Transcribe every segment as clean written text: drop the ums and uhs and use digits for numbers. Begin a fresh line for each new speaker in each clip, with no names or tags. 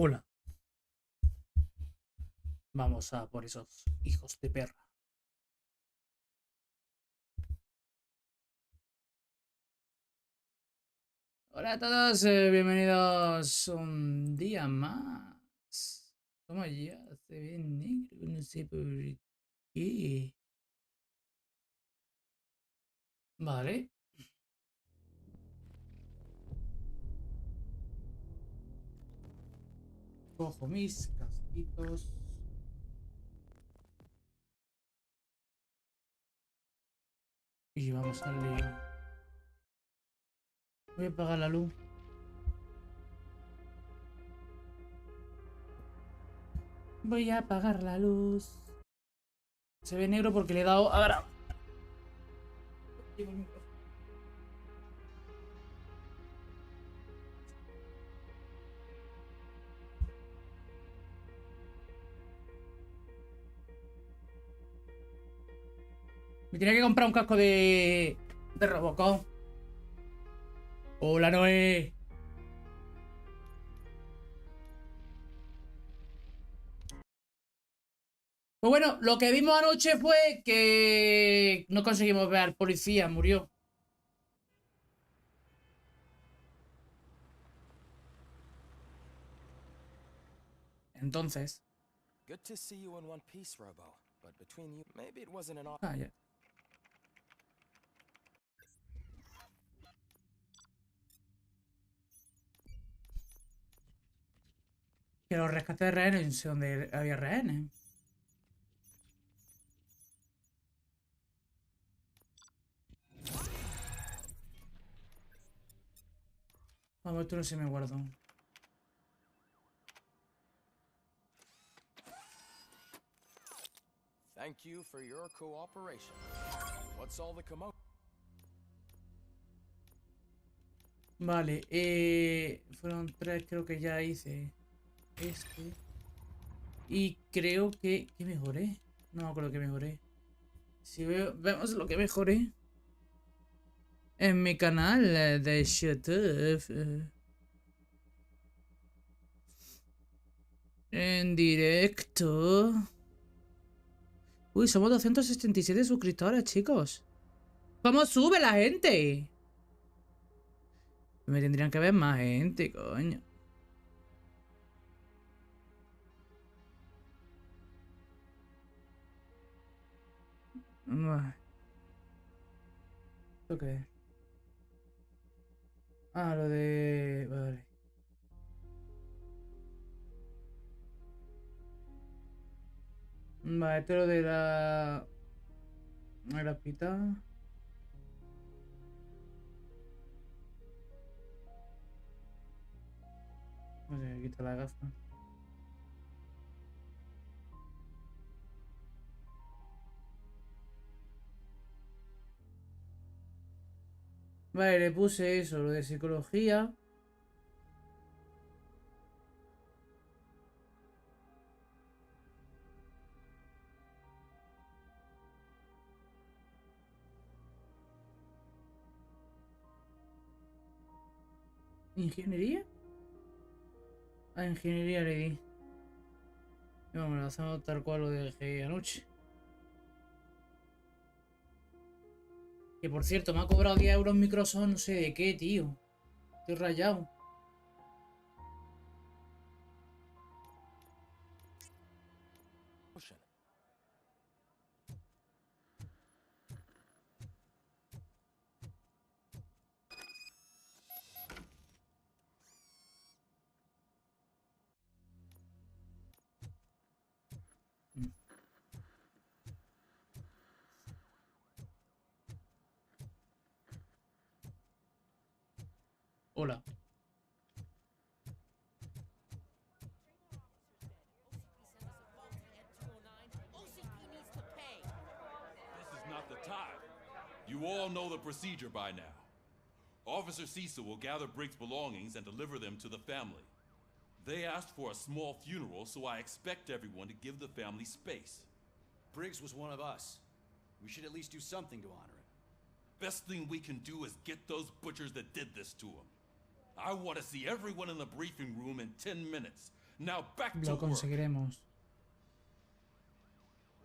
Hola. Vamos a por esos hijos de perra. Hola a todos, bienvenidos un día más. Toma ya, se ve negro, no sé por qué. Vale. Cojo mis casquitos. Y vamos al lío. Voy a apagar la luz. Voy a apagar la luz. Se ve negro porque le he dado a grabar. Me tenía que comprar un casco de Robocop. Hola, Noé. Pues bueno, lo que vimos anoche fue que no conseguimos ver al policía, murió. Entonces.
Good to see you in one piece, Robo. But between you, maybe it wasn't an
Ah, ya. Que los rescates de rehenes, no sé dónde había rehenes. Vamos, esto no se me guardó.
Thank you for your cooperation. What's all the commotion?
Vale, fueron 3, creo que ya hice este. Y creo que... ¿Qué mejoré? No me acuerdo que mejoré. Si vemos lo que mejoré en mi canal de YouTube. En directo. Uy, somos 277 suscriptores, chicos. ¿Cómo sube la gente? Me tendrían que ver más gente, coño. ¿Esto qué es? Ah, lo de... Vale. Vale, esto es lo de la... La pita. No sé, me quito la gafa. Vale, le puse eso, lo de psicología. ¿Ingeniería? Ah, ingeniería le di. Y bueno, me lo hacemos tal cual lo dejé anoche. Que por cierto, me ha cobrado 10 euros Microsoft, no sé de qué, tío. Estoy rayado. Hola.
You all know the procedure by now. Officer Cecil will gather Briggs' belongings and deliver them to the family. They asked for a small funeral, so I expect everyone to give the family space.
Briggs was one of us. We should at least do something to honor him.
Best thing we can do is get those butchers that did this to him. I want to see everyone in the briefing room in 10 minutes. Now back to
Lo
work.
conseguiremos.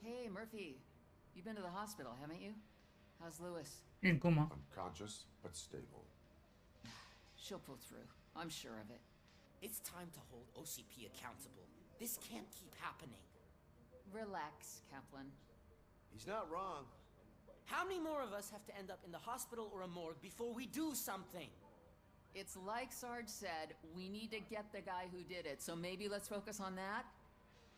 Hey, Murphy. You've been to the hospital, haven't you? How's Lewis?
En coma.
Unconscious, but stable.
She'll pull through. I'm sure of it.
It's time to hold OCP accountable. This can't keep happening.
Relax, Kaplan.
He's not wrong.
How many more of us have to end up in the hospital or a morgue before we do something?
It's like Sarge said, we need to get the guy who did it, so maybe let's focus on that?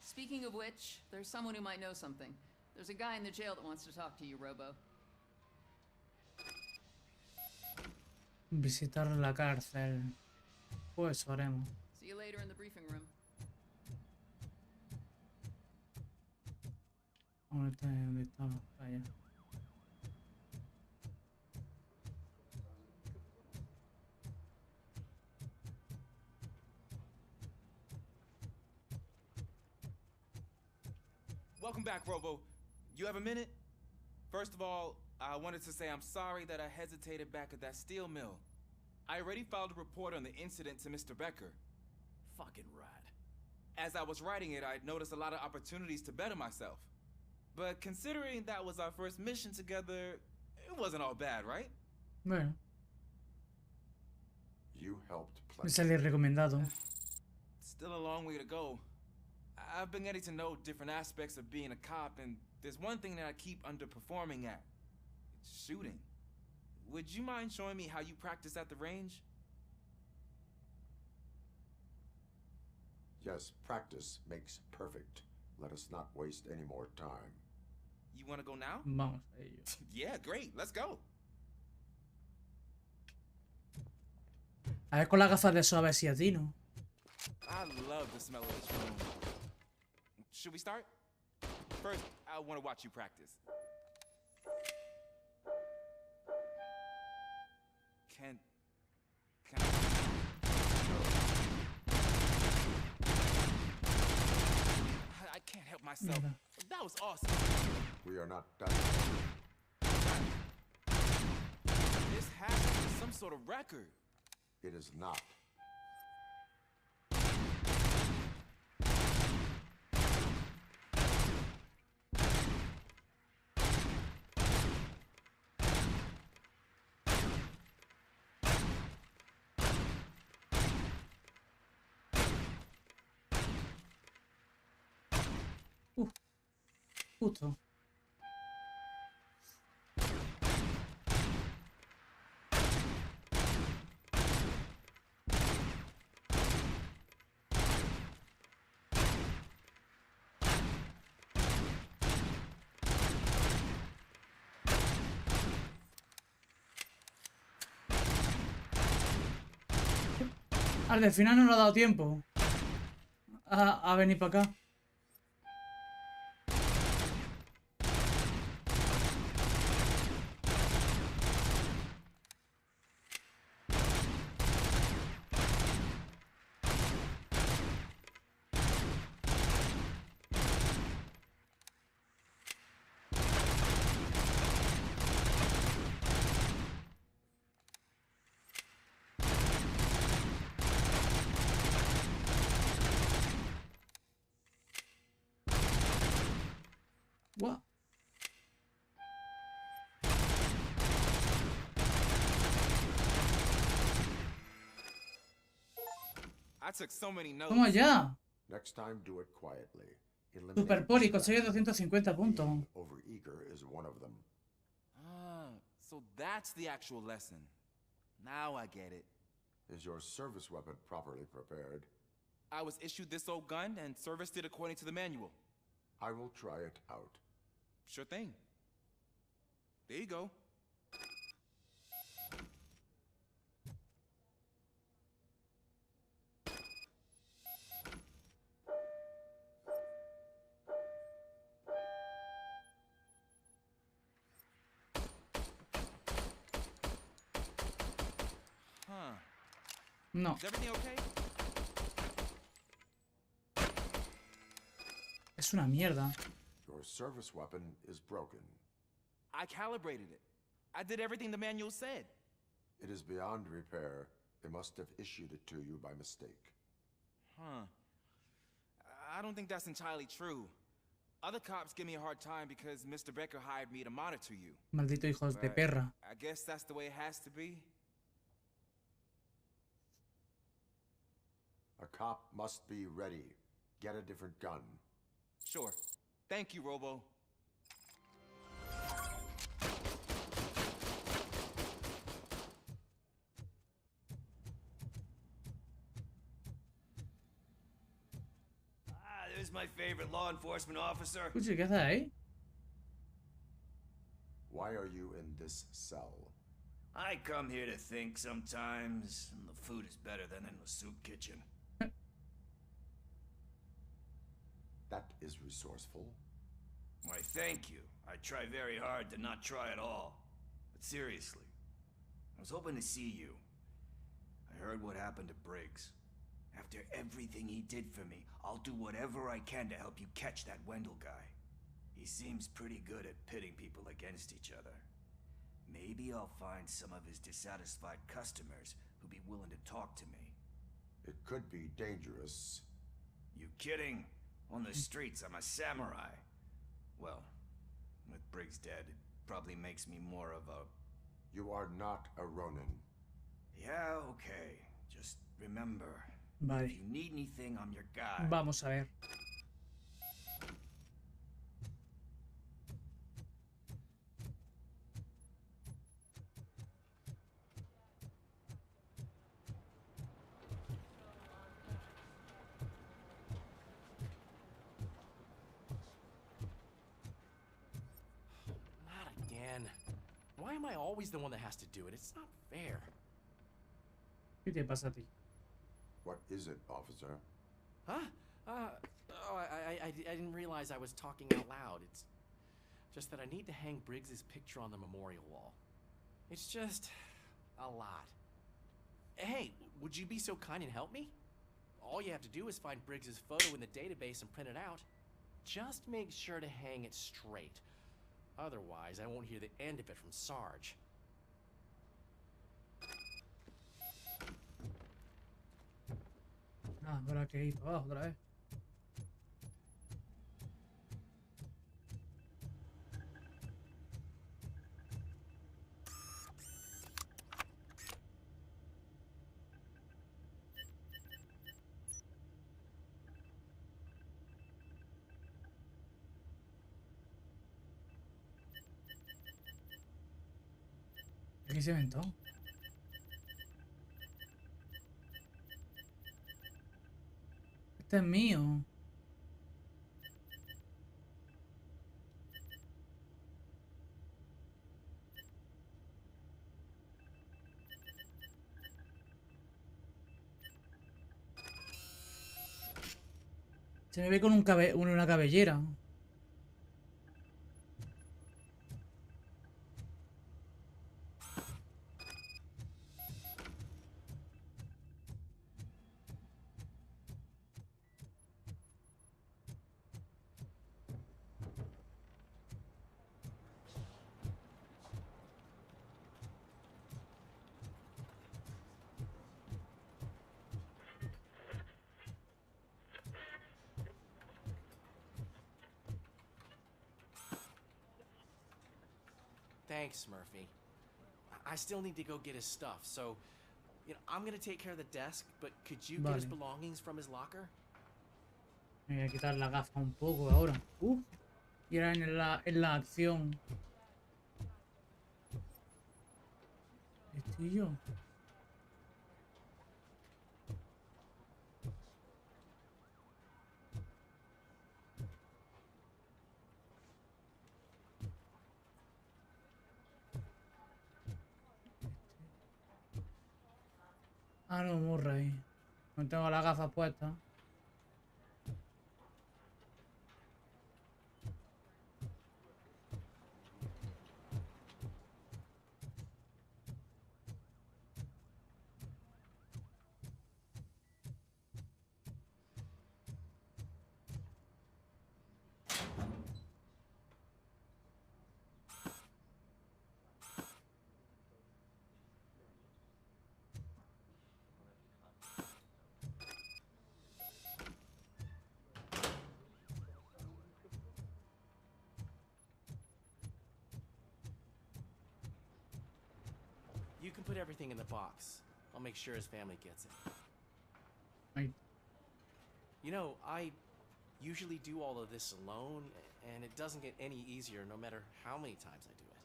Speaking of which, there's someone who might know something. There's a guy in the jail that wants to talk to you, Robo.
Visitar la cárcel. Pues haremos.
See you later in the briefing room.
¿Dónde está? ¿Dónde estaba? Allá.
Welcome back, Robo. You have a minute? First of all, I wanted to say I'm sorry that I hesitated back at that steel mill. I already filed a report on the incident to Mr. Becker.
Fucking rat.
As I was writing it, I noticed a lot of opportunities to better myself. But considering that was our first mission together, it wasn't all bad, right?
Bueno,
You helped
me
plenty.
sale recomendado.
Still a long way to go. I've been getting to know different aspects of being a cop, and there's one thing that I keep underperforming at. It's shooting. Would you mind showing me how you practice at the range?
Yes, practice makes perfect. Let us not waste any more time.
You want to go now?
Vamos a ello.
Yeah, great. Let's go.
A ver con las gafas de eso, a ver si atino.
I love the smell of this room. Should we start? First, I want to watch you practice. Can I can't help myself.
Mierda.
That was awesome.
We are not done.
This has to be some sort of record.
It is not.
Justo. Al final no le ha dado tiempo a venir para acá. What?
I took so many notes.
Vamos allá.
Next time, do it quietly.
Super Poli, consigue 250 puntos.
Overeager is one of them.
Ah, so that's the actual lesson. Now I get it.
Is your service weapon properly prepared?
I was issued this old gun and serviced it according to the manual.
I will try it out.
Sure thing. There you go. Huh.
No.
Is everything okay?
Es una mierda.
Your service weapon is broken.
I calibrated it. I did everything the manual said.
It is beyond repair. They must have issued it to you by mistake.
Huh. I don't think that's entirely true. Other cops give me a hard time because Mr. Becker hired me to monitor you.
Maldito hijos de
But
perra.
I guess that's the way it has to be.
A cop must be ready. Get a different gun.
Sure. Thank you, Robo.
There's my favorite law enforcement officer.
Escuche, ¿qué haces ahí?
Why are you in this cell?
I come here to think sometimes, and the food is better than in the soup kitchen.
That is resourceful.
Why, thank you. I try very hard to not try at all. But seriously, I was hoping to see you. I heard what happened to Briggs. After everything he did for me, I'll do whatever I can to help you catch that Wendell guy. He seems pretty good at pitting people against each other. Maybe I'll find some of his dissatisfied customers who'd be willing to talk to me.
It could be dangerous.
You kidding? On the streets, I'm a samurai. Well, with Briggs dead, it probably makes me more of a...
You are not a Ronin.
Yeah, okay. Just remember,
Vale.
if you need anything, I'm your guy.
Vamos a ver.
Not again. Why am I always the one that has to do it? It's not fair.
¿Qué te pasa a ti?
What is it, officer?
Huh? Oh, I didn't realize I was talking out loud. It's just that I need to hang Briggs's picture on the memorial wall. It's just a lot. Hey, would you be so kind and help me? All you have to do is find Briggs's photo in the database and print it out. Just make sure to hang it straight. Otherwise, I won't hear the end of it from Sarge.
Ah, habrá que ir para abajo otra vez. Aquí se ven todo. Este es mío. Se me ve con una cabellera.
Thanks, Murphy. I still need to go get his stuff, so I'm gonna take care of the desk, but could you get his
Vale.
belongings from his locker?
Me voy a quitar la gafa un poco ahora. Y era en la acción. Estoy yo. Ah, no, morra ahí. No tengo las gafas puestas.
You can put everything in the box. I'll make sure his family gets it.
Right.
You know, I usually do all of this alone, and it doesn't get any easier no matter how many times I do it.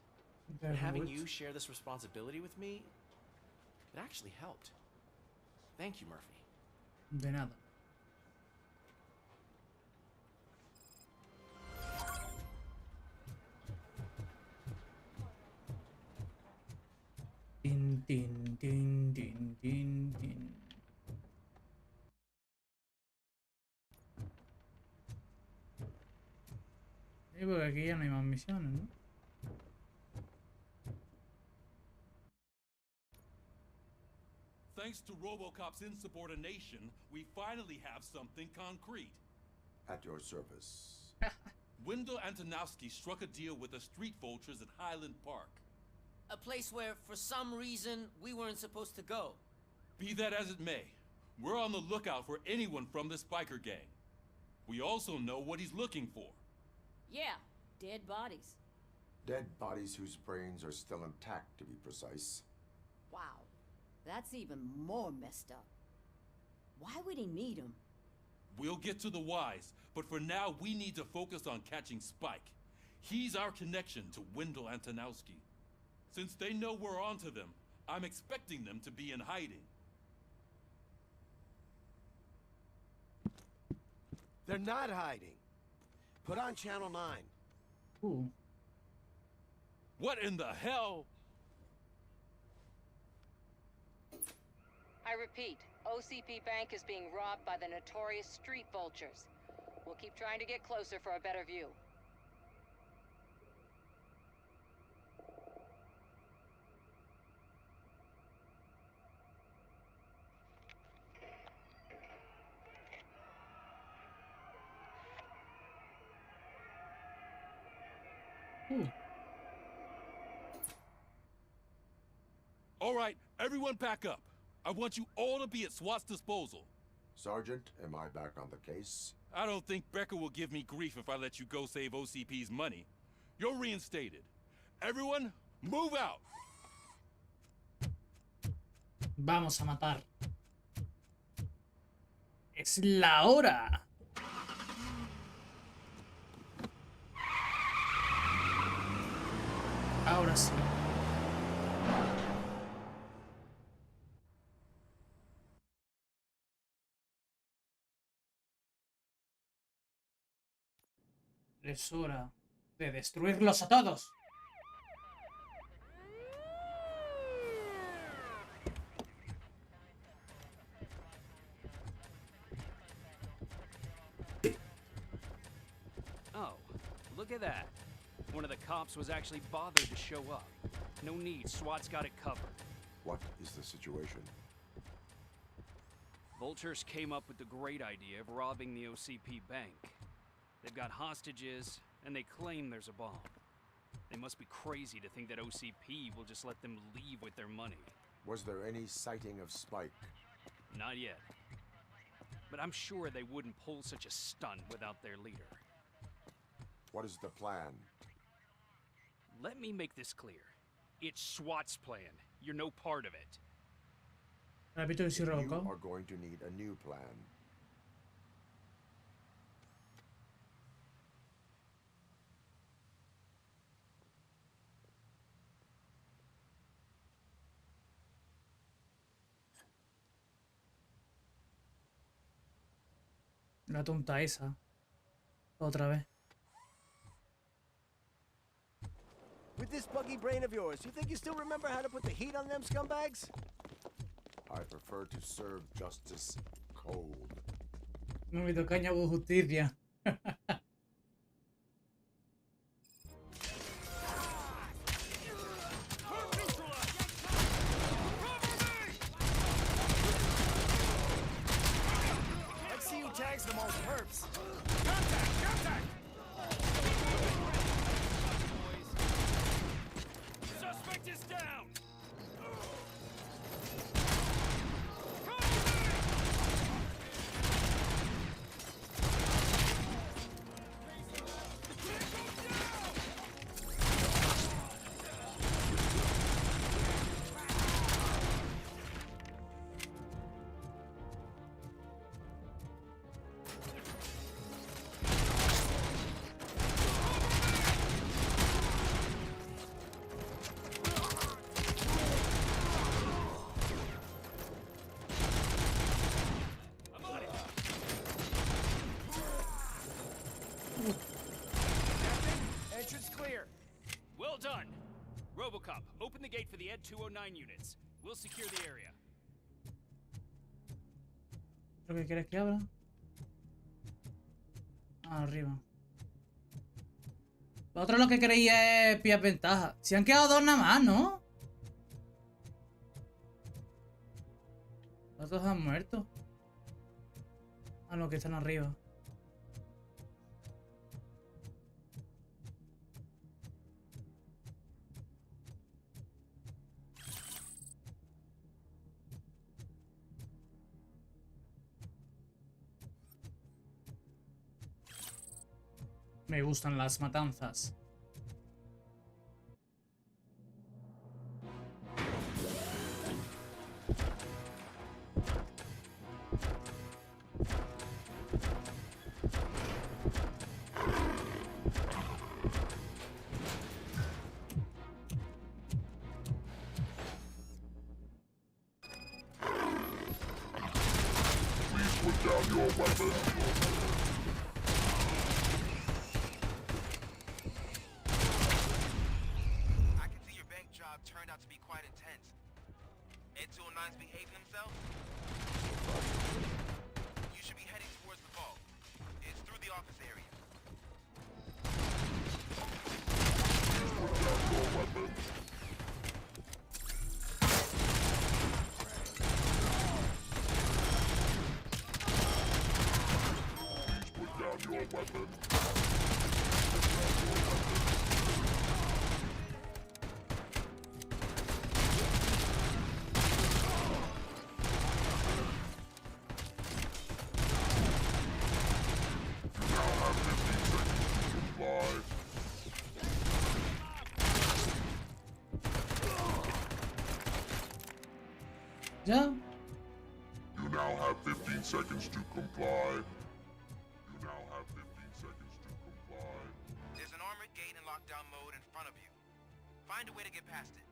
But having you share this responsibility with me, it actually helped. Thank you, Murphy.
De nada. Tin, tin, tin, tin, tin, tin. Sí, porque aquí ya no hay más misiones, ¿no?
Thanks to Robocop's insubordination, we finally have something concrete.
At your service.
Wendell Antonowski struck a deal with the street vultures at Highland Park.
A place where, for some reason, we weren't supposed to go.
Be that as it may, we're on the lookout for anyone from this biker gang. We also know what he's looking for.
Yeah, dead bodies.
Dead bodies whose brains are still intact, to be precise.
Wow, that's even more messed up. Why would he need them?
We'll get to the whys, but for now we need to focus on catching Spike. He's our connection to Wendell Antonowski. Since they know we're onto them, I'm expecting them to be in hiding.
They're not hiding. Put on Channel 9.
Ooh.
What in the hell?
I repeat, OCP Bank is being robbed by the notorious street vultures. We'll keep trying to get closer for a better view.
Ooh.
All right, everyone pack up. I want you all to be at SWAT's disposal.
Sergeant, am I back on the case?
I don't think Becker will give me grief if I let you go save OCP's money. You're reinstated. Everyone, move out!
Vamos a matar. Es la hora. Ahora sí. Es hora de destruirlos a todos.
Oh, look at that. One of the cops was actually bothered to show up. No need, SWAT's got it covered.
What is the situation?
Vultures came up with the great idea of robbing the OCP bank. They've got hostages, and they claim there's a bomb. They must be crazy to think that OCP will just let them leave with their money.
Was there any sighting of Spike?
Not yet. But I'm sure they wouldn't pull such a stunt without their leader.
What is the plan?
Let me make this clear. It's SWAT's plan. You're no part of it.
You are going to need a new plan.
La tonta esa. Otra vez.
With this buggy brain of yours, you think you still remember how to put the heat on them scumbags?
I prefer to serve justice cold.
No me toca añadir justicia.
Let's see who tags the most perps.
Suspect is down! gate for the Ed 209 units. We'll secure the area.
¿Lo que quieres que abra? Ah, arriba. Vosotros lo que queréis es pillar ventaja. Si han quedado dos nada más, ¿no? Los dos han muerto. Ah, no, que están arriba. Me gustan las matanzas.
Turned out to be quite intense. Ed 209's behaving themselves? You should be heading towards the vault. It's through the office area.
Please put down your weapon.
¿Ya?
You now have 15 seconds to comply. You now have 15 seconds to comply.
There's an armored gate in lockdown mode in front of you. Find a way to get past it.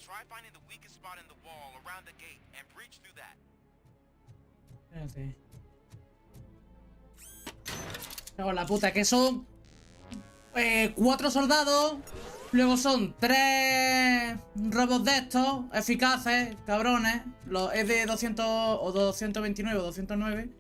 Try finding the weakest spot in the wall around the gate and breach through that.
Espérate. Cago en la puta, que son 4 soldados. Luego son 3 robots de estos, eficaces, cabrones. Los es de 200 o 229 o 209.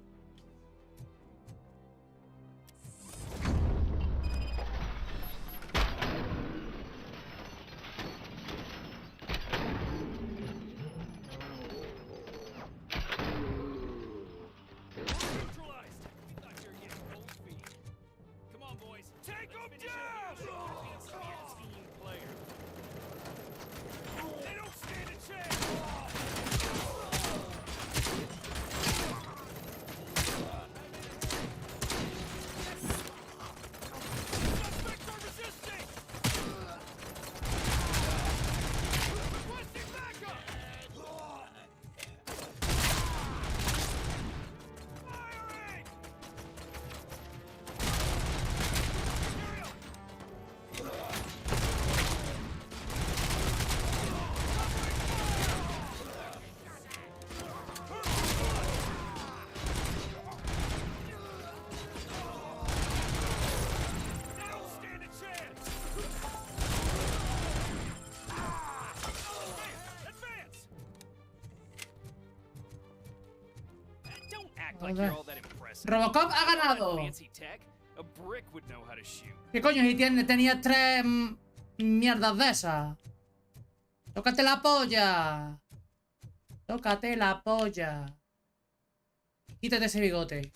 Robocop ha ganado. ¿Qué coño? Si tenía 3 mierdas de esas. Tócate la polla. Tócate la polla. Quítate ese bigote.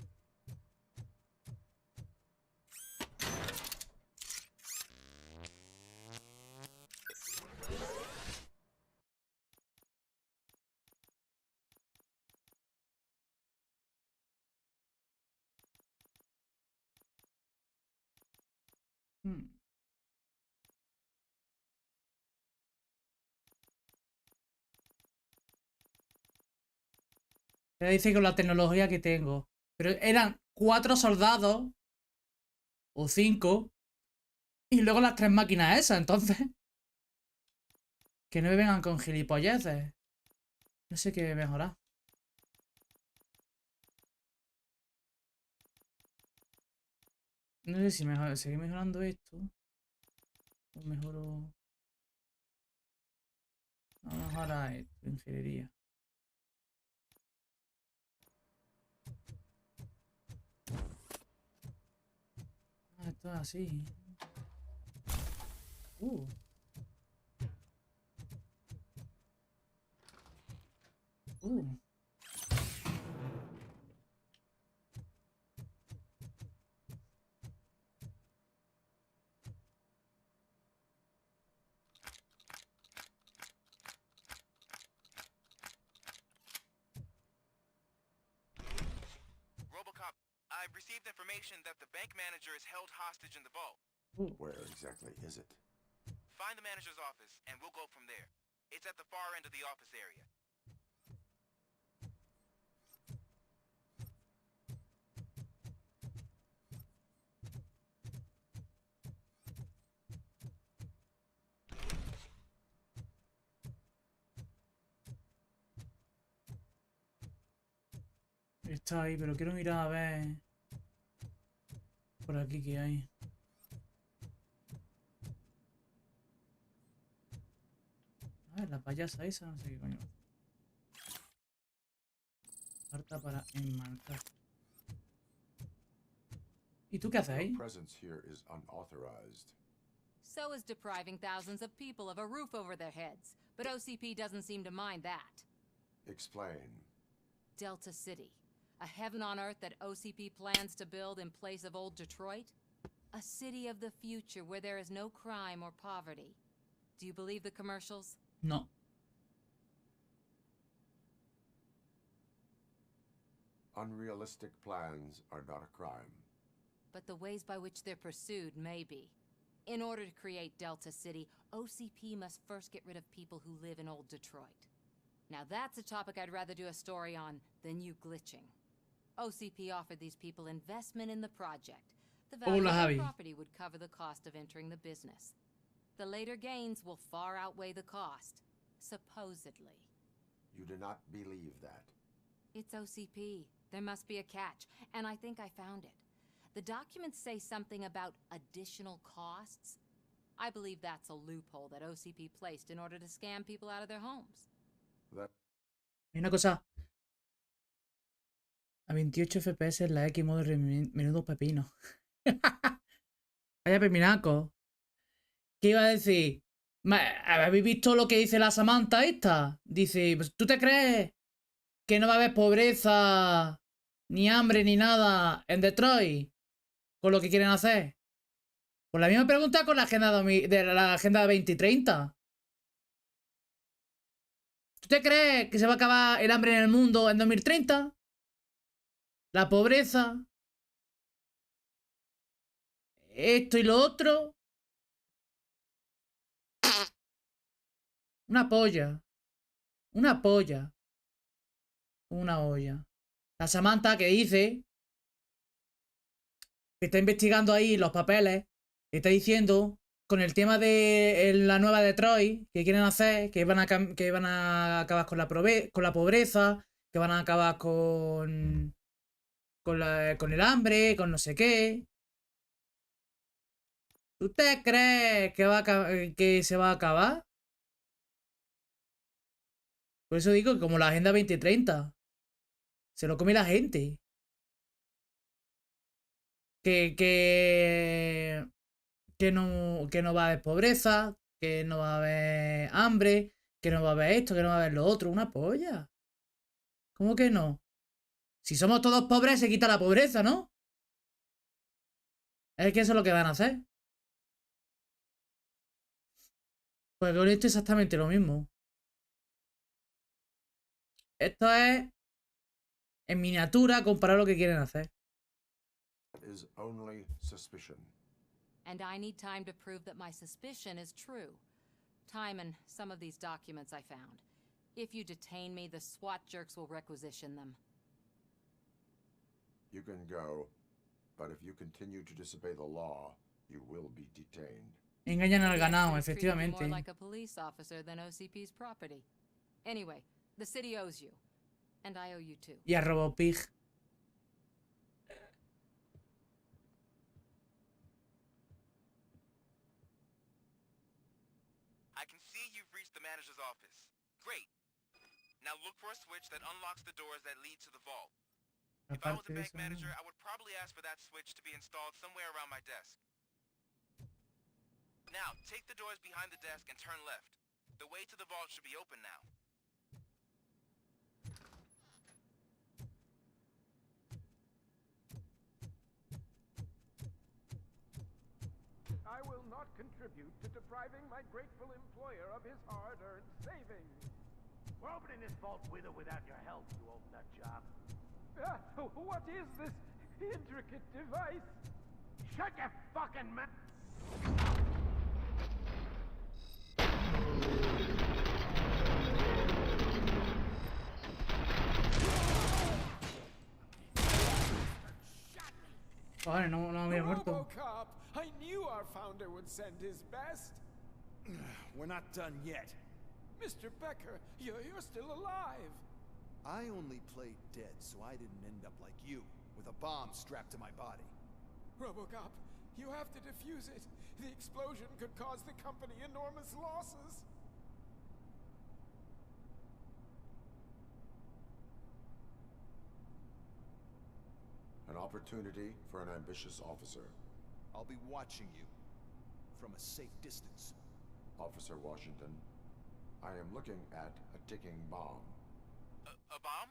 Me dice con la tecnología que tengo. Pero eran 4 soldados. O 5. Y luego las 3 máquinas esas, entonces. Que no me vengan con gilipolleces. No sé qué mejorar. No sé si seguir mejorando esto. O mejoro... Vamos ahora a esto, ingeniería. Ah, esto es así. Uh.
Robocop, I've received information that the bank manager is held hostage in the vault.
Where exactly is it?
Find the manager's office, and we'll go from there. It's at the far end of the office area.
Está ahí, pero quiero mirar a ver por aquí qué hay. A ver, la payasa esa, no sé qué coño. Carta para enmarcar. ¿Y tú qué haces ahí?
Your presence here is unauthorized.
So is depriving thousands of people of a roof over their heads. But OCP doesn't seem to mind that.
Explain.
Delta City. A heaven on earth that OCP plans to build in place of old Detroit? A city of the future where there is no crime or poverty. Do you believe the commercials?
No.
Unrealistic plans are not a crime.
But the ways by which they're pursued may be. In order to create Delta City, OCP must first get rid of people who live in old Detroit. Now that's a topic I'd rather do a story on than you glitching. OCP offered these people investment in the project. The value
Hola,
of
Javi.
the property would cover the cost of entering the business. The later gains will far outweigh the cost, supposedly.
You do not believe that.
It's OCP. There must be a catch, and I think I found it. The documents say something about additional costs. I believe that's a loophole that OCP placed in order to scam people out of their homes.
Hay una cosa. A 28 FPS en la X modo menudo pepino. Vaya pepinaco. ¿Qué iba a decir? ¿Habéis visto lo que dice la Samantha esta? Dice, pues, ¿tú te crees que no va a haber pobreza, ni hambre, ni nada en Detroit? Con lo que quieren hacer. Pues la misma pregunta con la agenda de la agenda 2030. ¿Tú te crees que se va a acabar el hambre en el mundo en 2030? La pobreza. Esto y lo otro. Una polla. Una polla. Una olla. La Samantha que dice que está investigando ahí los papeles. Está diciendo con el tema de la nueva Detroit que quieren hacer, que van a acabar con la pobreza, que van a acabar con el hambre, con no sé qué. ¿Usted cree que se va a acabar? Por eso digo que como la Agenda 2030 se lo come la gente. Que no va a haber pobreza, que no va a haber hambre, que no va a haber esto, que no va a haber lo otro. Una polla. ¿Cómo que no? Si somos todos pobres, se quita la pobreza, ¿no? Es que eso es lo que van a hacer. Pues con esto es exactamente lo mismo. Esto es en miniatura comparado a lo que quieren hacer.
Is only suspicion.
And I need time to prove that my suspicion is true. Time and some of these documents I found. If you detain me, the SWAT jerks will requisition them.
You can go, but if you continue to disobey the law, you will be detained.
Engañan al ganado,
It's treated
efectivamente.
more like a police officer than OCP's property. Anyway, the city owes you. And I owe you too.
Y a Robopig.
I can see you've reached the manager's office. Great. Now look for a switch that unlocks the doors that lead to the vault. If I was a bank manager, I would probably ask for that switch to be installed somewhere around my desk. Now, take the doors behind the desk and turn left. The way to the vault should be open now.
I will not contribute to depriving my grateful employer of his hard-earned savings.
We're opening this vault with or without your help, you old nut job.
What is this intricate device?
Shut your fucking mouth!
Vale, no había muerto.
Robocop! I knew our founder would send his best.
We're not done yet.
Mr. Becker, you're still alive.
I only played dead, so I didn't end up like you, with a bomb strapped to my body.
Robocop, you have to defuse it. The explosion could cause the company enormous losses.
An opportunity for an ambitious officer.
I'll be watching you from a safe distance.
Officer Washington, I am looking at a ticking bomb.
A bomb?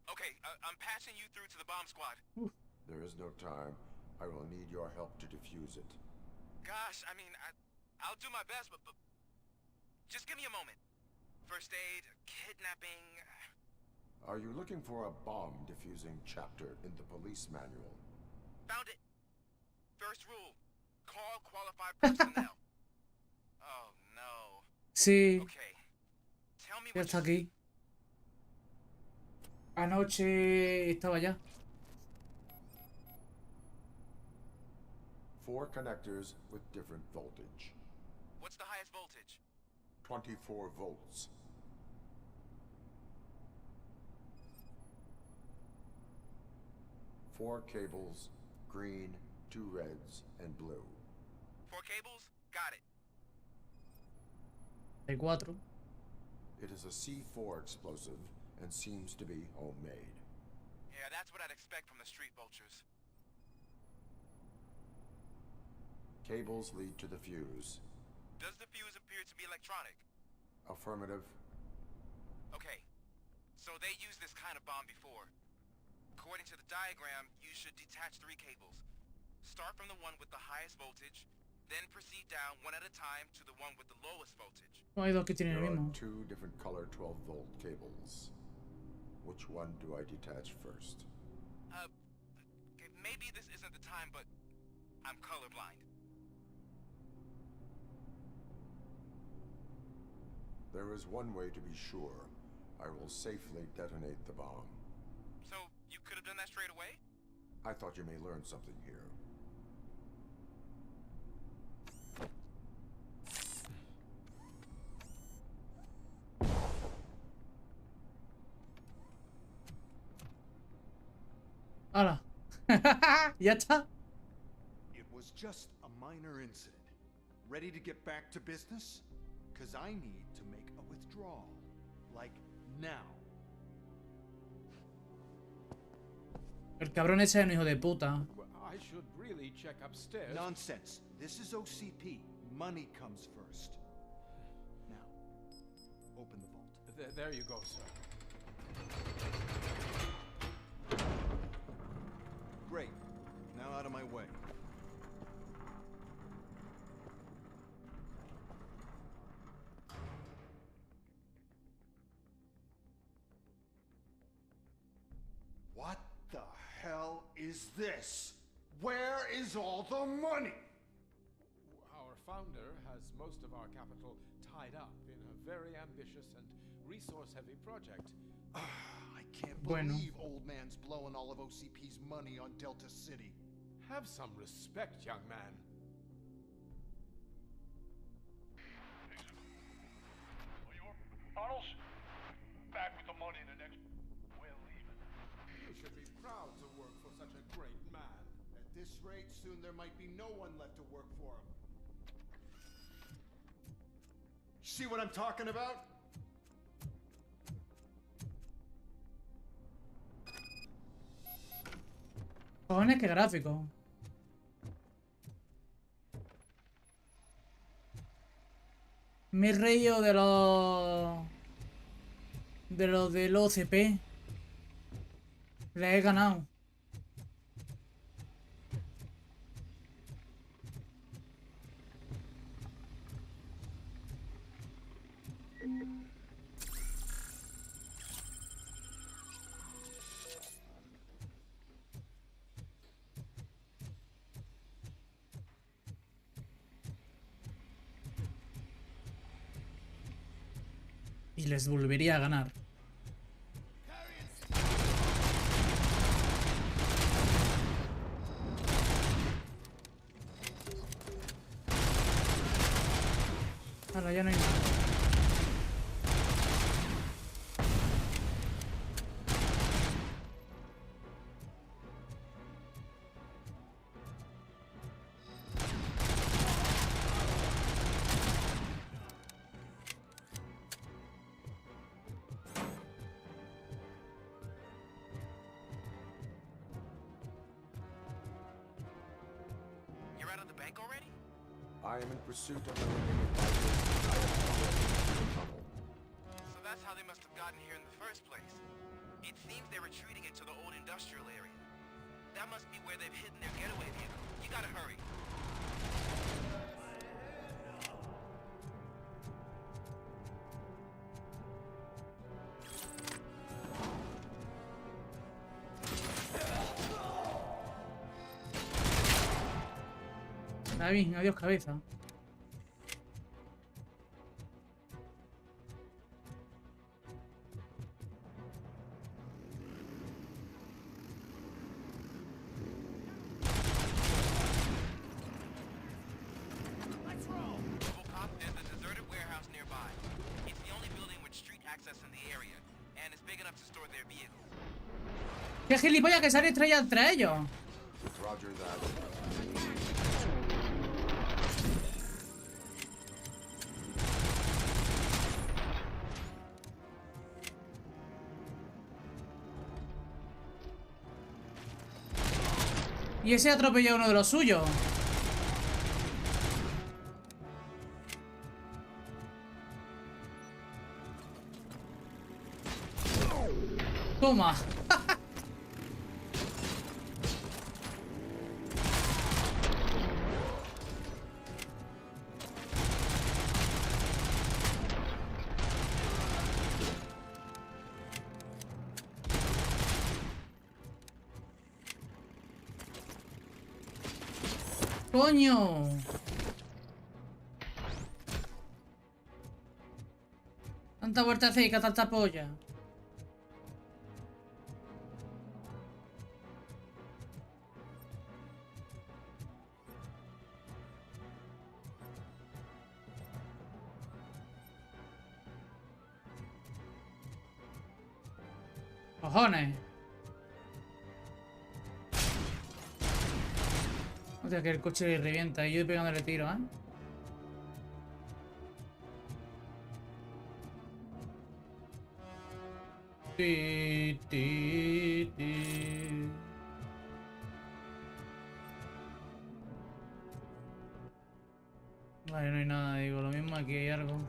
Okay, I'm passing you through to the bomb squad.
There is no time. I will need your help to defuse it.
Gosh, I mean, I'll do my best, but just give me a moment. First aid, kidnapping...
Are you looking for a bomb defusing chapter in the police manual?
Found it. First rule, call qualified personnel. Oh no.
Sí.
Okay. Tell me
Ya
what
está aquí. Anoche estaba ya.
4 connectors with different voltage.
What's the highest voltage?
24 volts. Four cables, green, 2 reds, and blue.
4 cables? Got it.
Hay 4.
It is a C4 explosive and seems to be homemade.
Yeah, that's what I'd expect from the street vultures.
Cables lead to the fuse.
Does the fuse appear to be electronic?
Affirmative.
Okay. So they used this kind of bomb before. According to the diagram, you should detach 3 cables. Start from the one with the highest voltage, then proceed down one at a time to the one with the lowest voltage.
No hay dos que tienen el
There are
mismo.
2 different color 12-volt cables. Which one do I detach first?
Okay, maybe this isn't the time, but I'm colorblind.
There is one way to be sure. I will safely detonate the bomb.
So, you could have done that straight away?
I thought you may learn something here.
¡Hala! Ya está.
It was just a minor incident. Ready to get back to business? Cause I need to make a withdrawal. Like now.
El cabrón ese es un hijo de puta.
I should really check upstairs.
Nonsense. This is OCP. Money comes first. Now, open the vault.
There you go, sir.
Great. Now out of my way. What the hell is this? Where is all the money?
Our founder has most of our capital tied up in a very ambitious and resource-heavy project.
I can't believe old man's blowing all of OCP's money on Delta City.
Have some respect, young man.
Arnold's back with the money in the next... We're leaving.
You should be proud to work for such a great man.
At this rate, soon there might be no one left to work for him. See what I'm talking about?
Cojones, qué gráfico. Me he reído de los... del OCP. Le he ganado. Y les volvería a ganar. Ahora ya no hay nada.
You're out of the bank already?
I am in pursuit of the remaining fighters. I have already in trouble.
So that's how they must have gotten here in the first place. It seems they're retreating into the old industrial area. That must be where they've hidden their getaway vehicle. You gotta hurry.
David, adiós cabeza.
Robocop, there's a deserted warehouse nearby. It's the only building with street access in the area, and it's big enough to store their vehicles.
¡Qué gilipollas que sale estrella entre ellos!
Roger that.
Y ese atropelló a uno de los suyos. Toma. ¡Coño! Tanta vueltecita, tanta polla. ¡Cojones! Hostia, que el coche le revienta y yo pegándole tiro, ¿eh? Ti. Vale, no hay nada, digo, lo mismo aquí hay algo.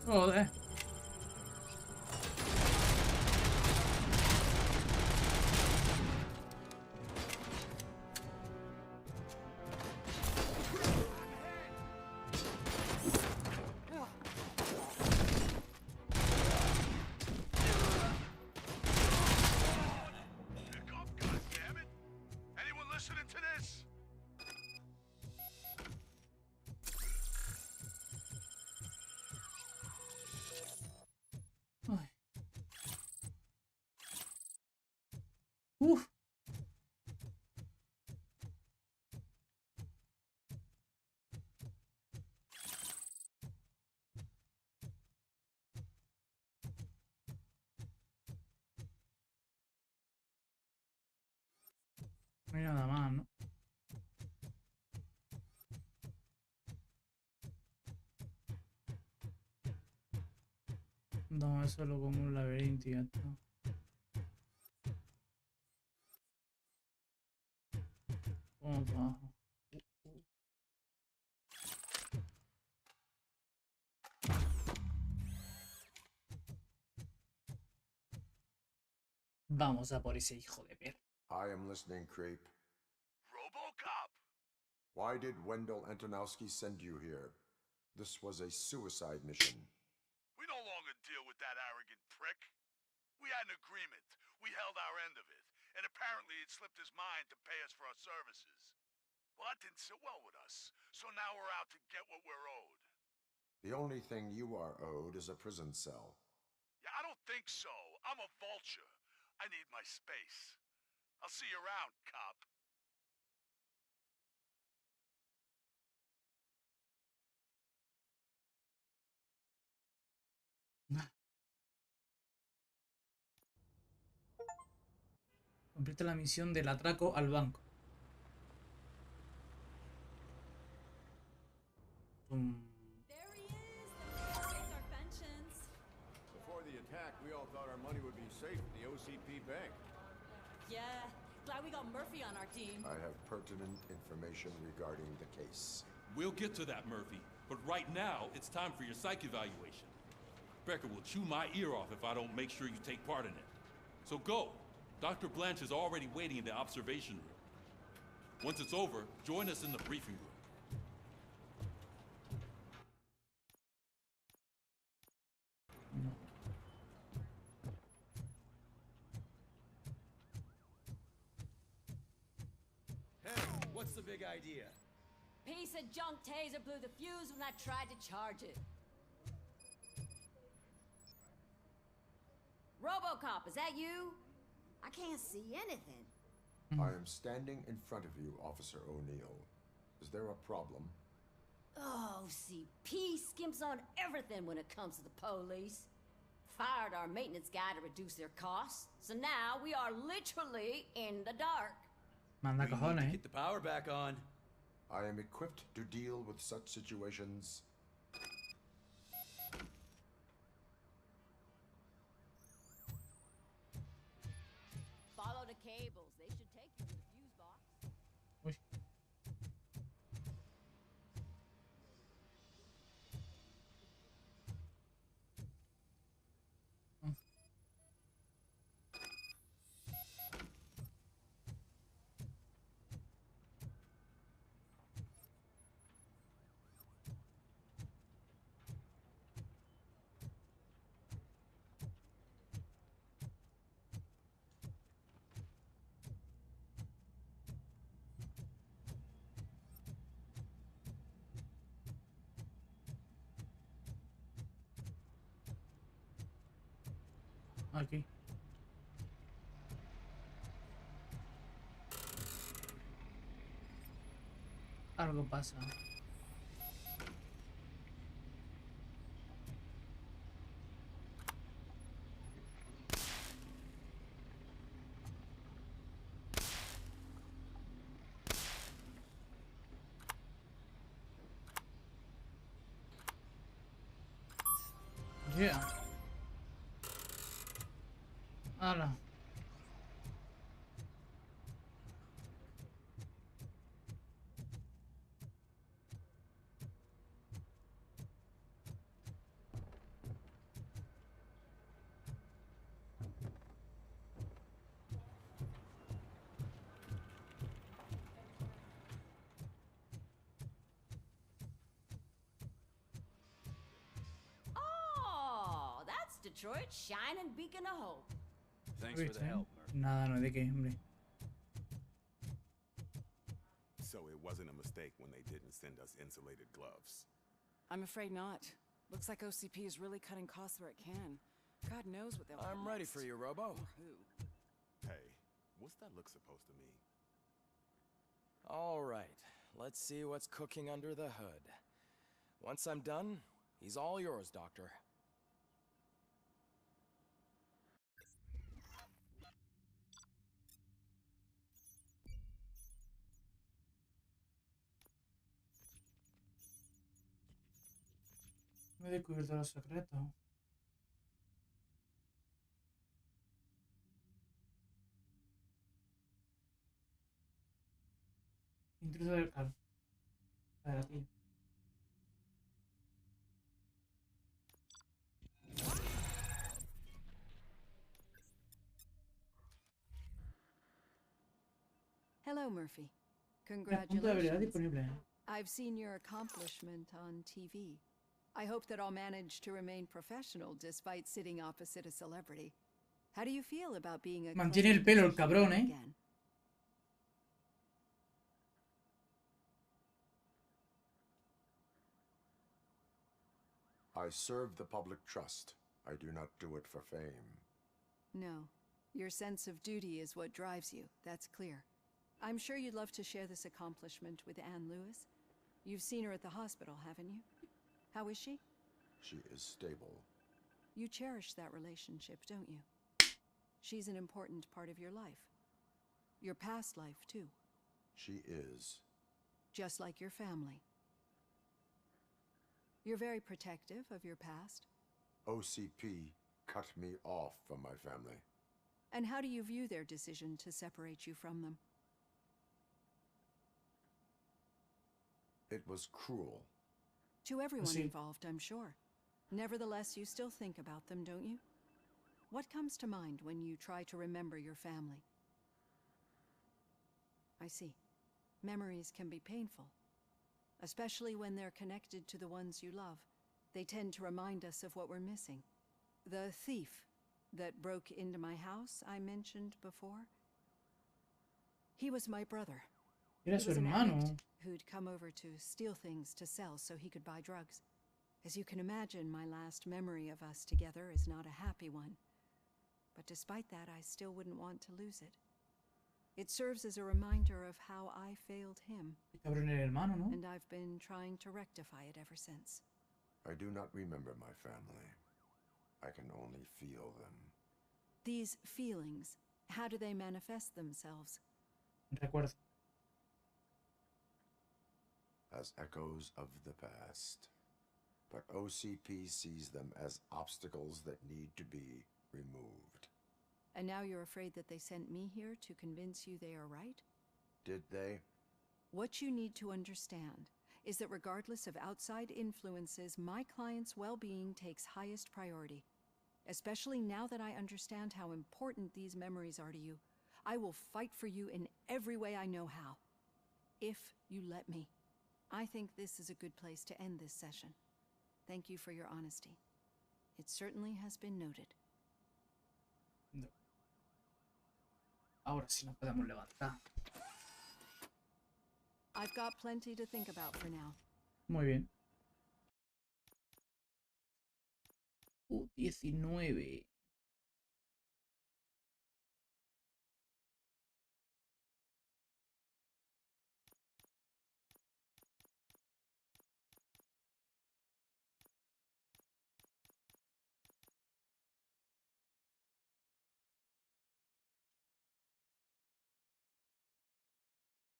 Joder. Ay. Uf. No hay nada más, ¿no? No, es solo como un laberinto y ya está. Vamos abajo. Vamos a por ese hijo de perra.
I am listening, creep.
Robocop!
Why did Wendell Antonowski send you here? This was a suicide mission.
We no longer deal with that arrogant prick. We had an agreement. We held our end of it. And apparently it slipped his mind to pay us for our services. Well, that didn't sit well with us. So now we're out to get what we're owed.
The only thing you are owed is a prison cell.
Yeah, I don't think so. I'm a vulture. I need my space. I'll see you around, cop.
Completa la misión del atraco al banco.
Before the attack, we all thought our money would be safe at the OCP bank.
Yeah, glad we got Murphy on our team.
I have pertinent information regarding the case.
We'll get to that, Murphy. But right now, it's time for your psych evaluation. Becker will chew my ear off if I don't make sure you take part in it. So go. Dr. Blanche is already waiting in the observation room. Once it's over, join us in the briefing room.
Hey, what's the big idea?
Piece of junk taser blew the fuse when I tried to charge it. Robocop, is that you? I can't see anything.
I am standing in front of you, Officer O'Neill. Is there a problem?
Oh, CP skimps on everything when it comes to the police. Fired our maintenance guy to reduce their costs, so now we are literally in the dark.
Manda
We need
cojones,
to
eh.
get the power back on.
I am equipped to deal with such situations.
Follow the cables. They should take you to the fuse box.
Uy. Aquí. Algo pasa. Yeah. Hala.
Detroit's shining beacon of hope.
Thanks for the help, Murphy.
Nada, no hay de qué, hombre.
So it wasn't a mistake when they didn't send us insulated gloves.
I'm afraid not. Looks like OCP is really cutting costs where it can. God knows what they'll
I'm ready for you, Robo.
Who?
Hey, what's that look supposed to mean?
All right, let's see what's cooking under the hood. Once I'm done, he's all yours, Doctor.
No he descubierto los secretos. Intruso del cal. A ver, tío.
Hello, Murphy.
El punto de habilidad
Congratulations.
disponible.
I've seen your accomplishment on TV. I hope that I'll manage to remain professional despite sitting opposite a celebrity. How do you feel about being a
Mantiene el pelo el cabrón, ¿eh?
again?
I serve the public trust. I do not do it for fame.
No. Your sense of duty is what drives you. That's clear. I'm sure you'd love to share this accomplishment with Anne Lewis. You've seen her at the hospital, haven't you? How is she?
She is stable.
You cherish that relationship, don't you? She's an important part of your life. Your past life, too.
She is.
Just like your family. You're very protective of your past.
OCP cut me off from my family.
And how do you view their decision to separate you from them?
It was cruel.
To everyone
Sí.
involved, I'm sure. Nevertheless, you still think about them, don't you? What comes to mind when you try to remember your family? I see. Memories can be painful, especially when they're connected to the ones you love. They tend to remind us of what we're missing. The thief that broke into my house I mentioned before? He was my brother.
Era
He
su
was an
hermano.
addict who'd come over to steal things to sell so he could buy drugs. As you can imagine, my last memory of us together is not a happy one. But despite that, I still wouldn't want to lose it. It serves as a reminder of how I failed him.
Cabrón el hermano, ¿no?
And I've been trying to rectify it ever since.
I do not remember my family. I can only feel them.
These feelings, how do they manifest themselves?
Recuerdo.
As echoes of the past. But OCP sees them as obstacles that need to be removed.
And now you're afraid that they sent me here to convince you they are right?
Did they?
What you need to understand is that regardless of outside influences, my client's well-being takes highest priority. Especially now that I understand how important these memories are to you, I will fight for you in every way I know how. If you let me. I think this is a good place to end this session. Thank you for your honesty. It certainly has been noted.
No. Ahora sí nos podemos levantar.
I've got plenty to think about for now.
Muy bien. 19.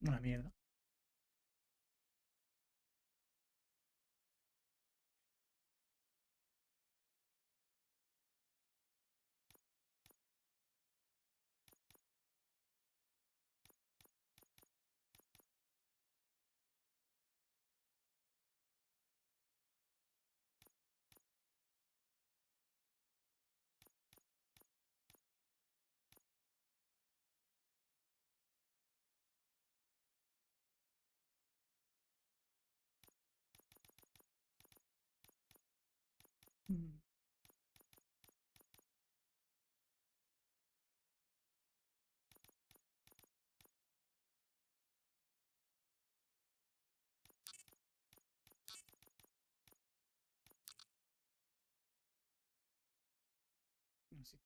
Una mierda. Así.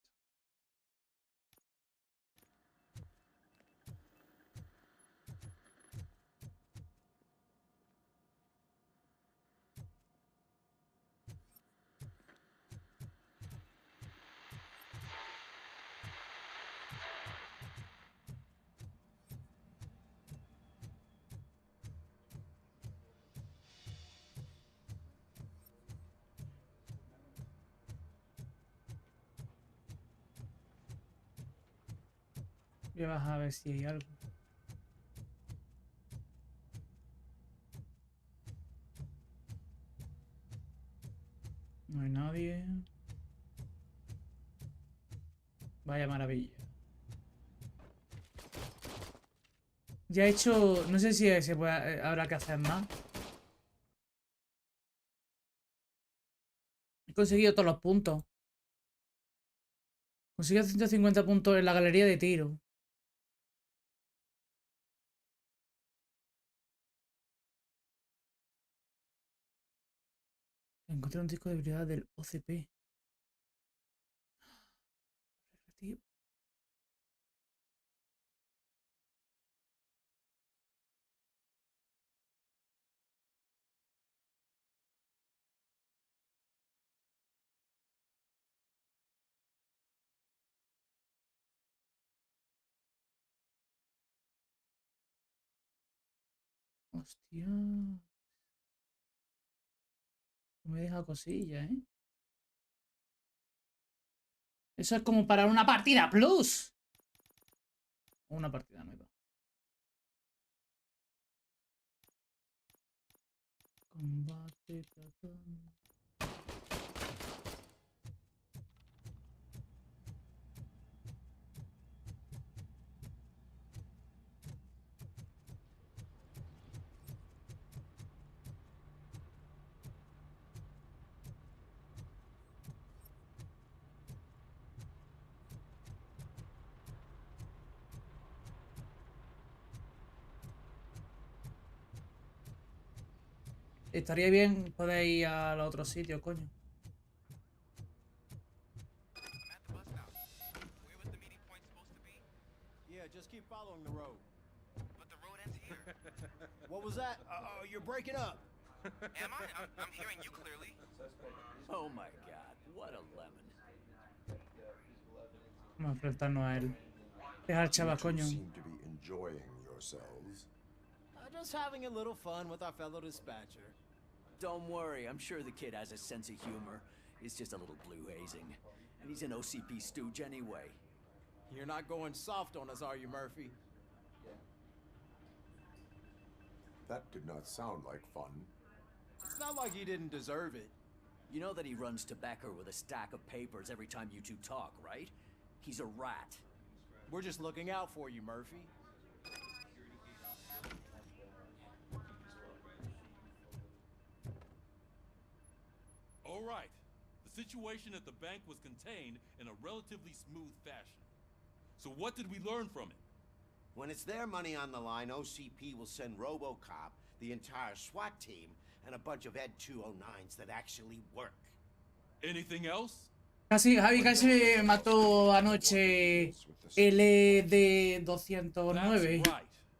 Voy a bajar a ver si hay algo. No hay nadie. Vaya maravilla. Ya he hecho... No sé si se puede, habrá que hacer más. He conseguido todos los puntos. Conseguí 150 puntos en la galería de tiro. Encontré un disco de habilidad del OCP. Recreativo. Hostia. Me deja cosillas, ¿eh? Eso es como para una partida plus. O una partida nueva. Combate, platón. Estaría bien poder ir al otro sitio, coño.
Yeah, just keep following the road. But the road ends here. What was that? You're breaking up.
Am I? I'm hearing you clearly.
Oh my god, what a lemon.
Vamos a enfrentarnos a él. Deja al chaval, coño.
Seem to be enjoying yourselves.
Just having a little fun with our fellow dispatcher.
Don't worry, I'm sure the kid has a sense of humor. It's just a little blue hazing. And he's an OCP stooge anyway.
You're not going soft on us, are you, Murphy?
That did not sound like fun.
It's not like he didn't deserve it.
You know that he runs tobacco with a stack of papers every time you two talk, right? He's a rat.
We're just looking out for you, Murphy.
All right. The situation at the bank was contained in a relatively smooth fashion. So what did we learn from it?
When it's their money on the line, OCP will send Robocop, the entire SWAT team, and a bunch of Ed 209s that actually work.
Anything else?
Casi, Javi casi me mató anoche LD209.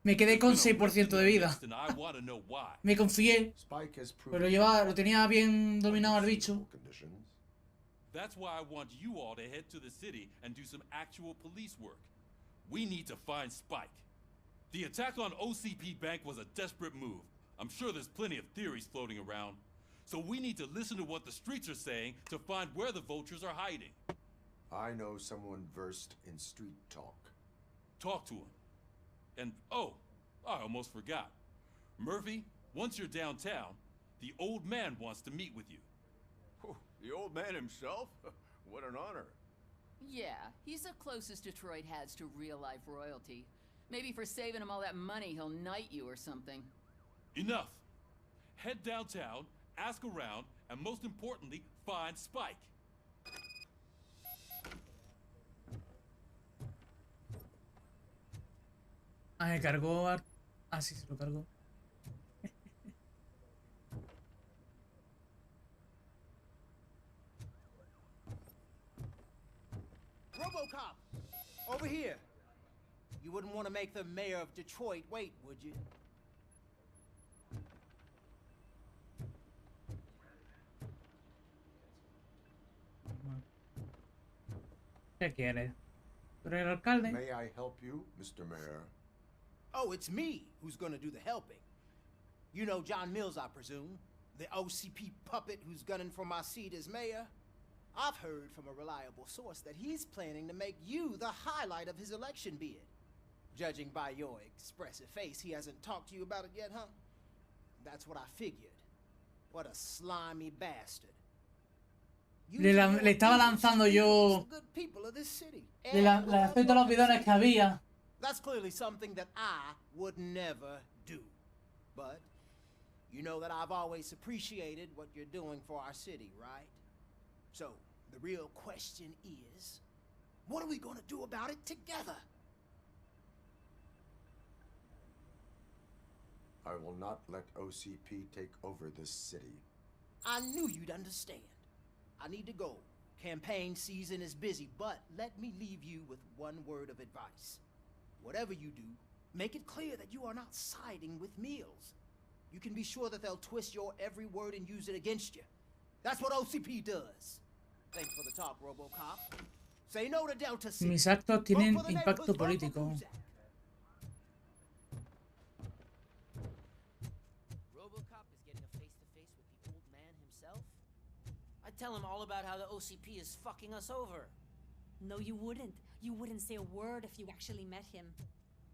Me quedé con 6% de vida. Me confié. Pero lo tenía bien dominado al bicho.
That's why I want you all to head to the city and do some actual police work. We need to find Spike. The attack on OCP Bank was a desperate move. I'm sure there's plenty of theories floating around. So we need to listen to what the streets are saying to find where the vultures are hiding.
I know someone versed in street talk.
Talk to him. And, oh, I almost forgot. Murphy, once you're downtown, the old man wants to meet with you.
The old man himself? What an honor.
Yeah, he's the closest Detroit has to real-life royalty. Maybe for saving him all that money, he'll knight you or something.
Enough. Head downtown, ask around, and most importantly, find Spike.
Ah, me cargó. Ah, sí, se lo cargó.
Robocop! Over here. You wouldn't want to make the mayor of Detroit wait, would you?
¿Qué quieres? ¿Tú eres el alcalde?
May I help you, Mr. Mayor?
Oh, it's me who's gonna do the helping. You know John Mills, I presume? The OCP puppet who's gunning for my seat as mayor? I've heard from a reliable source that he's planning to make you the highlight of his election bid. Judging by your expressive face, he hasn't talked to you about it yet, huh? That's what I figured. What a slimy bastard.
Le estaba lanzando yo. Le estoy todos los bidones que había.
That's clearly something that I would never do. But you know that I've always appreciated what you're doing for our city, right? So the real question is, what are we gonna do about it together?
I will not let OCP take over this city.
I knew you'd understand. I need to go. Campaign season is busy, but let me leave you with one word of advice. Whatever you do, make it clear that you are not siding with Mills. You can be sure that they'll twist your every word and use it against you. That's what OCP does. Thanks for the talk, Robocop. Say no to Delta City.
Mis actos tienen impacto político.
Robocop is getting a face-to-face with the old man himself. I'd tell him all about how the OCP is fucking us over.
No, you wouldn't. You wouldn't say a word if you actually met him.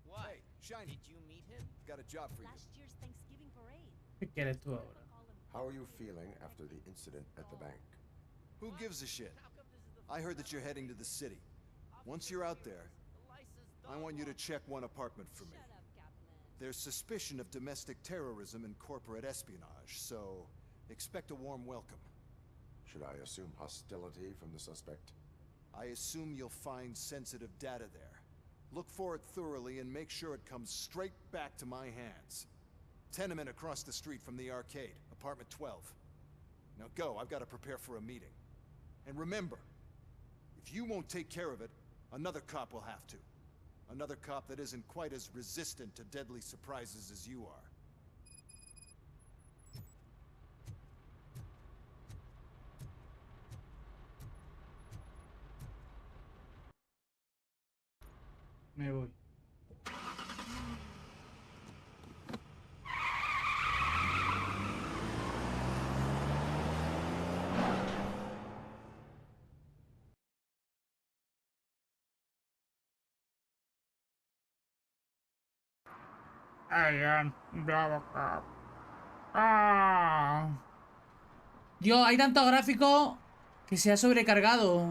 Why?
Hey, Shiny.
Did you meet him?
Got a job for you.
Last year's Thanksgiving parade.
¿Qué quieres tú ahora?
How are you feeling after the incident at the bank?
Who gives a shit? I heard that you're heading to the city. Once you're out there, I want you to check one apartment for me. There's suspicion of domestic terrorism and corporate espionage, so expect a warm welcome.
Should I assume hostility from the suspect?
I assume you'll find sensitive data there. Look for it thoroughly and make sure it comes straight back to my hands. Tenement across the street from the arcade, apartment 12. Now go, I've got to prepare for a meeting. And remember, if you won't take care of it, another cop will have to. Another cop that isn't quite as resistant to deadly surprises as you are.
Me voy. Robocop. ¡Ah! Dios, hay tanto gráfico que se ha sobrecargado.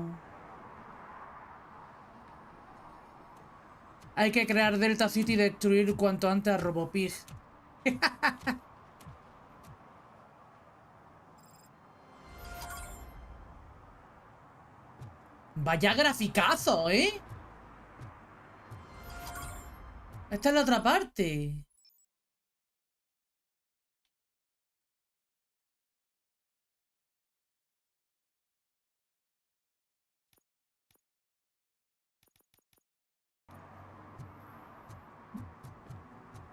Hay que crear Delta City y destruir cuanto antes a Robopig. Vaya graficazo, ¿eh? Esta es la otra parte.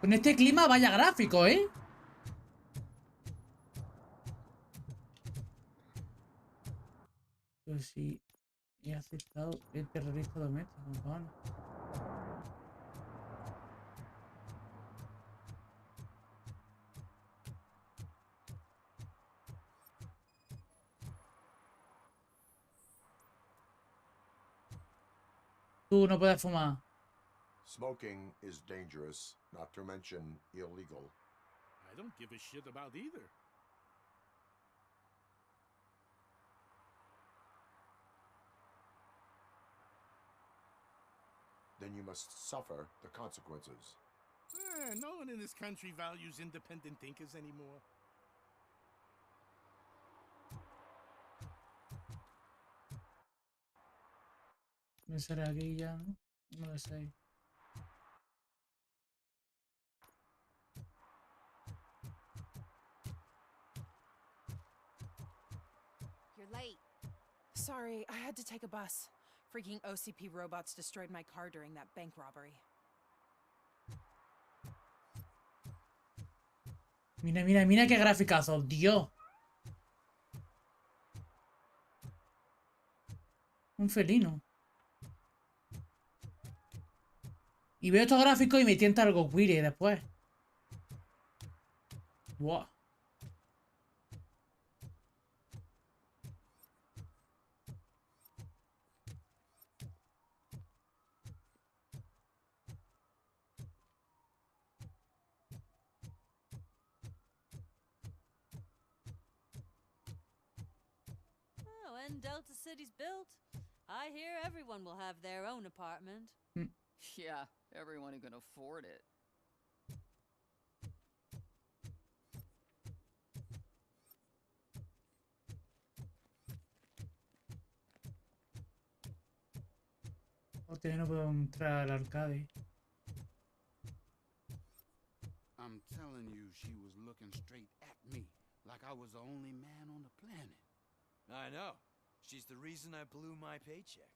Con este clima, vaya gráfico, ¿eh? Pues sí, he aceptado el terrorista doméstico, ¿no? Tú no puedes fumar.
Smoking is dangerous, not to mention illegal.
I don't give a shit about either.
Then you must suffer the consequences.
No one in this country values independent thinkers anymore.
Me sale aquí ya, ¿no? No lo sé.
You're late. Sorry, I had to take a bus.
Freaking OCP robots destroyed my car during that bank robbery.
Mira, mira, mira qué graficazo, Dios. Un felino. Y veo estos gráficos y me tienta algo queer después. Wow.
Oh, when Delta City's built, I hear everyone will have their own apartment.
Yeah, everyone who can afford it.
Hostia, no puedo entrar al arcade.
I'm telling you, she was looking straight at me, like I was the only man on the planet.
I know. She's the reason I blew my paycheck.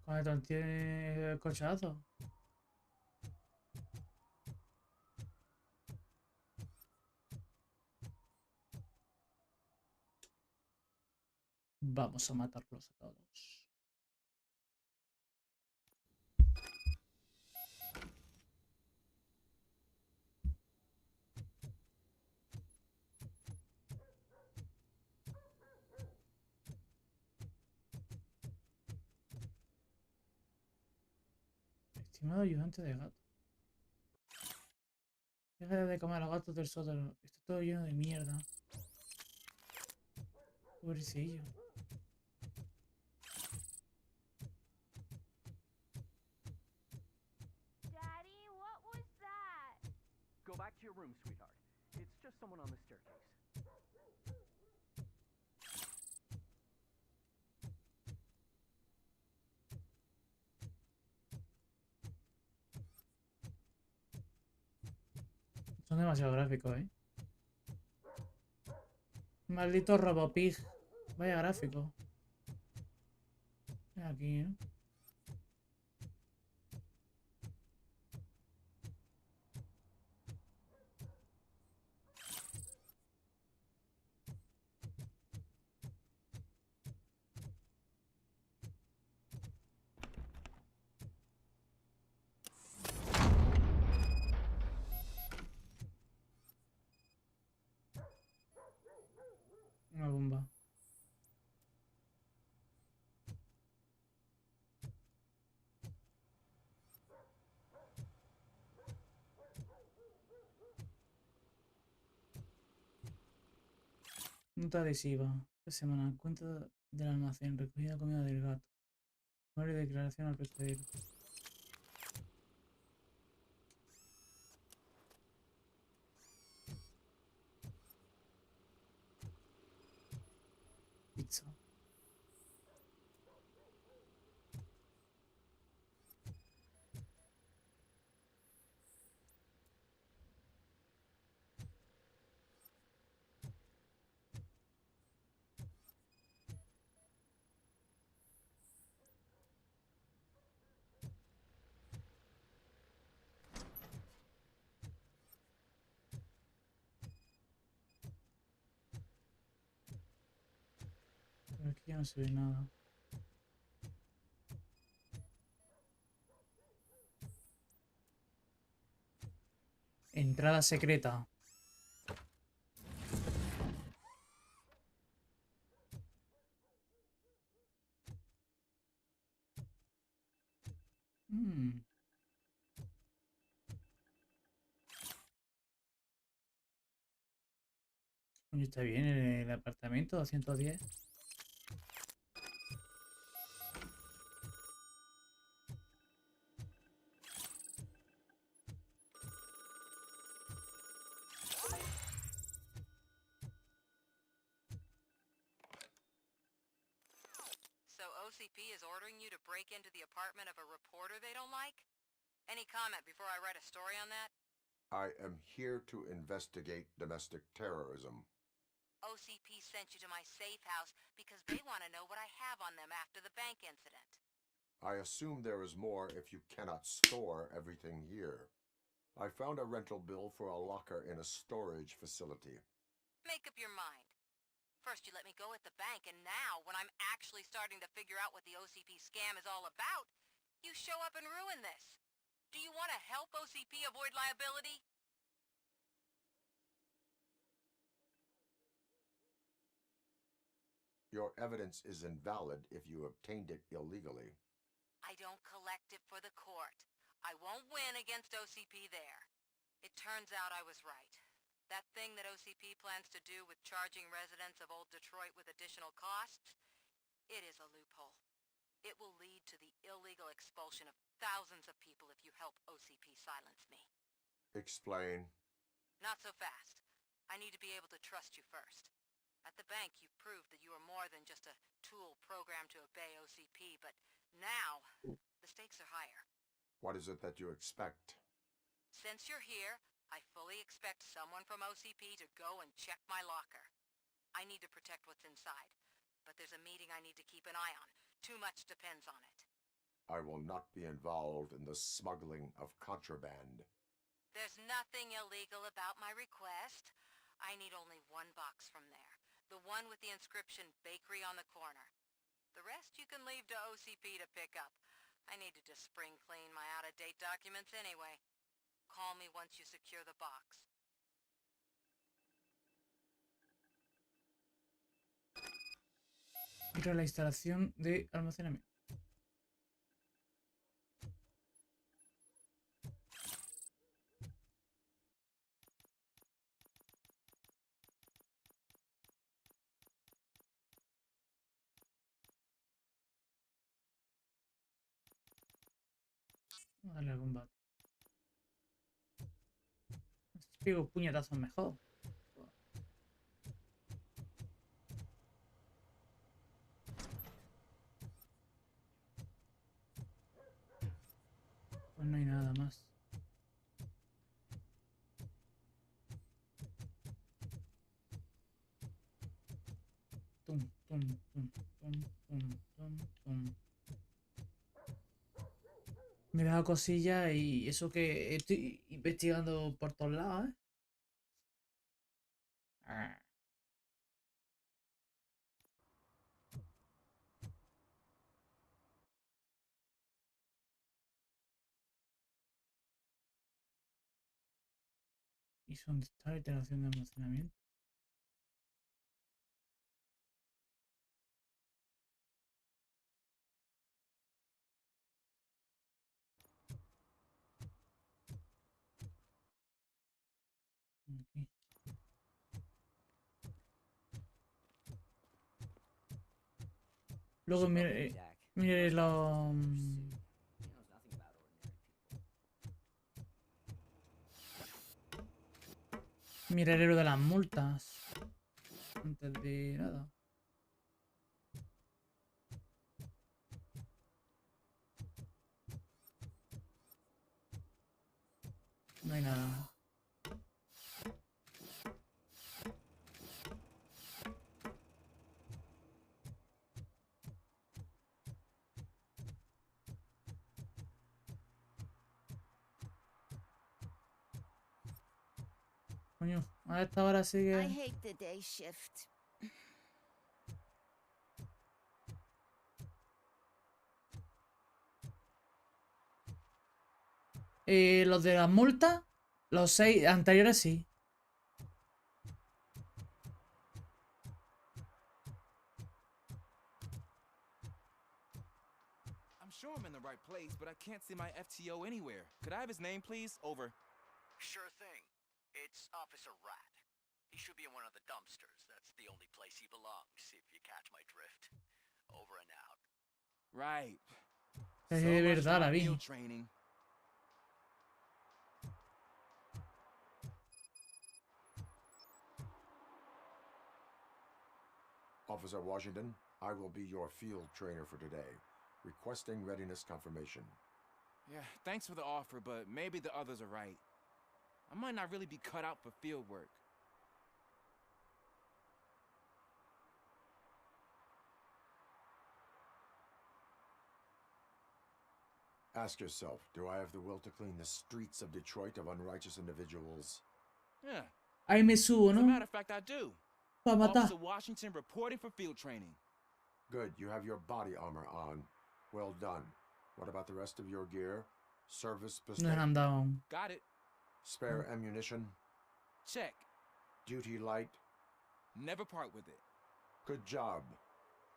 ¿Cuánto tiene el cochazo? Vamos a matarlos a todos. Estimado ayudante de gato. Deja de comer a los gatos del sótano. Está todo lleno de mierda. Pobrecillo.
Daddy, what was that?
Go back to your room, sweetheart. It's just someone on the staircase.
Son demasiado gráficos, ¿eh? Maldito Robopig. Vaya gráfico. Aquí, ¿no? Una bomba. Nota adhesiva. Esta semana. Cuenta del almacén. Recogida comida del gato. Nombre de declaración al pescadero. Pizza. Pero aquí ya no se ve nada. Entrada secreta. Coño, está bien el apartamento 210.
So OCP is ordering you to break into the apartment of a reporter they don't like? Any comment before I write a story on that?
I am here to investigate domestic terrorism.
OCP sent you to my safe house because they want to know what I have on them after the bank incident.
I assume there is more if you cannot store everything here. I found a rental bill for a locker in a storage facility.
Make up your mind. First you let me go at the bank, and now, when I'm actually starting to figure out what the OCP scam is all about, you show up and ruin this. Do you want to help OCP avoid liability?
Your evidence is invalid if you obtained it illegally.
I don't collect it for the court. I won't win against OCP there. It turns out I was right. That thing that OCP plans to do with charging residents of Old Detroit with additional costs, it is a loophole. It will lead to the illegal expulsion of thousands of people if you help OCP silence me.
Explain.
Not so fast. I need to be able to trust you first. At the bank, you proved that you are more than just a tool programmed to obey OCP, but now, the stakes are higher.
What is it that you expect?
Since you're here, I fully expect someone from OCP to go and check my locker. I need to protect what's inside, but there's a meeting I need to keep an eye on. Too much depends on it.
I will not be involved in the smuggling of contraband.
There's nothing illegal about my request. I need only one box from there. The one with the inscription Bakery on the corner. The rest you can leave to OCP to pick up. I needed to spring clean my out-of-date documents anyway. Call me once you secure the box.
Ir a la instalación de almacenamiento. Vamos a darle al combate. Pego puñetazos mejor. Pues no hay nada más. Tum, tum, tum, tum, tum, tum, tum. Me da cosilla y eso que estoy investigando por todos lados, ¿eh? ¿Y dónde está la iteración de almacenamiento? Aquí. Luego mire lo... Miraré lo de las multas. Antes de nada. No hay nada. Coño, a esta hora sí que...
I hate the day shift.
Los de las multas, los 6 anteriores sí.
I'm sure I'm in the right place, but I can't see my FTO anywhere. Could I have his name, please? Over.
Sure thing. It's Officer Rat. He should be in one of the dumpsters. That's the only place he belongs, if you catch my drift. Over and out.
Right.
Es de verdad, la vi.
Training.
Officer Washington, I will be your field trainer for today. Requesting readiness confirmation.
Yeah, thanks for the offer, but maybe the others are right. I might not really be cut out for field work.
Ask yourself, do I have the will to clean the streets of Detroit of unrighteous individuals?
Yeah.
Ahí me subo,
As a
¿no?
matter of fact, I do.
Pa' matar.
Officer Washington reporting for field training.
Good, you have your body armor on. Well done. What about the rest of your gear? Service
No
pistol?
he andado aún.
Got it.
Spare ammunition?
Check.
Duty light?
Never part with it.
Good job.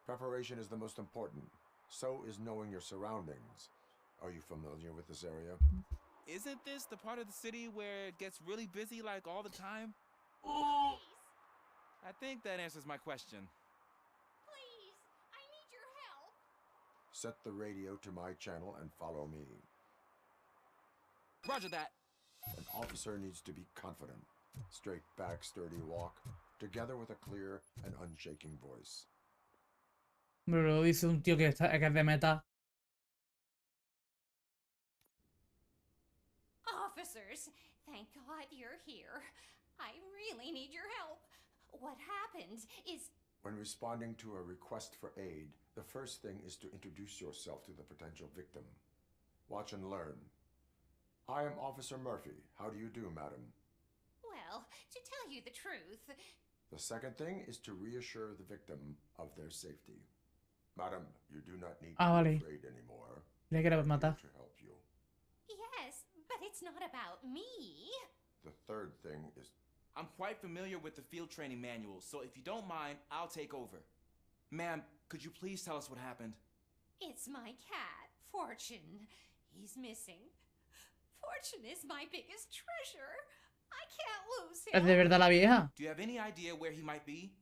Preparation is the most important. So is knowing your surroundings. Are you familiar with this area?
Isn't this the part of the city where it gets really busy like all the time?
Oh.
I think that answers my question.
Please, I need your help.
Set the radio to my channel and follow me.
Roger that.
An officer needs to be confident. Straight back, sturdy walk, together with a clear and unshaking voice.
Me lo dice un tío que es de meta.
Officers, thank God you're here. I really need your help. What happened is...
When responding to a request for aid, the first thing is to introduce yourself to the potential victim. Watch and learn. I am Officer Murphy. How do you do, madam?
Well, to tell you the truth...
The second thing is to reassure the victim of their safety. Madam, you do not need to be afraid anymore.
Le quiero matar.
To help you.
Yes, but it's not about me.
The third thing is...
I'm quite familiar with the field training manual, so if you don't mind, I'll take over. Ma'am, could you please tell us what happened?
It's my cat, Fortune. He's missing. Fortune is my biggest treasure. I can't lose him.
¿Es de verdad la vieja?
Do you have any idea where he might be?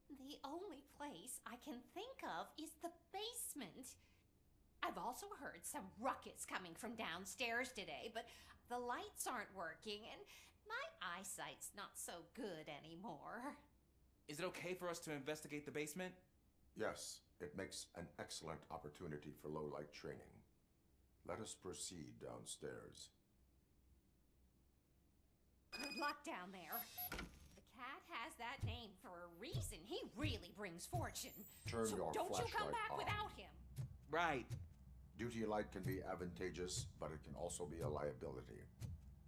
The only place I can think of is the basement. I've also heard some ruckus coming from downstairs today, but the lights aren't working and my eyesight's not so good anymore.
Is it okay for us to investigate the basement?
Yes, it makes an excellent opportunity for low-light training. Let us proceed downstairs.
Good luck down there. The cat has that name for a reason. He really brings fortune.
Turn
so
your
don't you come
flashlight
back
on.
without him.
Right.
Duty light can be advantageous, but it can also be a liability.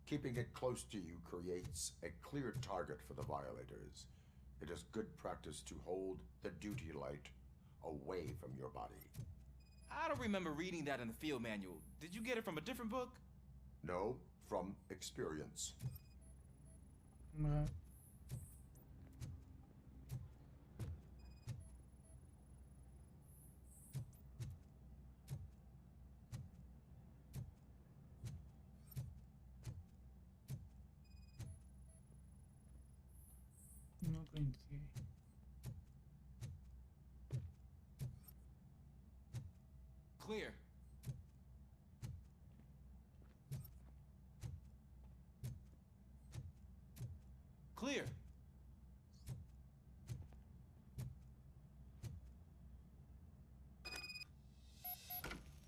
Keeping it close to you creates a clear target for the violators. It is good practice to hold the duty light away from your body.
I don't remember reading that in the field manual. Did you get it from a different book?
No, from experience.
No. No coincide.
Clear. Clear.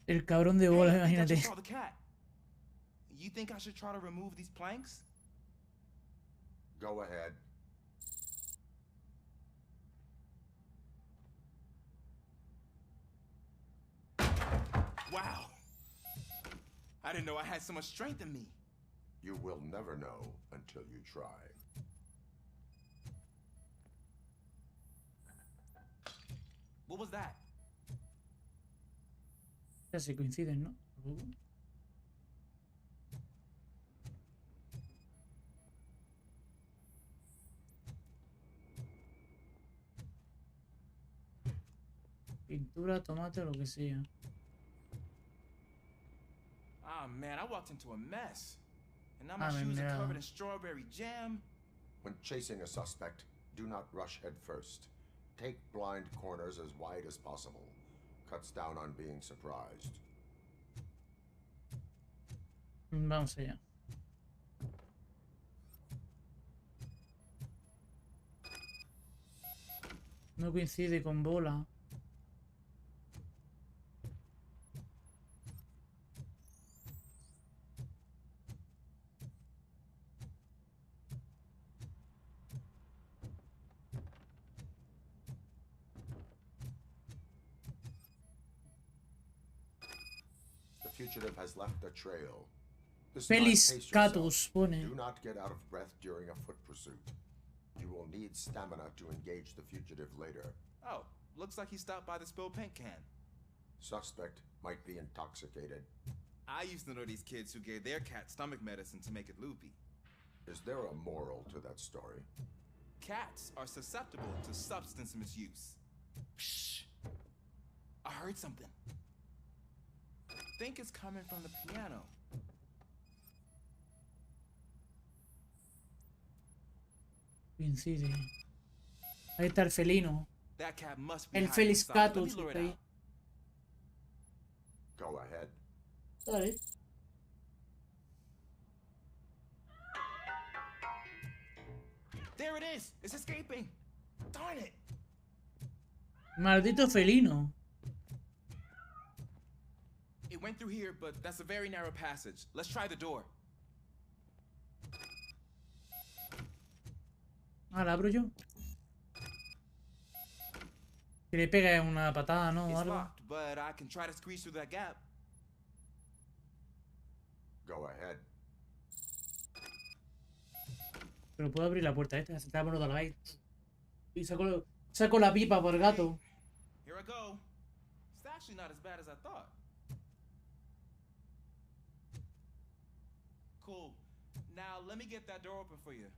El cabrón de bola,
Hey, I think I
imagínate.
just saw the cat. You think I should try to remove these planks?
Go ahead.
Wow. I didn't know I had so much strength in me.
You will never know until you try.
What was that?
Ya se coinciden, ¿no? Pintura, tomate, lo que sea.
Ah, man, I walked into a mess. And now my shoes are covered in strawberry jam.
When chasing a suspect, do not rush head first. Take blind corners as wide as possible. Cuts down on being surprised.
Vamos allá. No coincide con bola.
fugitive has left a trail. This
Felis
time, pace yourself.
Catus pone.
Do not get out of breath during a foot pursuit. You will need stamina to engage the fugitive later.
Oh, looks like he stopped by the spilled paint can.
Suspect might be intoxicated.
I used to know these kids who gave their cat stomach medicine to make it loopy.
Is there a moral to that story?
Cats are susceptible to substance misuse. Shh. I heard something. I think it's coming from the piano.
Coincide. Ahí está el felino.
That cat must be
El
hiding
Felis
inside. Let me
Catus.
lure it
Ahí.
out.
Go ahead.
Dale.
There it is! It's escaping! Darn it!
Maldito felino.
It went through here, but that's a very narrow passage. Let's try the door.
Ah, la abro yo. Que le pega una patada, ¿no? O
It's
algo.
locked, but I can try to squeeze through that gap.
Go ahead.
Pero puedo abrir la puerta esta, se está por la vez. Y saco la pipa por gato.
Here I go. It's actually not as bad as I thought. Cool. Now let me get that door open for you.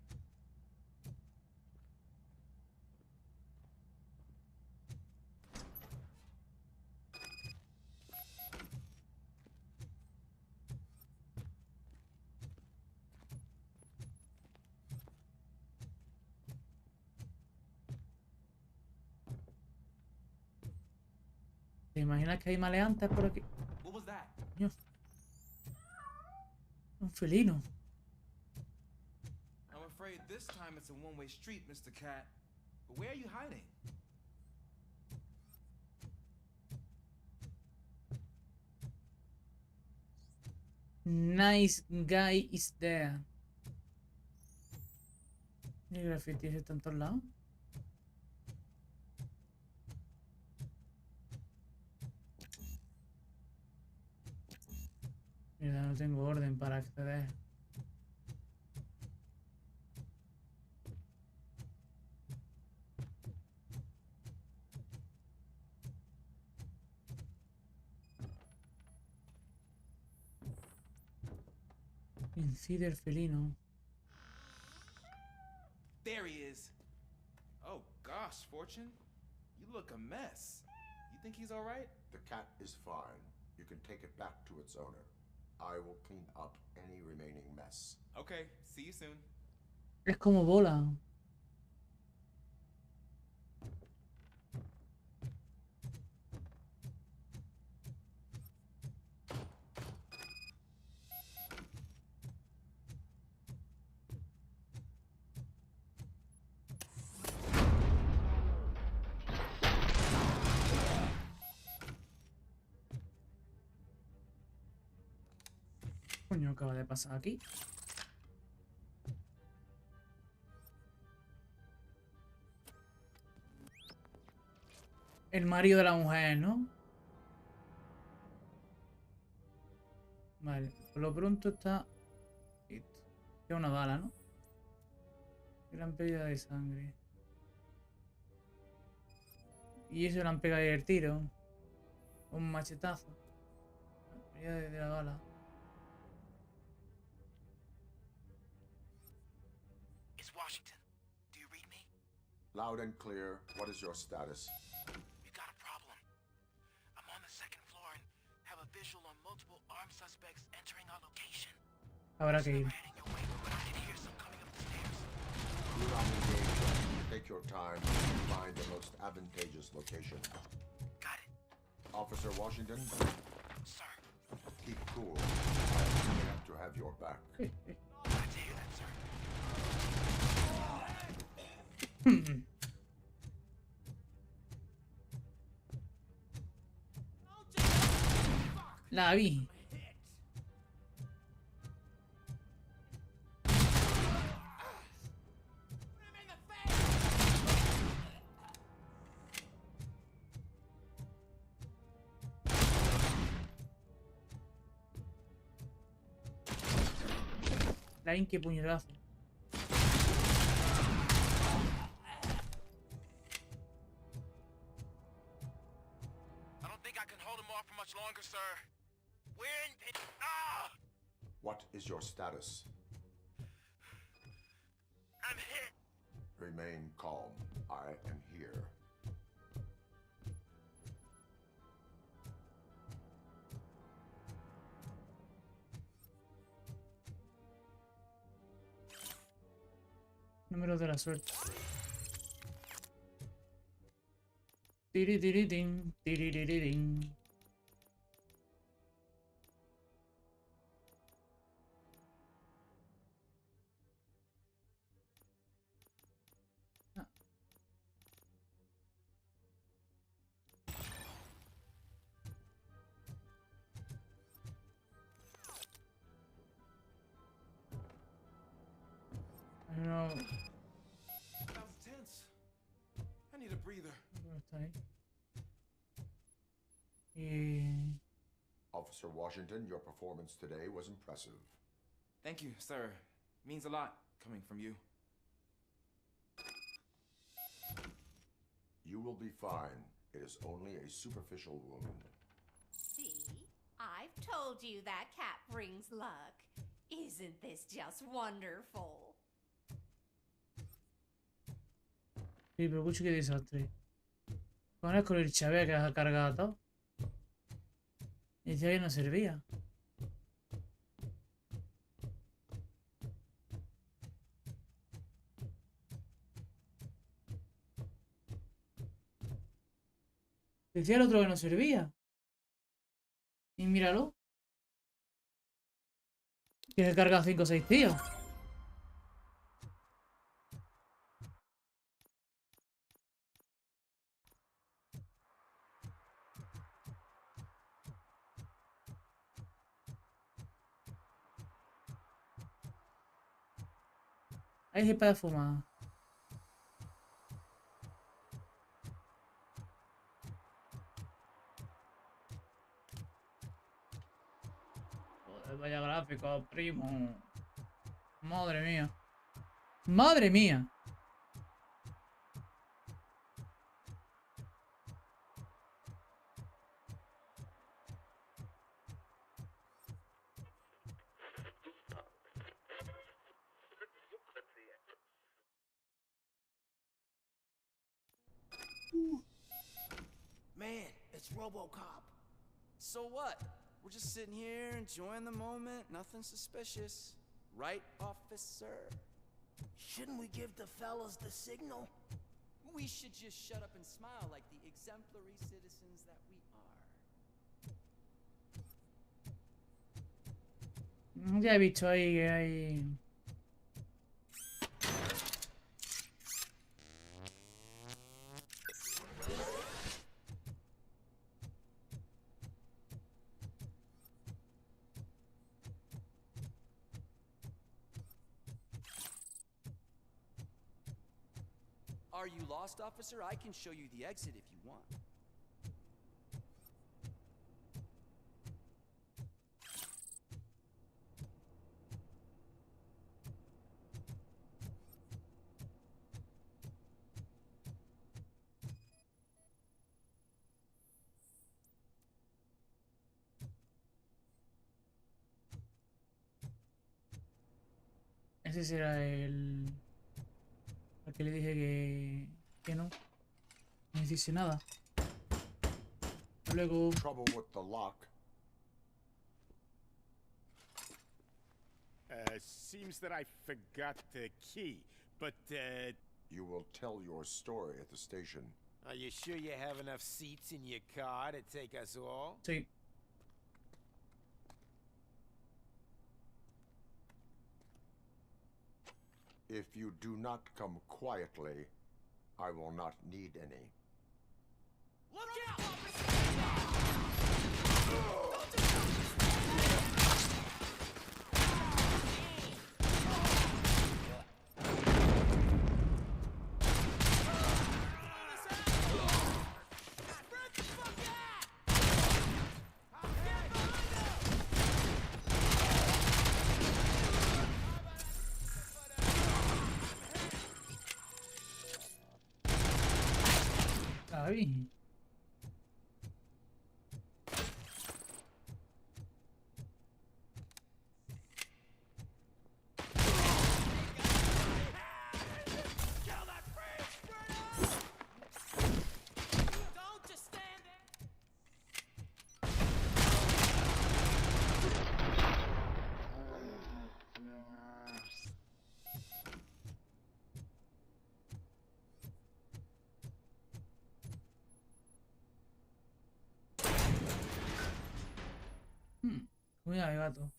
¿Te imaginas que hay maleantes por aquí?
What was that?
Coño. Un felino.
I'm afraid this time it's a one-way street, Mr. Cat. But where are you hiding?
Nice guy is there. ¿Y el graffiti ese está en todos lados? Mira, no tengo orden para acceder. Incide el felino.
There he is. Oh gosh, Fortune. You look a mess. You think he's all right?
The cat is fine. You can take it back to its owner. I will clean up any remaining mess.
Okay, see you soon.
Es como bola. Coño, acaba de pasar aquí. El marido de la mujer, ¿no? Vale, por lo pronto está... Es una bala, ¿no? Gran pérdida de sangre. Y eso le han pegado ahí el tiro. Un machetazo. Pérdida de la bala.
Washington, do you read me?
Loud and clear. What is your status?
We got a problem. I'm on the second floor and have a visual on multiple armed suspects entering our location.
Habrá que ir.
Heading your way, but I can hear some coming up the stairs.
Do not engage them. Take your time and find the most advantageous location.
Got it.
Officer Washington?
Sir.
Keep cool. I have to have your back.
Glad to hear that, sir.
La vi. Caín, qué puñetazo.
I don't think I can hold him off for much longer, sir. We're in pit. Ah!
What is your status?
I'm hit.
Remain calm. I am here.
Números de la suerte. Tiritiritín, tiriririrín. No.
That was tense. I need a breather.
Está ahí. Y...
Officer Washington, your performance today was impressive.
Thank you, sir. Means a lot coming from you.
You will be fine. It is only a superficial wound.
See? I've told you that cat brings luck. Isn't this just wonderful?
Sí, pero escucha qué desastre. Con el Chávez que ha cargado todo. Y decía que no servía. Decía el otro que no servía. Y míralo. Tiene cargado 5 o 6 tíos. Ahí se puede fumar. Joder, vaya gráfico, primo. Madre mía. Madre mía.
Man, it's Robocop.
So what? We're just sitting here enjoying the moment, nothing suspicious. Right, officer?
Shouldn't we give the fellas the signal?
We should just shut up and smile like the exemplary citizens that we are.
Ya he visto ahí que hay...
Are you lost, officer? I can show you the exit if you want.
Ese será el... al que le dije que no. No dice nada. Luego...
Trouble with the lock.
Seems that I forgot the key, but
You will tell your story at the station.
Are you sure you have enough seats in your car to take us all?
Sí.
If you do not come quietly, I will not need any.
Look out!
Ay.
Don't just stand there.
Cuidado, de gato.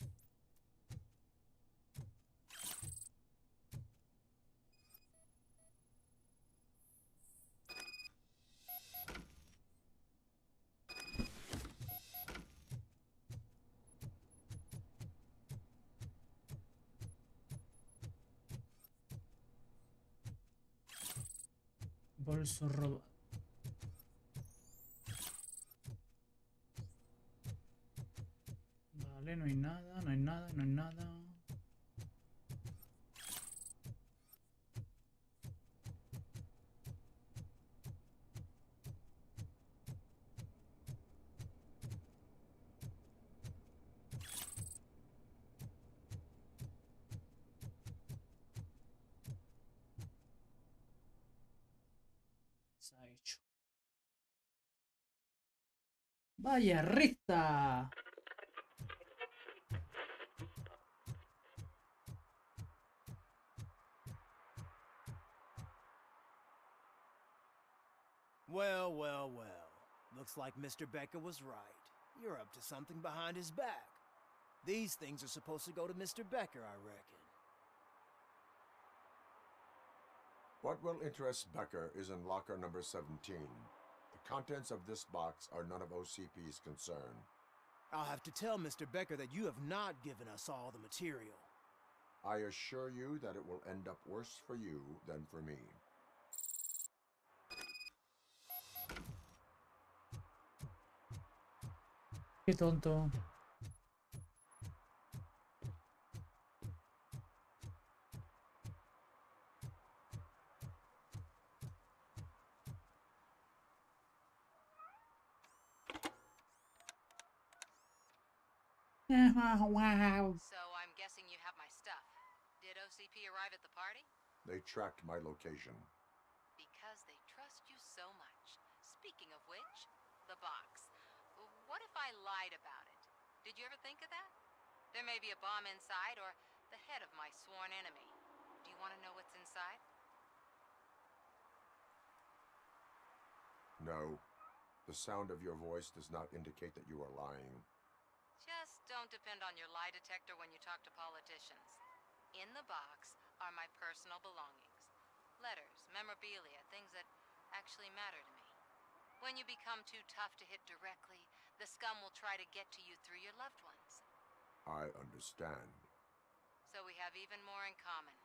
Bolso robado. Vale, no hay nada, no hay nada, no hay nada. Se ha hecho. Vaya recta.
Well, well, well. Looks like Mr. Becker was right. You're up to something behind his back. These things are supposed to go to Mr. Becker, I reckon.
What will interest Becker is in locker number 17. The contents of this box are none of OCP's concern.
I'll have to tell Mr. Becker that you have not given us all the material.
I assure you that it will end up worse for you than for me.
Qué tonto. Wow.
So I'm guessing you have my stuff. Did OCP arrive at the party?
They tracked my location.
Because they trust you so much. Speaking of which, the box. What if I lied about it? Did you ever think of that? There may be a bomb inside or the head of my sworn enemy. Do you want to know what's inside?
No. The sound of your voice does not indicate that you are lying.
Just don't depend on your lie detector when you talk to politicians. In the box are my personal belongings. Letters, memorabilia, things that actually matter to me. When you become too tough to hit directly, the scum will try to get to you through your loved ones.
I understand.
So we have even more in common.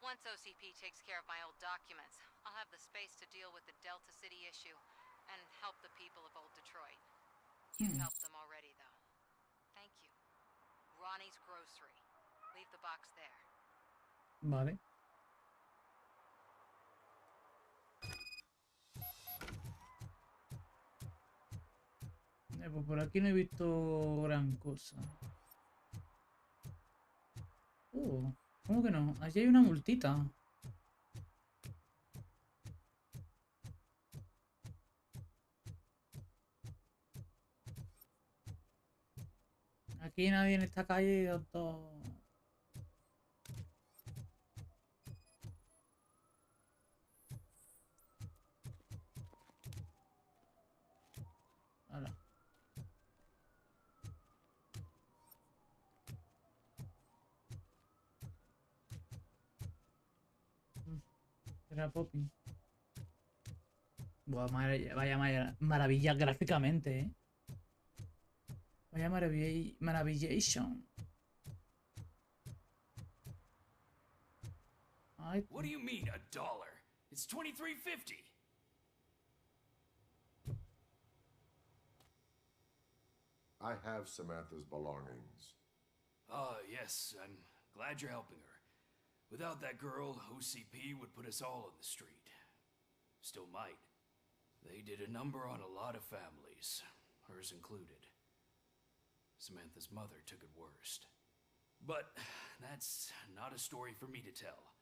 Once OCP takes care of my old documents, I'll have the space to deal with the Delta City issue and help the people of Old Detroit. You've helped them already, though. Thank you. Ronnie's Grocery. Leave the box there.
Vale. Pues por aquí no he visto gran cosa. ¿Cómo que no? Allí hay una multita. Aquí nadie en esta calle. Hala. Era Poppy. Buah, vaya maravilla gráficamente, ¿eh? Vaya maravillation. Ay,
What do you mean, $1? It's $23.50.
I have Samantha's belongings.
Yes, I'm glad you're helping her. Without that girl, OCP would put us all on the street. Still might. They did a number on a lot of families, hers included. Samantha's mother took it worst. But that's not a story for me to tell.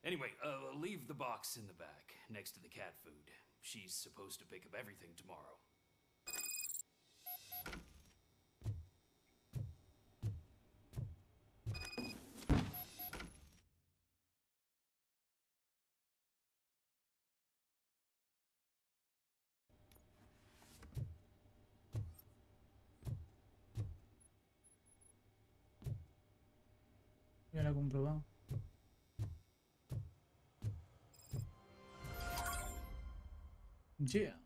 Anyway, leave the box in the back, next to the cat food. She's supposed to pick up everything tomorrow.
Ya lo he comprobado. Yeah.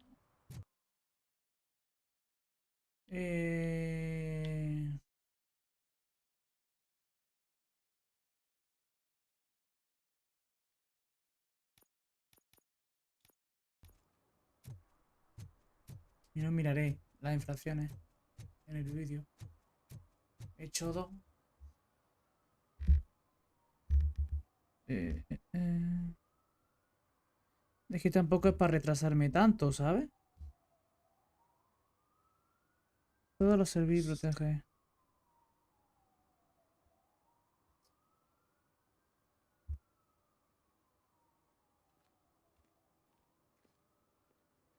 Y no miraré las infracciones en el vídeo. He hecho 2. Es que tampoco es para retrasarme tanto, ¿sabes? Todos los servicios protege.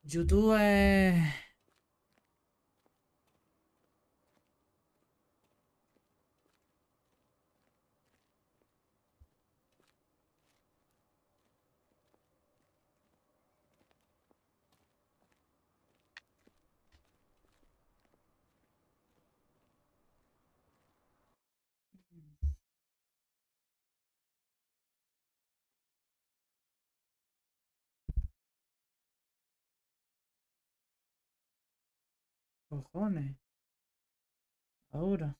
YouTube es... Cojones. Ahora.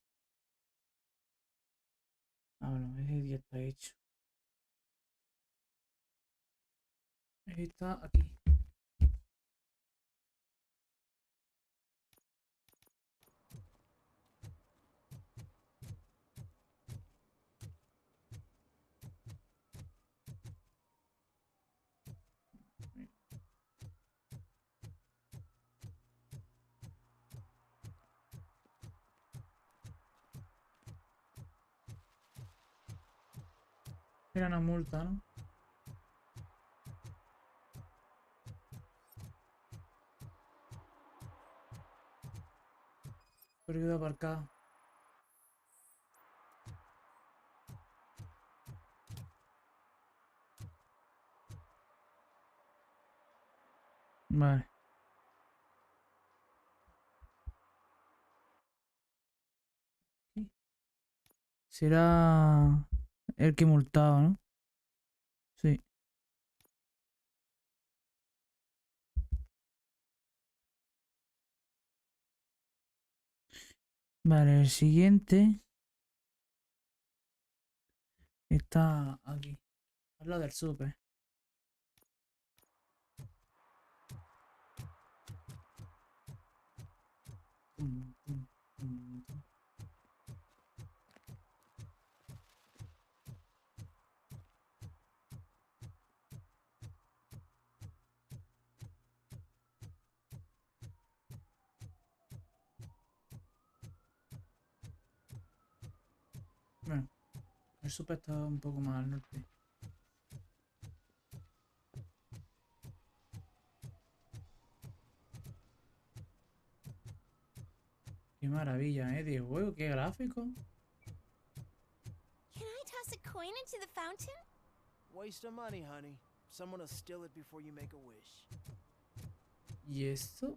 Ah, no, ese ya está hecho. Está aquí. Era una multa, ¿no? Prohibido aparcar. Vale. Será el que multaba, ¿no? Sí. Vale, el siguiente está aquí, al lado del súper. Bueno, el súper está un poco más al norte. Qué maravilla, de juego, qué gráfico.
Can I toss a coin into the fountain?
Waste of money, honey. Someone will steal it before you make a wish.
¿Y esto?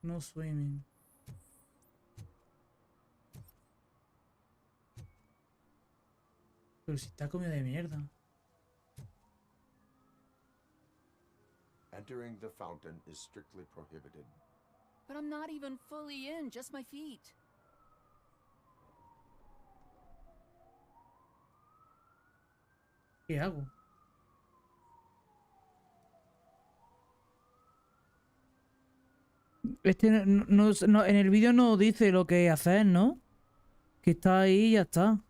No swimming. Pero si está comido de mierda.
Entering the fountain is strictly prohibited.
But I'm not even fully in, just my feet.
¿Qué hago? Este no, en el vídeo no dice lo que hacer, ¿no? Que está ahí y ya está.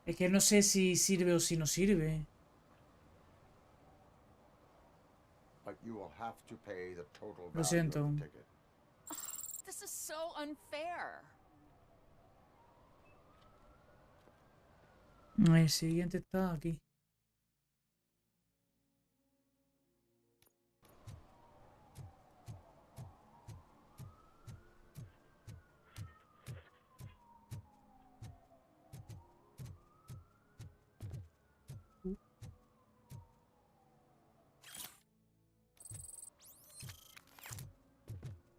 Es que no sé si sirve o si no sirve.
But you will have to pay the total
Lo
value of
siento.
the ticket.
This is so unfair.
El siguiente está aquí.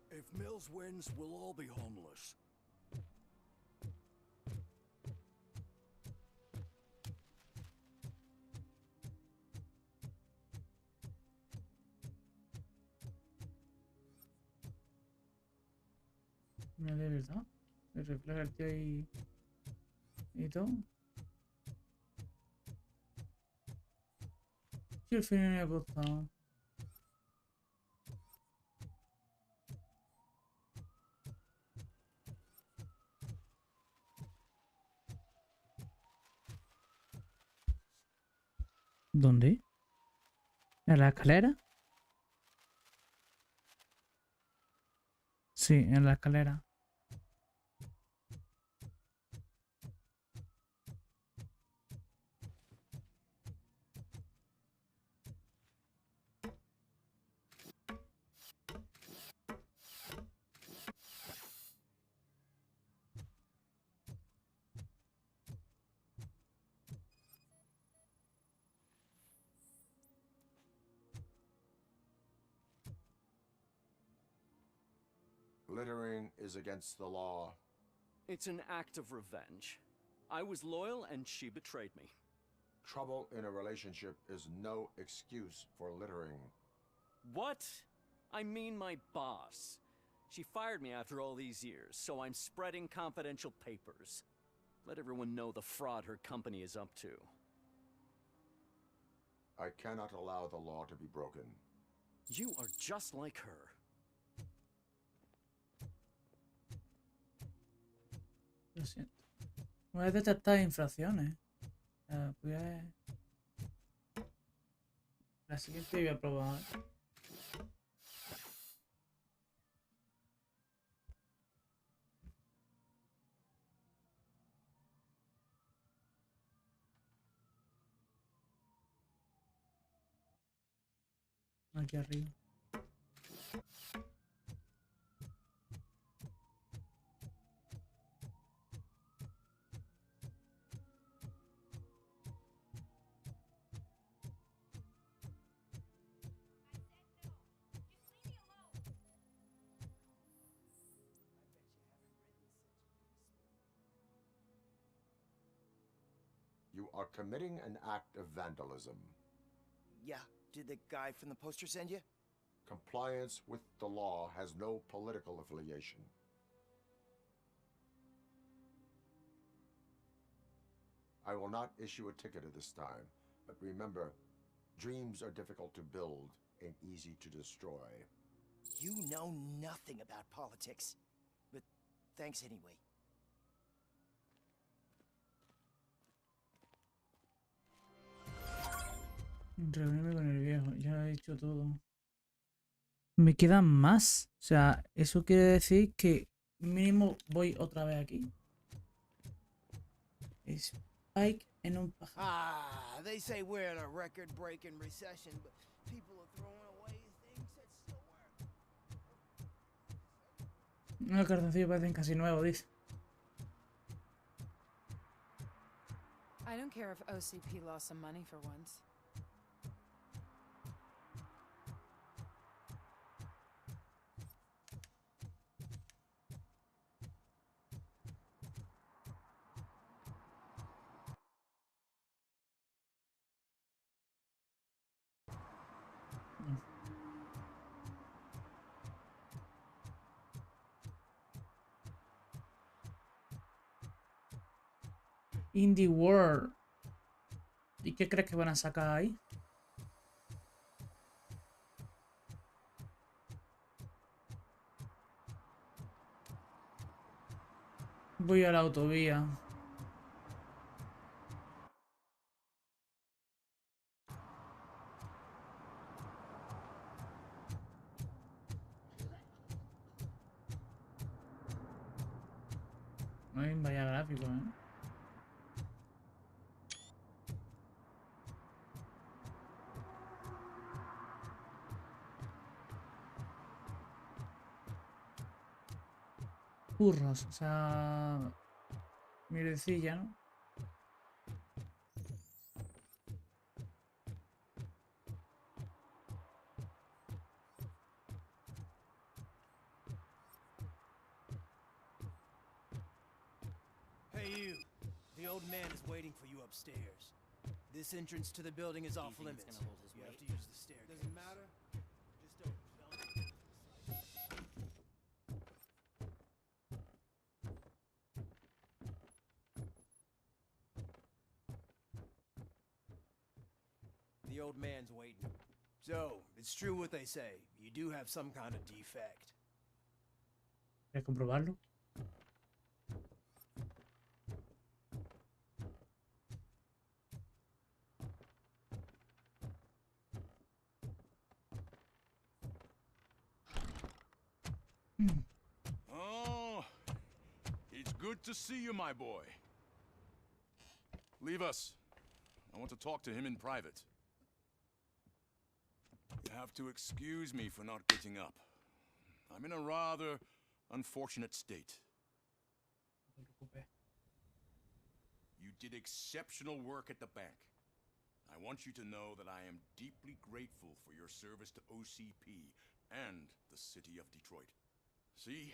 If Mills wins, we'll all be homeless.
Mira, de verdad. Me refleja el tío ahí. Y todo. Y al final me ha costado. ¿Dónde? ¿En la escalera? Sí, en la escalera.
Littering is against the law.
It's an act of revenge. I was loyal and she betrayed me.
Trouble in a relationship is no excuse for littering.
What? I mean my boss. She fired me after all these years, so I'm spreading confidential papers. Let everyone know the fraud her company is up to.
I cannot allow the law to be broken.
You are just like her.
Lo siento. Voy a detectar infracciones. Voy a... La siguiente voy a probar. Aquí arriba.
You are committing an act of vandalism.
Yeah, did the guy from the poster send you?
Compliance with the law has no political affiliation. I will not issue a ticket at this time, but remember, dreams are difficult to build and easy to destroy.
You know nothing about politics, but thanks anyway.
Reunirme con el viejo. Ya he hecho todo. Me quedan más. O sea, eso quiere decir que mínimo voy otra vez aquí. Spike en un pajar.
Ah, they say we're in a record-breaking recession, but people are throwing away things that still work.
Los cartoncillos parecen casi nuevos, dice.
I don't care if OCP lost some money for once.
Indie World. ¿Y qué crees que van a sacar ahí? Voy a la autovía. Ay, vaya gráfico, ¿eh? Curros, o sea... Mierdecilla, ¿no?
Hey, you. The old man is waiting for you upstairs. This entrance to the building is off limits. You have to use the staircase. Doesn't matter. Just don't. The old man's waiting. So, it's true what they say. You do have some kind of defect.
¿Quieres comprobarlo?
Oh, it's good to see you, my boy. Leave us. I want to talk to him in private. You have to excuse me for not getting up. I'm in a rather unfortunate state. You did exceptional work at the bank. I want you to know that I am deeply grateful for your service to OCP and the city of Detroit. See,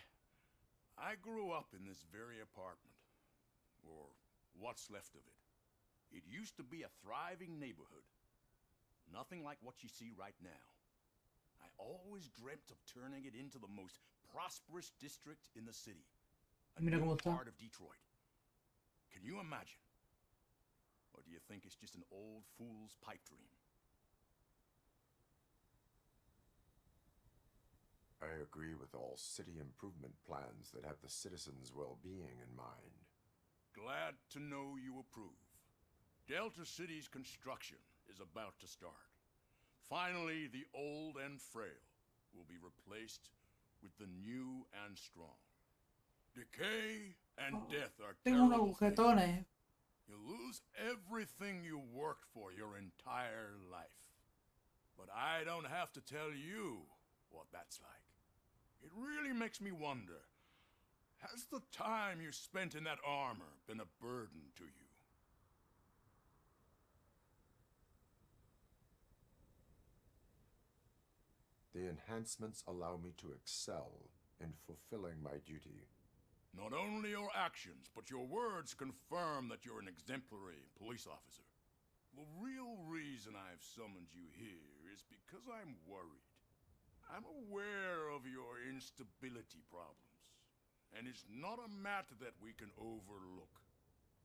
I grew up in this very apartment, or what's left of it. It used to be a thriving neighborhood. Nothing like what you see right now. I always dreamt of turning it into the most prosperous district in the city. A new part of Detroit. Can you imagine? Or do you think it's just an old fool's pipe dream?
I agree with all city improvement plans that have the citizens' well-being in mind.
Glad to know you approve. Delta City's construction is about to start. Finally, the old and frail will be replaced with the new and strong. Decay and death are terrible things. You lose everything you worked for your entire life. But I don't have to tell you what that's like. It really makes me wonder, has the time you spent in that armor been a burden to you?
The enhancements allow me to excel in fulfilling my duty.
Not only your actions, but your words confirm that you're an exemplary police officer. The real reason I've summoned you here is because I'm worried. I'm aware of your instability problems, and it's not a matter that we can overlook.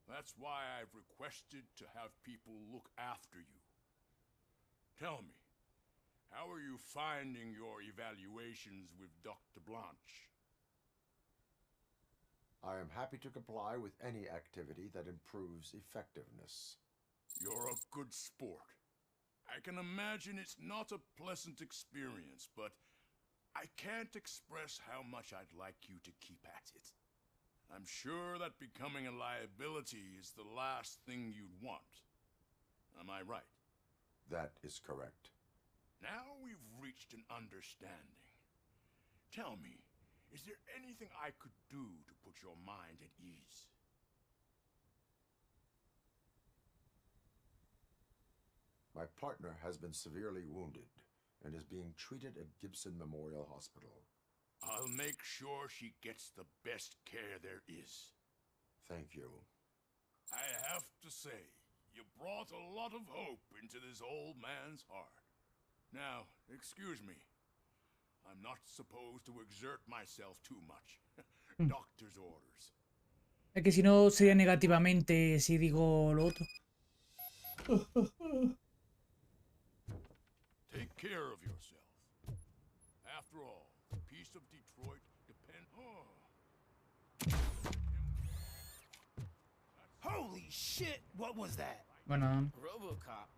That's why I've requested to have people look after you. Tell me, how are you finding your evaluations with Dr. Blanche?
I am happy to comply with any activity that improves effectiveness.
You're a good sport. I can imagine it's not a pleasant experience, but I can't express how much I'd like you to keep at it. I'm sure that becoming a liability is the last thing you'd want. Am I right?
That is correct.
Now we've reached an understanding. Tell me, is there anything I could do to put your mind at ease?
My partner has been severely wounded and is being treated at Gibson Memorial Hospital.
I'll make sure she gets the best care there is.
Thank you.
I have to say, you brought a lot of hope into this old man's heart. Now, excuse me. I'm not supposed to exert myself too much. Doctor's orders.
Es que si no sería negativamente si digo lo otro.
Take care of yourself. After all, the peace of Detroit depends.
Holy shit! What was that?
Bueno,
Robocop.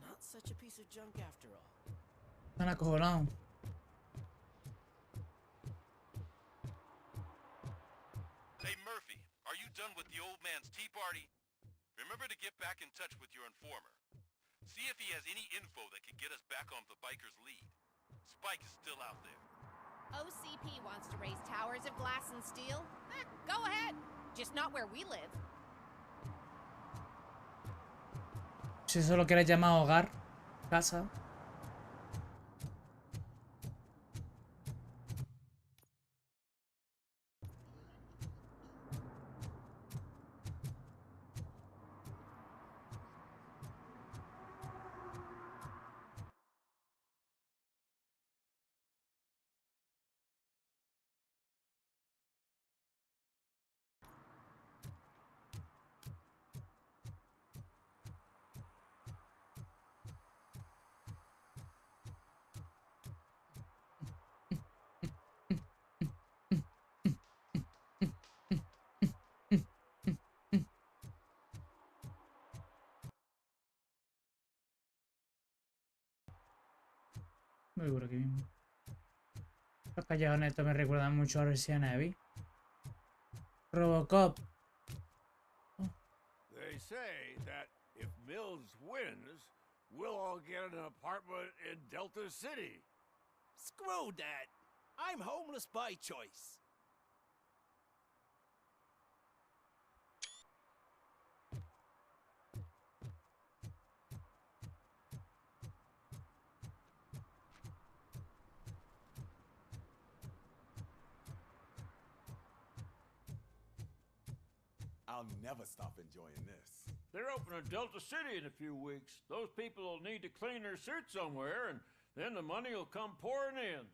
Not such a piece of junk after all.
están acojonados.
Hey, Murphy, are you
party, remember to get back in touch with your informer. See if he has any info that could get us back on the biker's lead. Spike is still out there.
OCP wants to raise towers of glass and steel. Go ahead. Just not where we live.
Si eso lo quieres llamar hogar, casa. Muy por aquí mismo. Los callejones estos me recuerdan mucho a Resident Evil. Robocop.
They say that if Mills wins, we'll all get an apartment in Delta City.
Screw that. I'm homeless by choice.
I'll never stop enjoying this.
They're opening Delta City in a few weeks. Those people will need to clean their suit somewhere, and then the money will come pouring in.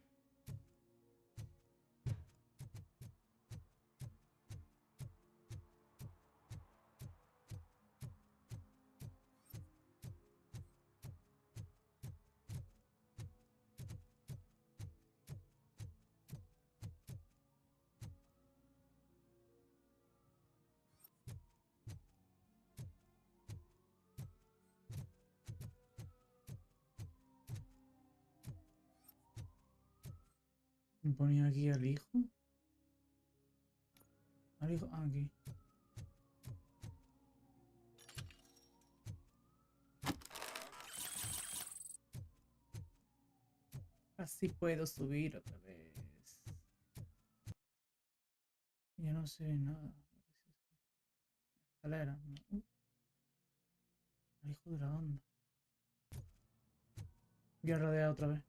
Me ponía aquí al hijo. Al hijo, aquí. Así puedo subir otra vez. Yo no sé nada. Escalera. No. El hijo de la onda. Voy a rodear otra vez.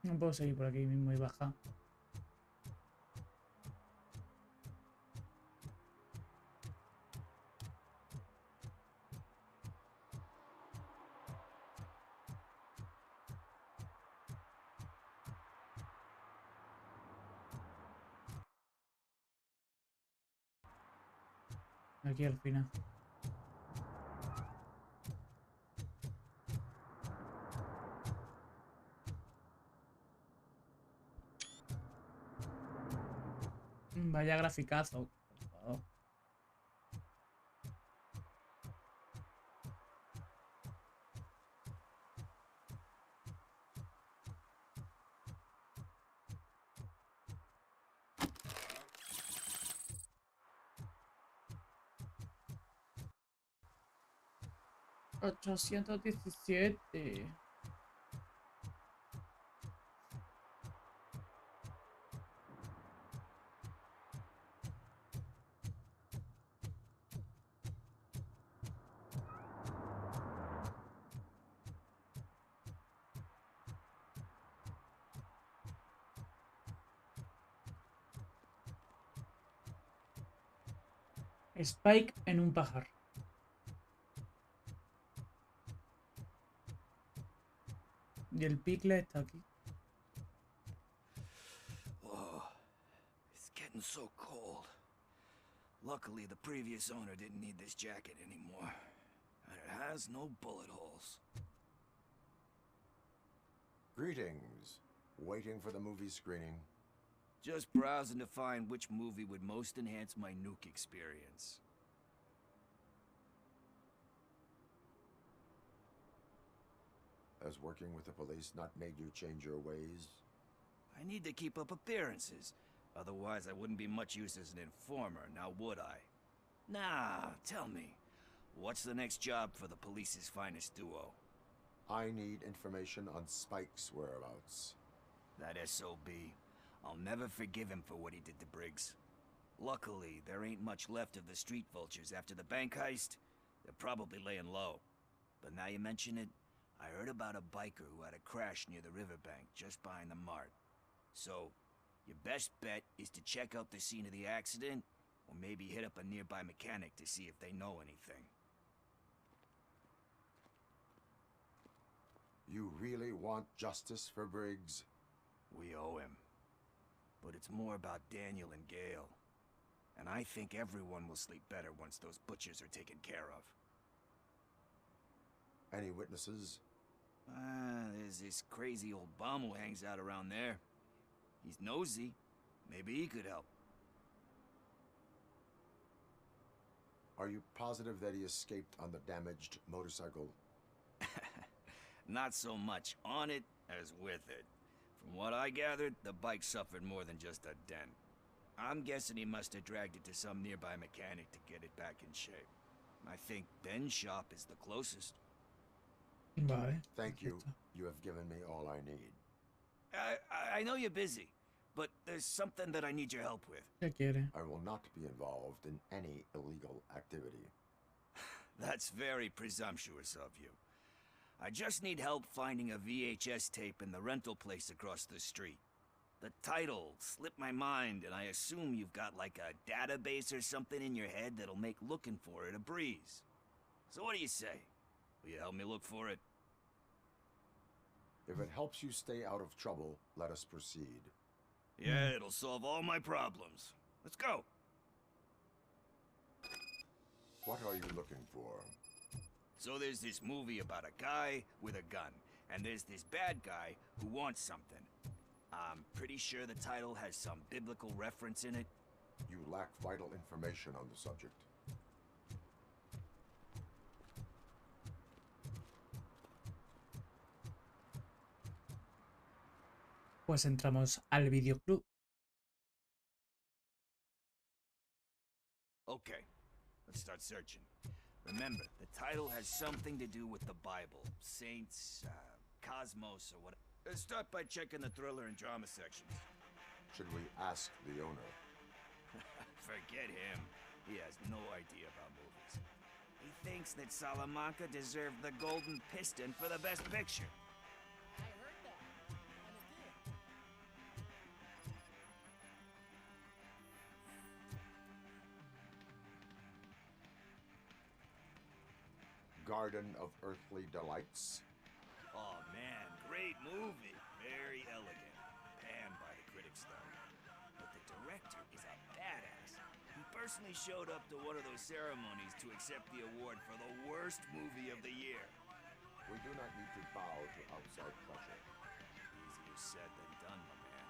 No puedo seguir por aquí mismo y bajar. Aquí al final. Vaya graficazo, por favor. $817. Spike en un pajar. Y el pickle está aquí.
Oh, it's getting so cold. Luckily, the previous owner didn't need this jacket anymore. And it has no bullet holes.
Greetings. Waiting for the movie screening?
Just browsing to find which movie would most enhance my nuke experience.
Has working with the police not made you change your ways?
I need to keep up appearances. Otherwise, I wouldn't be much use as an informer, now would I? Nah, tell me, what's the next job for the police's finest duo?
I need information on Spike's whereabouts.
That SOB. I'll never forgive him for what he did to Briggs. Luckily, there ain't much left of the street vultures after the bank heist. They're probably laying low. But now you mention it, I heard about a biker who had a crash near the riverbank just behind the mart. So, your best bet is to check out the scene of the accident, or maybe hit up a nearby mechanic to see if they know anything.
You really want justice for Briggs?
We owe him. But it's more about Daniel and Gale. And I think everyone will sleep better once those butchers are taken care of.
Any witnesses?
There's this crazy old bum who hangs out around there. He's nosy. Maybe he could help.
Are you positive that he escaped on the damaged motorcycle?
Not so much on it as with it. From what I gathered, the bike suffered more than just a dent. I'm guessing he must have dragged it to some nearby mechanic to get it back in shape. I think Ben's shop is the closest.
Vale.
Thank you. You have given me all I need.
I know you're busy, but there's something that I need your help with.
¿Qué quiere?
I will not be involved in any illegal activity.
That's very presumptuous of you. I just need help finding a VHS tape in the rental place across the street. The title slipped my mind, and I assume you've got like a database or something in your head that'll make looking for it a breeze. So what do you say? Will you help me look for it?
If it helps you stay out of trouble, let us proceed.
Yeah, it'll solve all my problems. Let's go.
What are you looking for?
So there's this movie about a guy with a gun, and there's this bad guy who wants something. I'm pretty sure the title has some biblical reference in it.
You lack vital information on the subject.
Pues entramos al videoclub.
Okay, let's start searching. Remember, the title has something to do with the Bible, saints, cosmos, or whatever. Let's start by checking the thriller and drama sections.
Should we ask the owner?
Forget him. He has no idea about movies. He thinks that Salamanca deserved the Golden Piston for the Best Picture.
I heard that, and it did.
Garden of Earthly Delights.
Oh man, great movie. Very elegant. Panned by the critics though. But the director is a badass. He personally showed up to one of those ceremonies to accept the award for the worst movie of the year.
We do not need to bow to outside pressure.
Easier said than done, my man.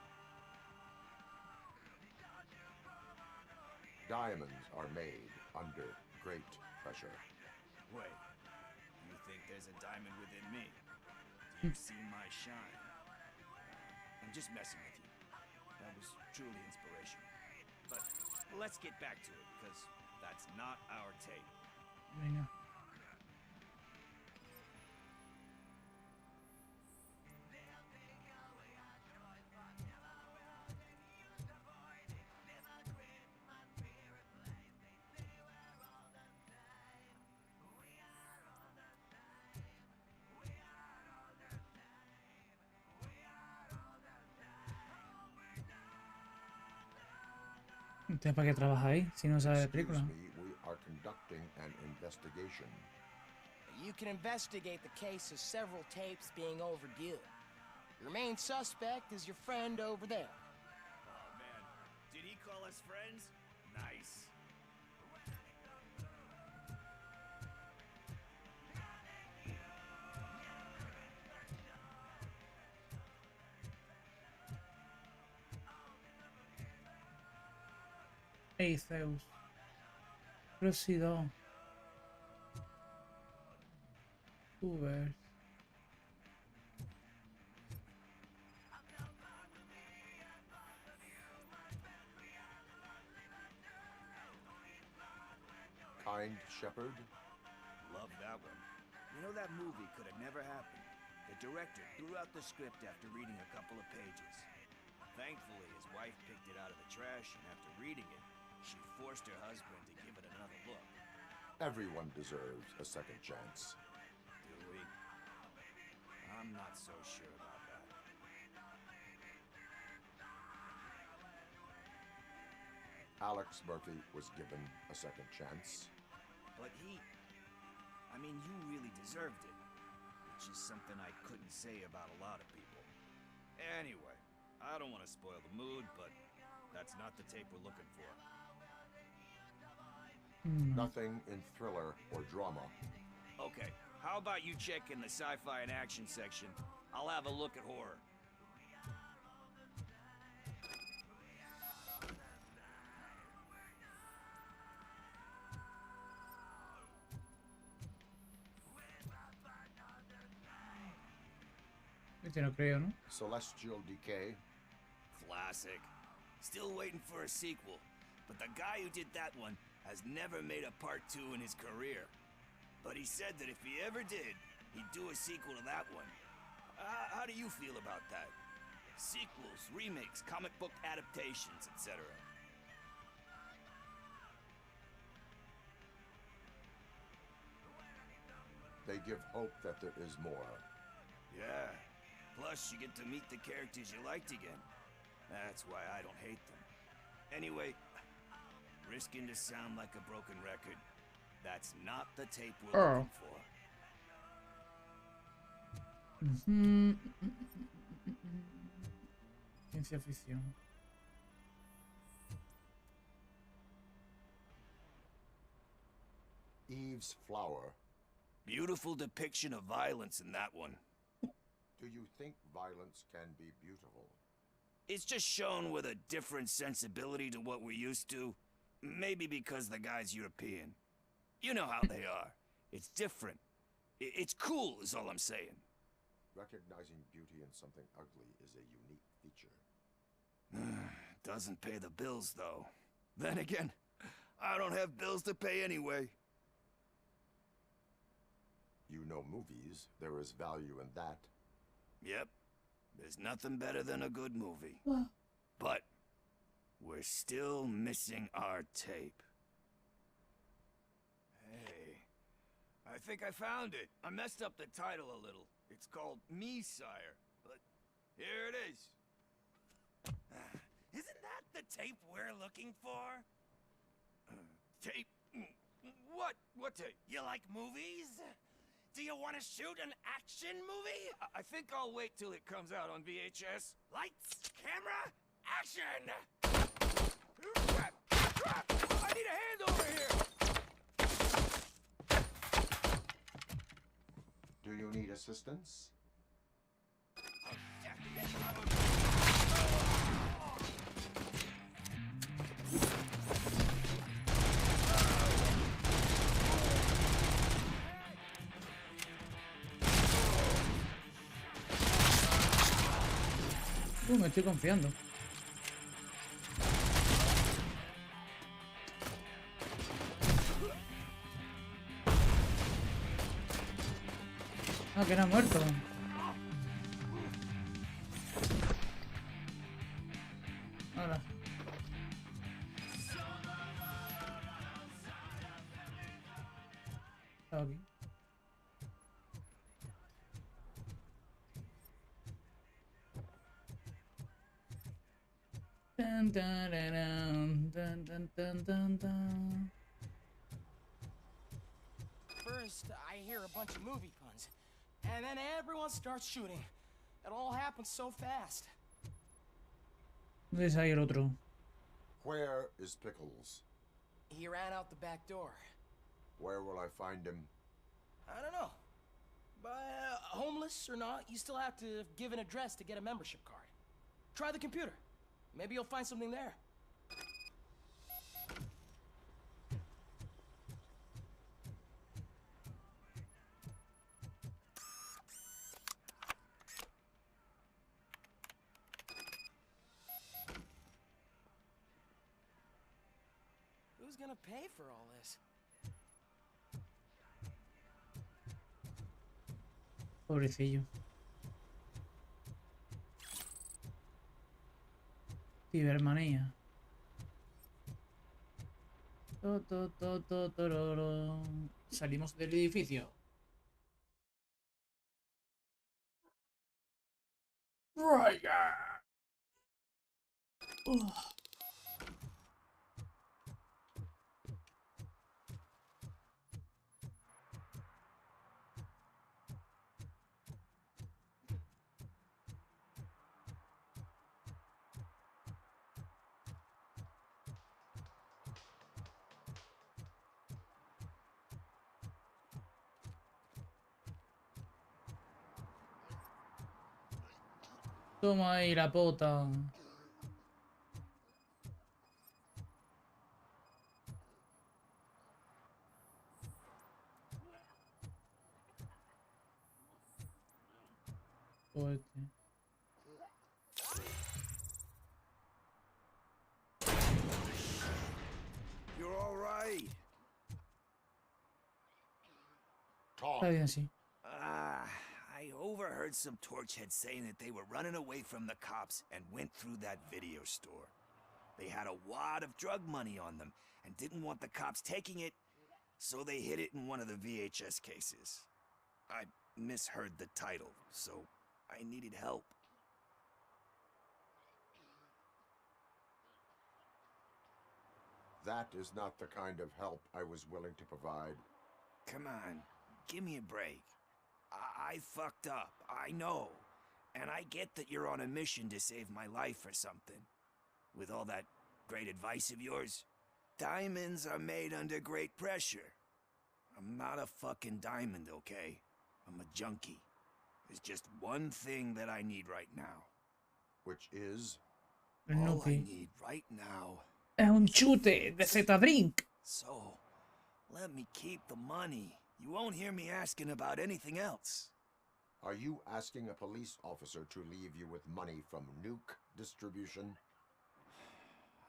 Diamonds are made under great pressure.
Wait, you think there's a diamond within me? Do you see my shine? I'm just messing with you. That was truly inspirational. But let's get back to it, because that's not our tape.
Venga. ¿Usted para qué trabaja ahí si no sabe de película?
Excuse me, we are conducting an investigation.
You can investigate the case of several tapes being overdue. Your main suspect is your friend over there.
Oh man, did he call us friends? Nice.
Hey Zeus. Procedo. Uber.
kind shepherd?
Love that one. You know, that movie could have never happened. The director threw out the script after reading a couple of pages. Thankfully, his wife picked it out of the trash, and after reading it, she forced her husband to give it another look.
Everyone deserves a second chance.
Do we? I'm not so sure about that.
Alex Murphy was given a second chance.
But I mean, you really deserved it. Which is something I couldn't say about a lot of people. Anyway, I don't want to spoil the mood, but that's not the tape we're looking for.
Nothing in thriller or drama.
Okay, how about you check in the sci-fi and action section? I'll have a look at horror.
Este no creo, ¿no?
Celestial Decay.
Classic. Still waiting for a sequel, but the guy who did that one has never made a part 2 in his career. But he said that if he ever did, he'd do a sequel to that one. How do you feel about that? Sequels, remakes, comic book adaptations, etc.
They give hope that there is more.
Yeah. Plus, you get to meet the characters you liked again. That's why I don't hate them. Anyway, risking to sound like a broken record, that's not the tape we're looking for.
Ciencia ficción.
Eve's Flower.
Beautiful depiction of violence in that one.
Do you think violence can be beautiful?
It's just shown with a different sensibility to what we're used to. Maybe because the guy's European. You know how they are. It's different. It's cool, is all I'm saying.
Recognizing beauty in something ugly is a unique feature.
Doesn't pay the bills, though. Then again, I don't have bills to pay anyway.
You know movies. There is value in that.
Yep. There's nothing better than a good movie. But we're still missing our tape. Hey, I think I found it. I messed up the title a little. It's called Me, Sire. But here it is.
Isn't that the tape we're looking for?
Tape? What tape?
You like movies? Do you want to shoot an action movie?
I think I'll wait till it comes out on VHS.
Lights, camera, action!
I need a hand over here!
Do you need assistance?
Me estoy confiando. Ah, que no ha muerto. Ahora. Estaba aquí. Dun, dun, dun, dun, dun, dun, dun, dun.
First, I hear a bunch of movie puns, and then everyone starts shooting. It all happens so fast.
¿Dónde está ahí el otro?
Where is Pickles?
He ran out the back door.
Where will I find him?
I don't know. But homeless or not, you still have to give an address to get a membership card. Try the computer. Maybe you'll find something there. Who's gonna pay for all this?
Pobrecillo. Cibermanía. Tororo. Salimos del edificio. Toma ahí la pota. Fuerte.
You're all right.
Está bien así.
I overheard some torchheads saying that they were running away from the cops and went through that video store. They had a wad of drug money on them and didn't want the cops taking it, so they hid it in one of the VHS cases. I misheard the title, so I needed help.
That is not the kind of help I was willing to provide.
Come on, give me a break. I fucked up, I know. And I get that you're on a mission to save my life or something. With all that great advice of yours, diamonds are made under great pressure. I'm not a fucking diamond, okay? I'm a junkie. There's just one thing that I need right now.
Which is?
All I need right now
Es un chute de Z-Drink.
So, let me keep the money. You won't hear me asking about anything else.
Are you asking a police officer to leave you with money from nuke distribution?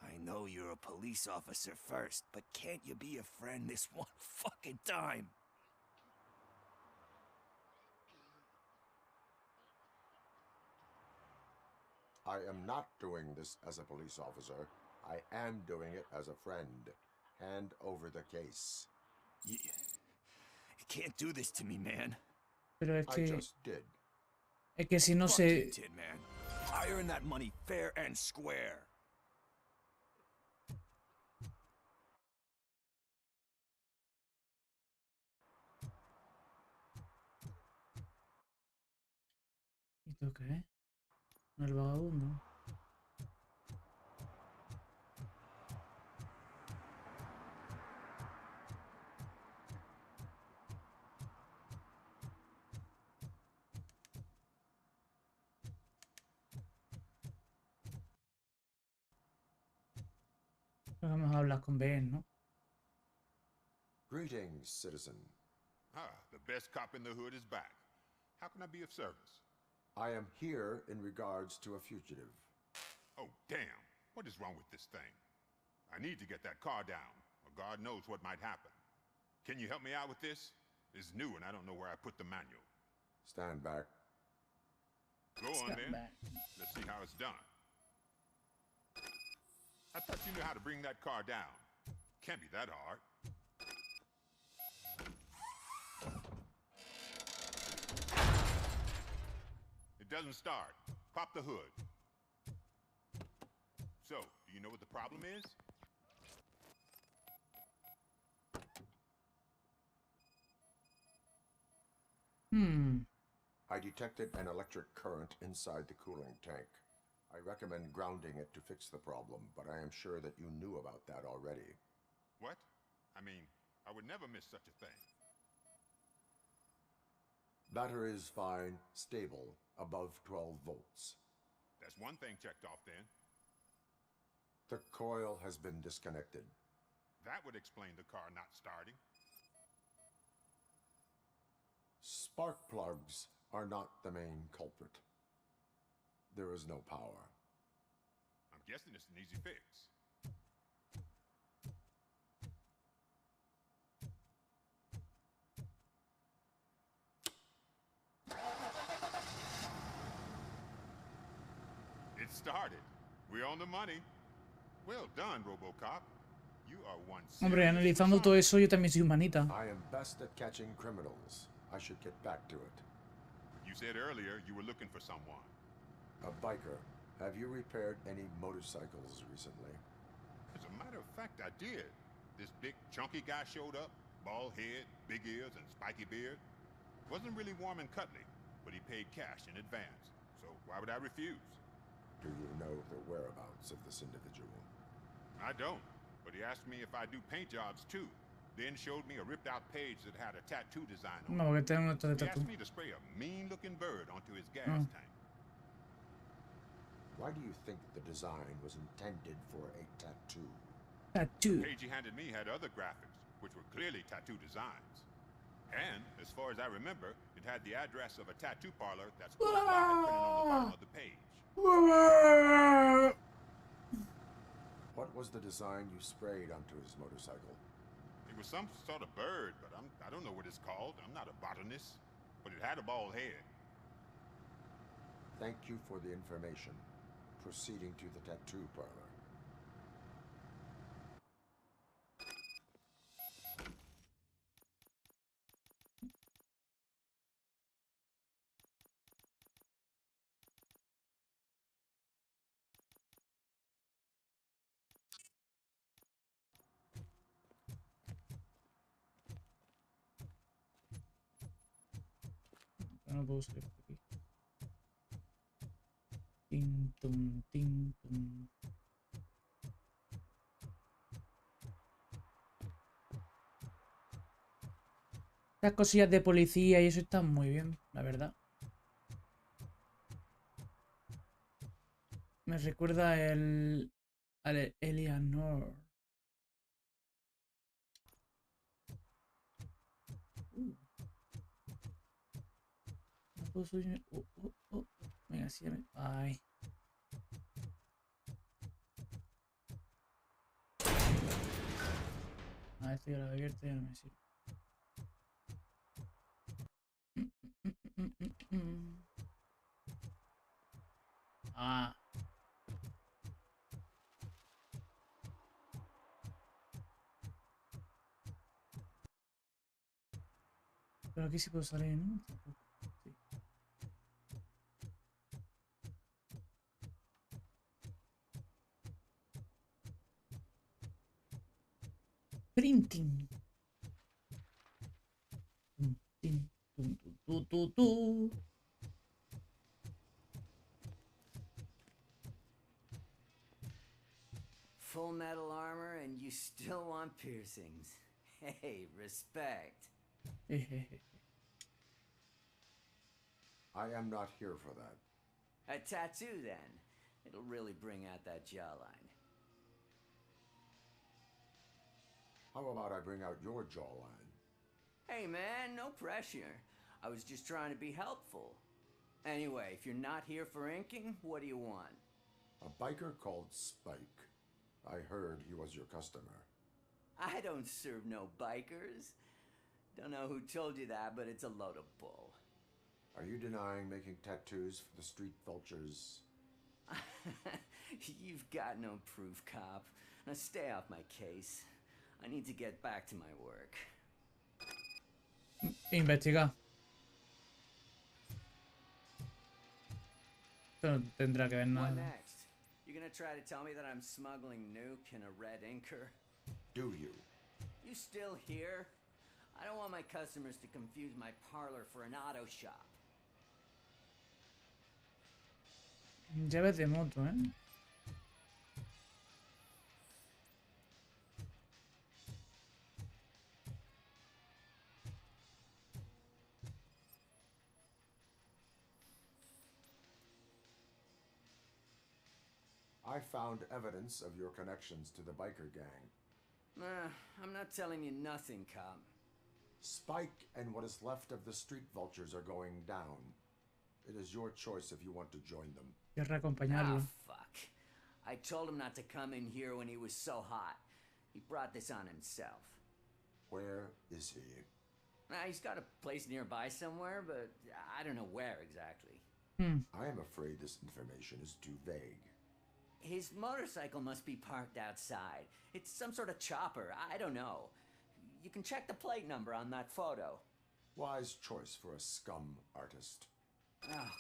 I know you're a police officer first, but can't you be a friend this one fucking time?
I am not doing this as a police officer. I am doing it as a friend. Hand over the case.
You can't do this to me, man.
Pero es
I
que...
just did.
Es que si no
Fuck
se...
you, Tin Man. I earned that money fair and square.
¿Y tú qué? El vagabundo. Vamos a hablar con Ben, ¿no?
Greetings, citizen.
The best cop in the hood is back. How can I be of service?
I am here in regards to a fugitive.
Oh, damn. What is wrong with this thing? I need to get that car down, or God knows what might happen. Can you help me out with this? It's new and I don't know where I put the manual.
Stand back.
Go on then. Let's see how it's done. I thought you knew how to bring that car down. Can't be that hard. It doesn't start. Pop the hood. So, do you know what the problem is?
I detected an electric current inside the cooling tank. I recommend grounding it to fix the problem, but I am sure that you knew about that already.
What? I mean, I would never miss such a thing.
Battery is fine, stable, above 12 volts.
That's one thing checked off then.
The coil has been disconnected.
That would explain the car not starting.
Spark plugs are not the main culprit. There is no power.
I'm guessing it's an easy fix. started. We're on the money. Well done, Robocop. You are one
Hombre,
serious
analizando todo eso, yo también soy humanita.
I am best at catching criminals. I should get back to it.
You said earlier you were looking for someone.
A biker. Have you repaired any motorcycles recently?
As a matter of fact, I did. This big, chunky guy showed up. Bald head, big ears, and spiky beard. Wasn't really warm and cuddly, but he paid cash in advance. So why would I refuse?
Do you know the whereabouts of this individual?
I don't, but he asked me if I do paint jobs too. Then showed me a ripped-out page that had a tattoo design on it.
No, porque tengo esto de
He
tatu.
asked me to spray a mean-looking bird onto his gas
Mm.
tank.
Why do you think the design was intended for a tattoo?
Tattoo.
The page he handed me had other graphics, which were clearly tattoo designs. And, as far as I remember, it had the address of a tattoo parlor that's close by printed on the bottom of the page.
What was the design you sprayed onto his motorcycle?
It was some sort of bird, but I don't know what it's called. I'm not a botanist. But it had a bald head.
Thank you for the information. Proceeding to the tattoo parlor.
No puedo salir por aquí. Tin, tum, tin, tum. Estas cosillas de policía y eso están muy bien, la verdad. Me recuerda al Eleanor. No puedo subirme. Venga, sí, ya me. Ay. Ah, esto ya lo he abierto, ya no me sirve. Ah. Pero aquí sí puedo salir, ¿no? Tampoco. Sí. Printing. Tin, tum, tu, tu, tu.
Full metal armor and you still want piercings. Hey, respect.
I am not here for that.
A tattoo, then. It'll really bring out that jawline.
How about I bring out your jawline?
Hey, man, no pressure. I was just trying to be helpful. Anyway, if you're not here for inking, what do you want?
A biker called Spike. I heard he was your customer.
I don't serve no bikers. Don't know who told you that, but it's a load of bull.
Are you denying making tattoos for the street vultures?
You've got no proof, cop. Now stay off my case. I need to get back to my work.
Investiga. Esto no tendrá que ver
What
nada.
next? You gonna try to tell me that I'm smuggling nuke in a red inker?
Do you?
You still here? I don't want my customers to confuse my parlor for an auto shop.
Llaves de moto, ¿eh?
I found evidence of your connections to the biker gang.
I'm not telling you nothing, cop.
Spike and what is left of the street vultures are going down. It is your choice if you want to join them.
Querrá acompañarlo.
Oh, fuck. I told him not to come in here when he was so hot. He brought this on himself.
Where is he?
He's got a place nearby somewhere, but I don't know where exactly.
I am afraid this information is too vague.
His motorcycle must be parked outside. It's some sort of chopper. I don't know. You can check the plate number on that photo.
Wise choice for a scum artist.
Oh,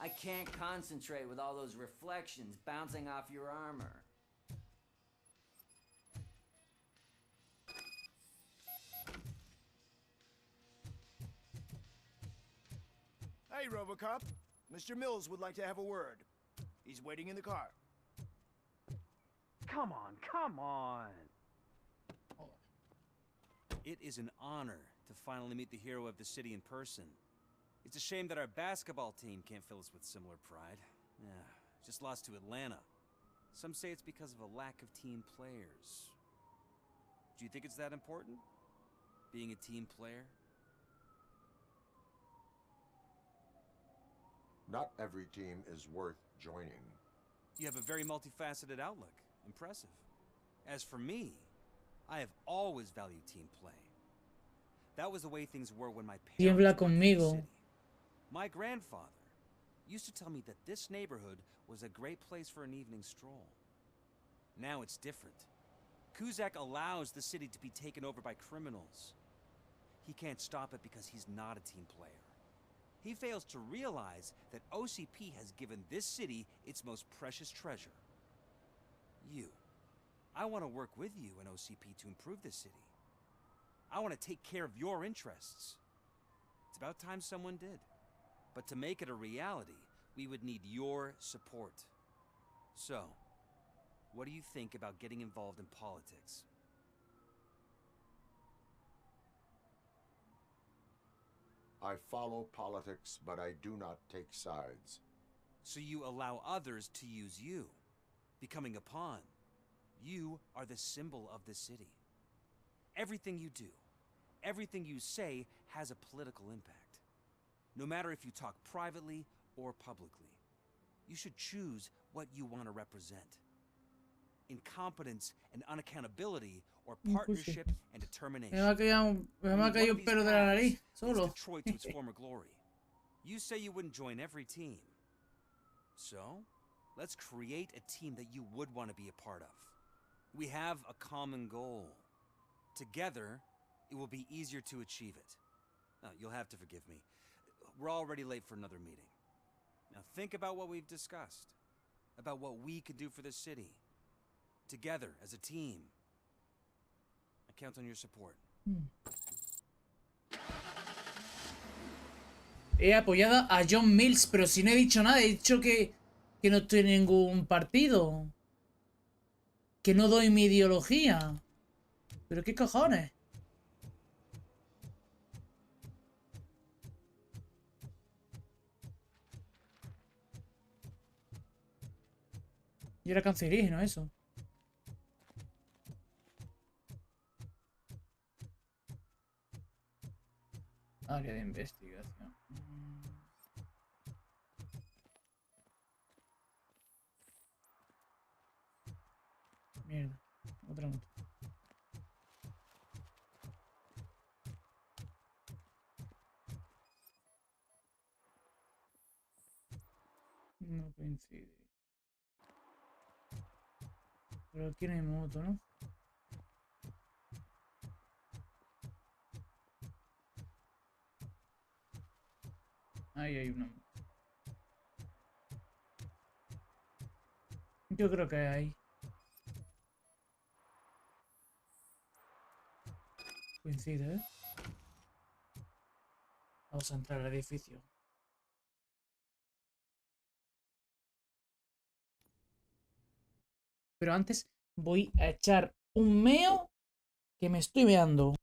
I can't concentrate with all those reflections bouncing off your armor.
Hey, Robocop. Mr. Mills would like to have a word. He's waiting in the car.
Come on, come on! It is an honor to finally meet the hero of the city in person. It's a shame that our basketball team can't fill us with similar pride. Yeah, just lost to Atlanta. Some say it's because of a lack of team players. Do you think it's that important? Being a team player?
Not every team is worth joining.
You have a very multifaceted outlook. Impressive. As for me, I have always valued team play. That was the way things were when my parents
Tiembla
worked for the
conmigo.
city. My grandfather used to tell me that this neighborhood was a great place for an evening stroll. Now it's different. Kuzak allows the city to be taken over by criminals. He can't stop it because he's not a team player. He fails to realize that OCP has given this city its most precious treasure. You. I want to work with you and OCP to improve this city. I want to take care of your interests. It's about time someone did. But to make it a reality, we would need your support. So, what do you think about getting involved in politics?
I follow politics, but I do not take sides.
So you allow others to use you, becoming a pawn. You are the symbol of the city. Everything you do, everything you say has a political impact. No matter if you talk privately or publicly, you should choose what you want to represent. Incompetence and unaccountability, or partnership and determination.
Me va a caer un pelo de la nariz, solo.
Detroit to its former glory. You say you wouldn't join every team. So, let's create a team that you would want to be a part of. We have a common goal. Together, it will be easier to achieve it. Now, you'll have to forgive me. We're already late for another meeting. Now think about what we've discussed. About what we can do for this city. Together, as a team. I count on your support.
He apoyado a John Mills, pero si no he dicho nada, he dicho que no estoy en ningún partido. Que no doy mi ideología. ¿Pero qué cojones? Y era cancerígeno eso. Área de investigación. Mierda. Otra moto. No coincide. Pero aquí no hay moto, ¿no? Ahí hay una moto. Yo creo que hay. Coincide, ¿eh? Vamos a entrar al edificio. Pero antes voy a echar un meo que me estoy meando.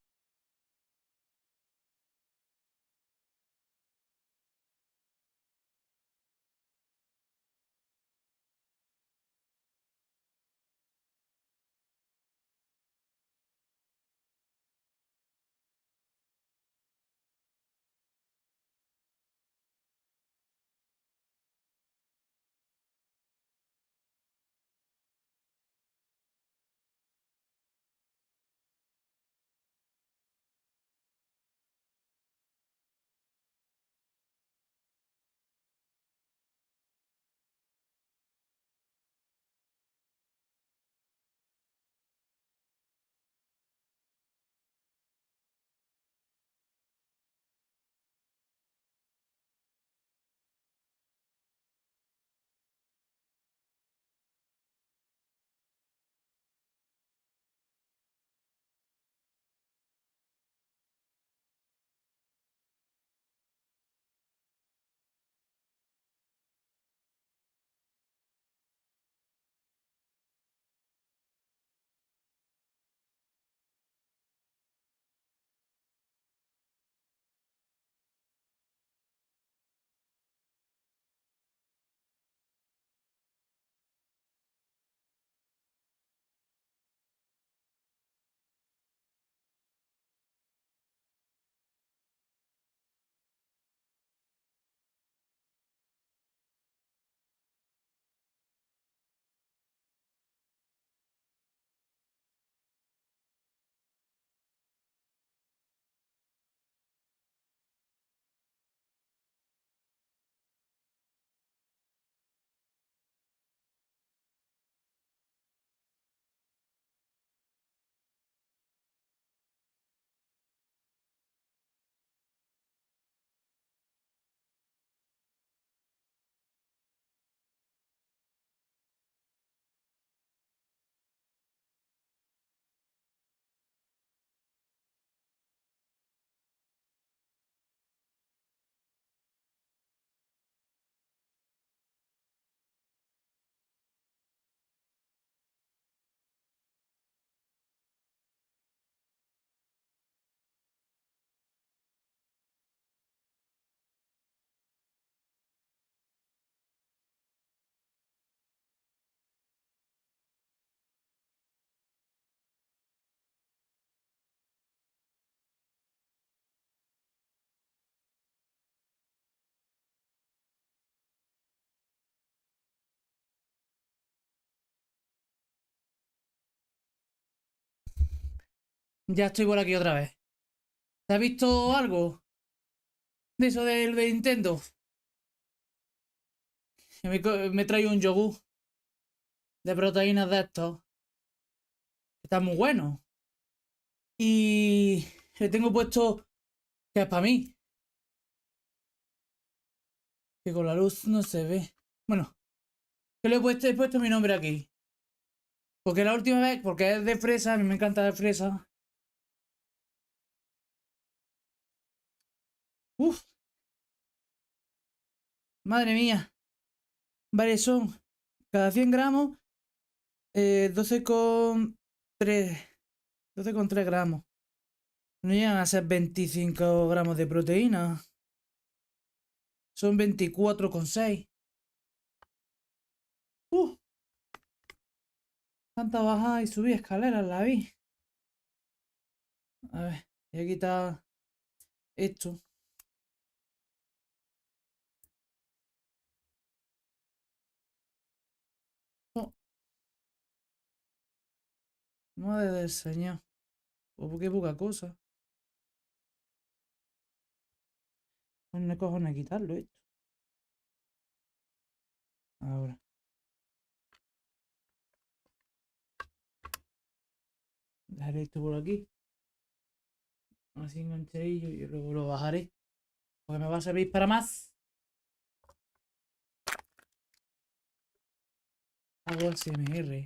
Ya estoy por aquí otra vez. ¿Te has visto algo de eso del de Nintendo? Me traigo un yogur de proteínas de estos. Está muy bueno. Y le tengo puesto que es para mí. Que con la luz no se ve. Bueno, que he puesto mi nombre aquí. Porque la última vez, porque es de fresa, a mí me encanta de fresa. Uf. Madre mía. Vale, son cada 100 gramos 12,3 12,3 gramos. No llegan a ser 25 gramos de proteína. Son 24,6. Tanta bajada y subir escaleras la vi. A ver, voy a quitar esto. Oh. Madre del señor. Oh, qué poca cosa. Pues no cojones quitarlo esto. Ahora. Dejaré esto por aquí. Así enganchadillo y luego lo bajaré. Porque me va a servir para más. Hago ASMR.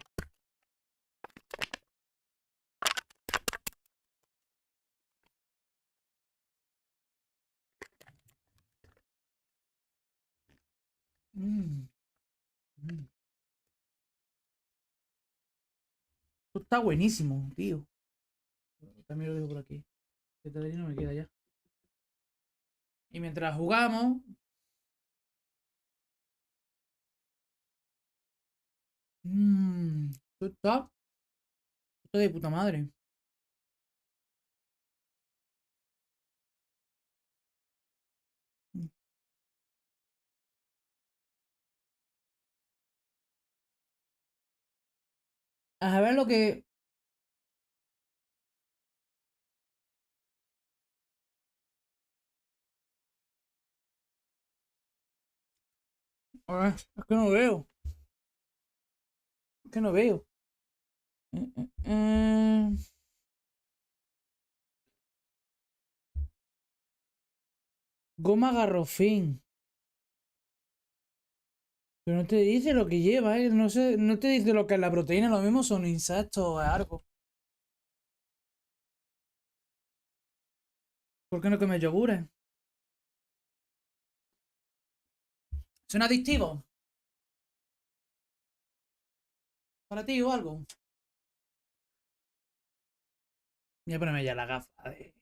Esto está buenísimo, tío. También lo dejo por aquí. Este no me queda ya. Y mientras jugamos. Esto está. Esto de puta madre. A ver lo que. A ver, es que no veo. Es que no veo. Goma garrofín. Pero no te dice lo que lleva, ¿eh? No sé, no te dice lo que es la proteína. Lo mismo son insectos o algo. ¿Por qué no comes yogures? ¿Son adictivos? ¿Para ti o algo? Voy a ponerme ya la gafa de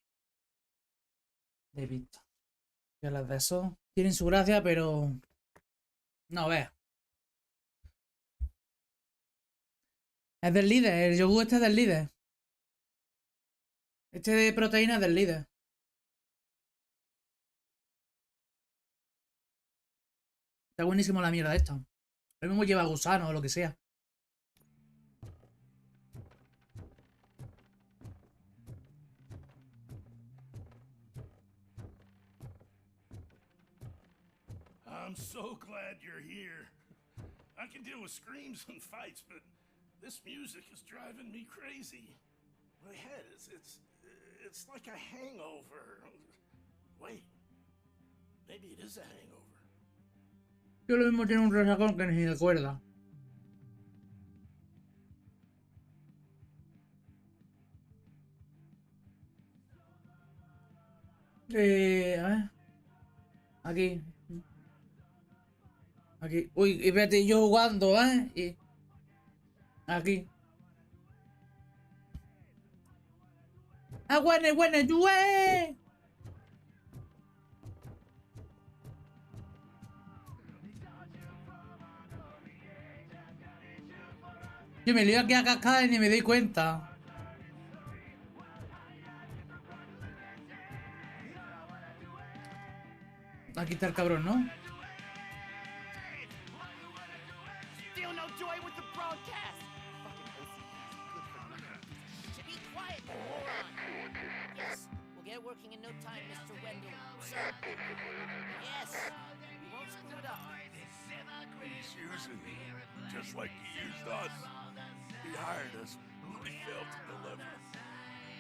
vista. Que las de esos tienen su gracia, pero. No, veas. Es del líder, el yogur este es del líder. Este de proteína es del líder. Está buenísimo la mierda esta. Lo mismo lleva gusano o lo que sea.
I'm so glad you're here. I can deal with screams and fights, but this music is driving me crazy. My head it's like a hangover. Wait, maybe it is a hangover.
Yo lo mismo tiene un resacón que ni se acuerda. A ver. Aquí. Aquí. Uy, espérate, yo jugando, ¿eh? Y... Aquí. ¡Ah, buena, buena, ¡yue! Yo me lío aquí a cascada y ni me doy cuenta. Aquí está el cabrón, ¿no?
Feel no joy with the broadcast. Fucking OCP is good for nothing. Be quiet.
Quiet, moron! Yes, we'll get working in no time, Mr. Wendell. Sir. Yes, we won't screw it up.
He's using me, just like he used us. He hired us, but we failed to deliver.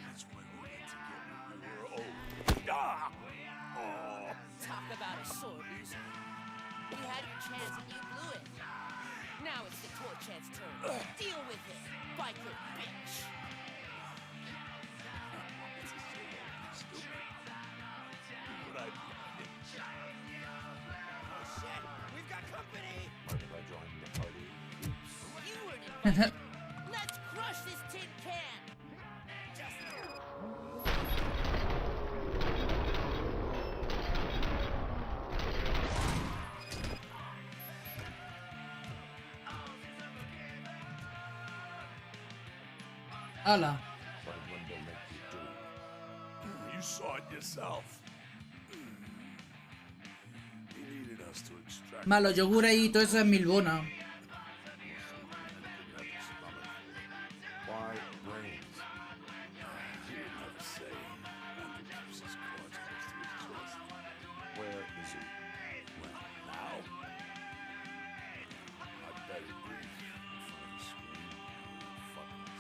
That's why we went to get what we were owed. Ah! Oh!
Talk about a sore loser. You had your chance and you blew it. Now it's the tour chance turn. Deal with it, biker bitch.
But
Oh shit! We've got company!
Why did I join the party?
You weren't invited. Let's crush this tin can. Just
¡Hala!
What did Wendell make you do?
you saw it yourself. He needed us to extract.
Más los yogures y todo eso es Milbona.
Why brains?
He would never say. Andrew keeps his cards close to his chest.
Where is he?
Well, now? I bet it is. In front of the screen. Fucking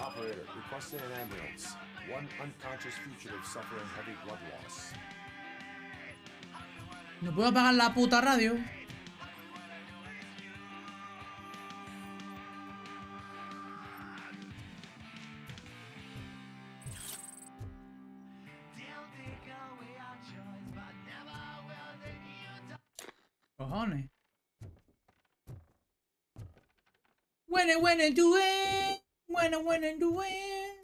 Operator, requesting an ambulance. One unconscious fugitive suffering heavy blood loss.
¿No puedo apagar la puta radio? Cojones. When and do it. When and do it.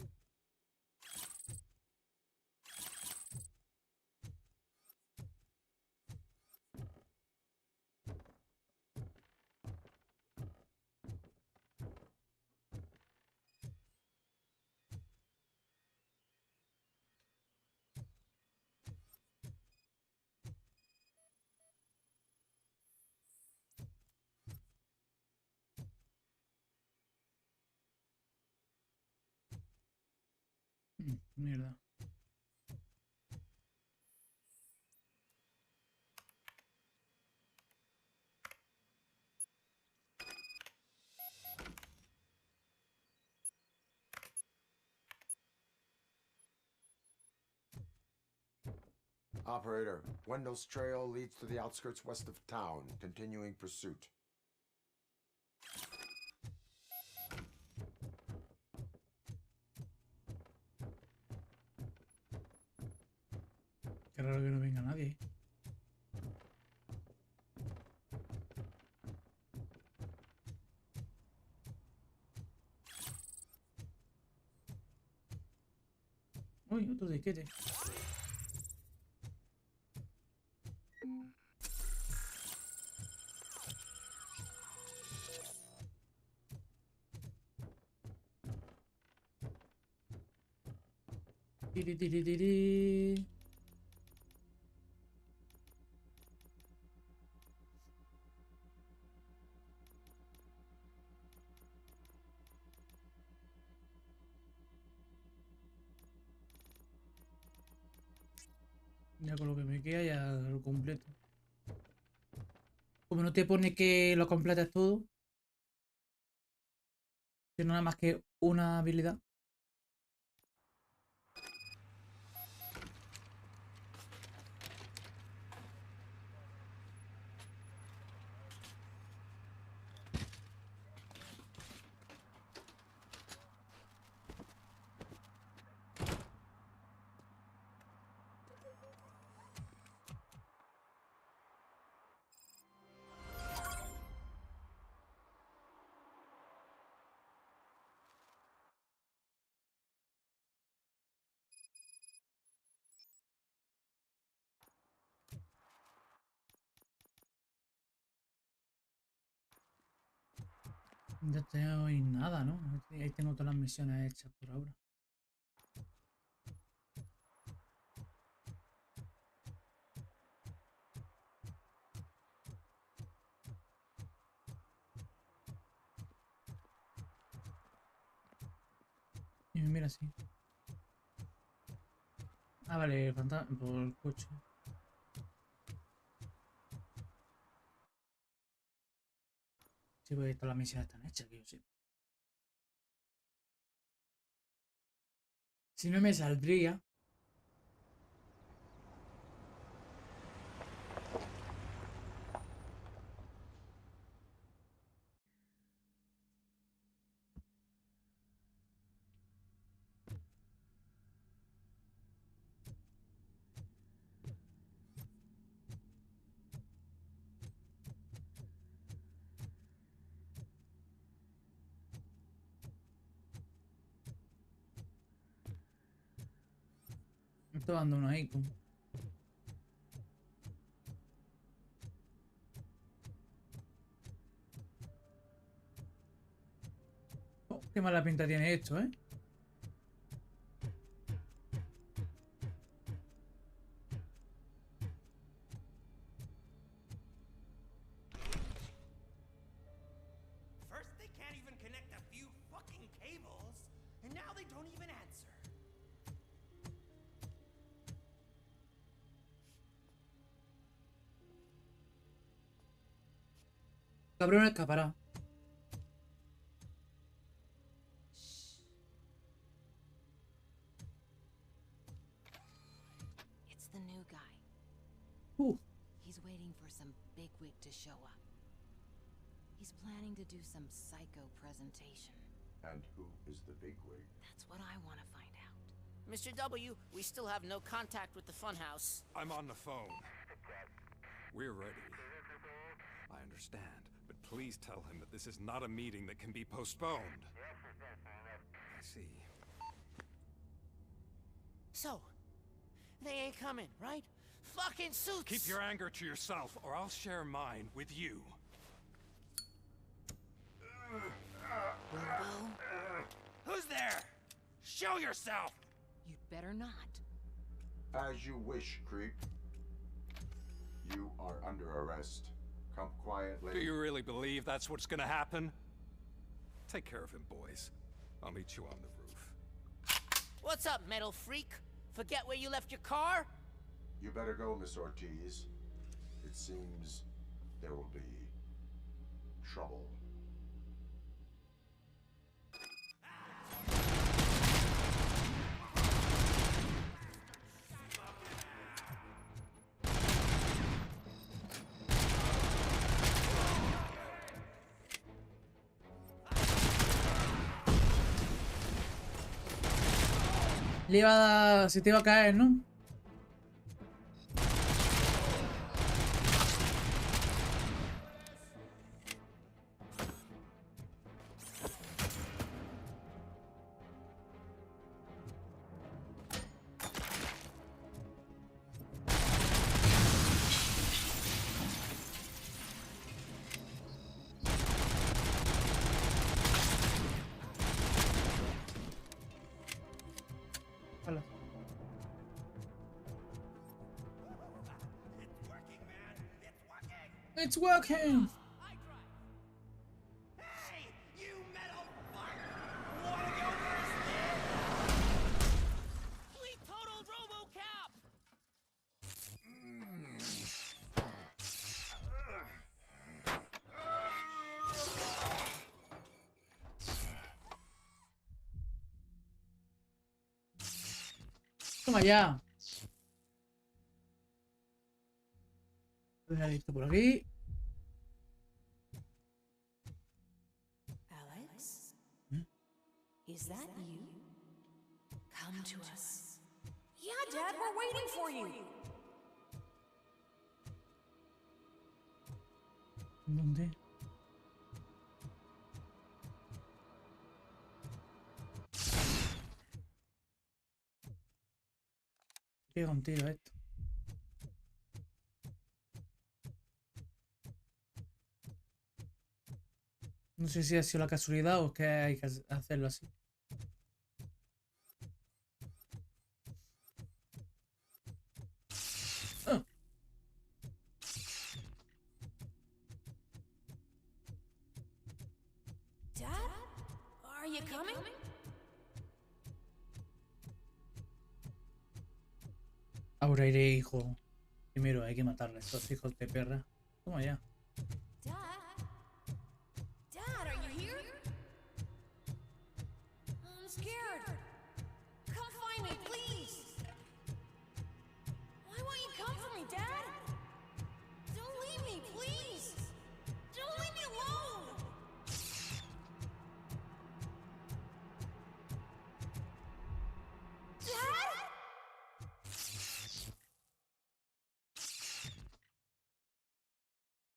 Mierda.
Operator, Wendell's trail leads to the outskirts west of town. Continuing pursuit.
Qué raro que no venga nadie. Uy, otro disquete. Tiri, tiri, tiri. Ya con lo que me queda ya lo completo. Como no te pone que lo completas todo, sino nada más que una habilidad. Ya tengo nada, ¿no? Ahí tengo todas las misiones hechas por ahora. Y me mira así. Ah, vale, fantasma por el coche. Sí, porque todas las misiones están hechas, que yo sí. Si no me saldría. Me estoy dando una icon. Oh, qué mala pinta tiene esto, ¿eh?
First, they can't even connect a few fucking cables, and now they don't even answer.
Cabrón escapará.
It's the new guy. He's waiting for some bigwig to show up. He's planning to do some psycho presentation.
And who is the bigwig?
That's what I want to find out.
Mr. W, we still have no contact with the funhouse.
I'm on the phone. We're ready. I understand, but please tell him that this is not a meeting that can be postponed. I see.
So, they ain't coming, right? Fucking suits!
Keep your anger to yourself, or I'll share mine with you.
Robo?
Who's there? Show yourself!
You'd better not.
As you wish, creep. You are under arrest. Come quietly.
Do you really believe that's what's gonna happen? Take care of him, boys. I'll meet you on the roof.
What's up, metal freak? Forget where you left your car?
You better go, Miss Ortiz. It seems there will be trouble.
Le iba a dar... Se te iba a caer, ¿no? Hola. It's working!
Hey, you metal fuck! Wanna go first, then?
We totaled Robocop!
Toma ya. Voy a listo por aquí.
Alex? Is that you? Come to us.
Yeah, Dad, we're waiting for you.
¿Dónde? Pega un tiro a esto. No sé si ha sido la casualidad o es que hay que hacerlo así. Ah.
Dad? Are you coming?
Ahora iré, hijo. Primero hay que matarle a estos hijos de perra. Toma ya.
Dad, are you here? I'm scared. Come find me, please. Why won't you come for me, Dad? Don't leave me, please. Don't leave me alone. Dad?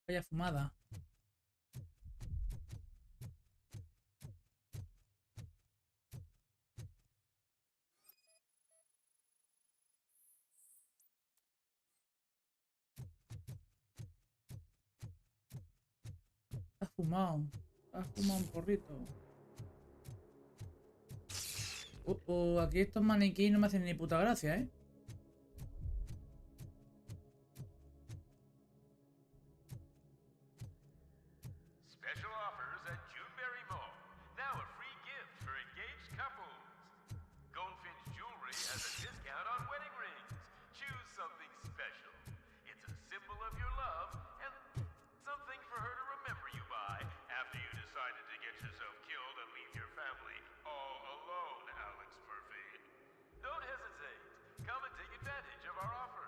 Vaya fumada. Has fumado. Has fumado un porrito. Aquí estos maniquíes no me hacen ni puta gracia, ¿eh?
Special offers at Juneberry Mall. Now a free gift for engaged couples. Goldfinch Jewelry has a discount on wedding rings. Choose something special. It's a symbol of your love and something for her to remember you by after you decided to get yourself killed and leave your family all alone, Alex Murphy. Don't hesitate. Come and take advantage of our offer.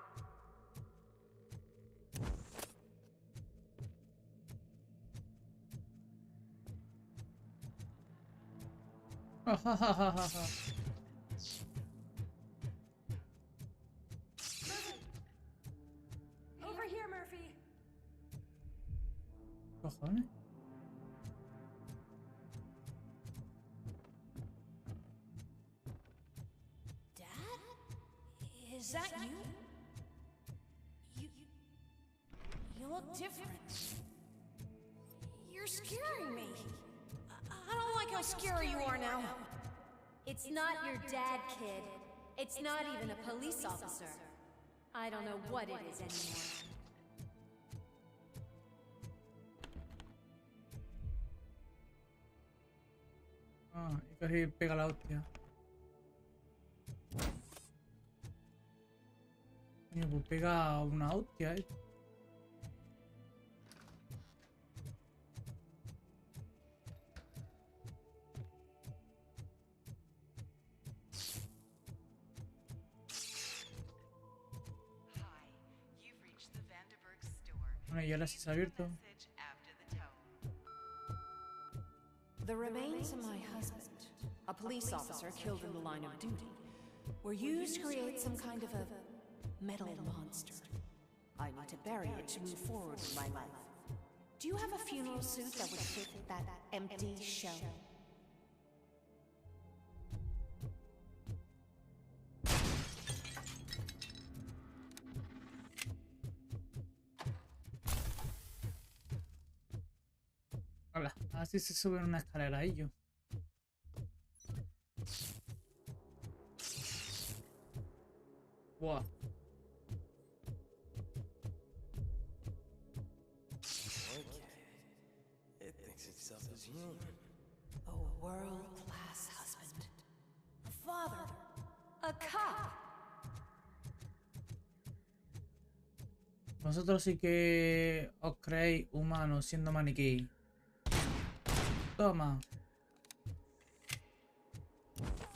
Over here, Murphy.
Cojones.
Dad? Is that you? You look different. You're scaring me. I don't like how scary you are now.
It's not your dad, kid. It's not even a police officer. I don't know what it is anymore.
Ah, y casi pega la hostia. Coño, pues pega una hostia, ¿eh? Bueno, y ahora sí se ha abierto.
The remains of my husband, a police officer killed in the line of duty, were used to create some kind of a metal monster. I need to bury it to move forward in my life. Do you have a funeral suit that would fit that empty shell?
Hola, así se suben una escalera ellos. Wow.
It thinks itself as human.
A world-class husband. A father. A cop.
Vosotros sí que os creéis humanos siendo maniquí. Toma.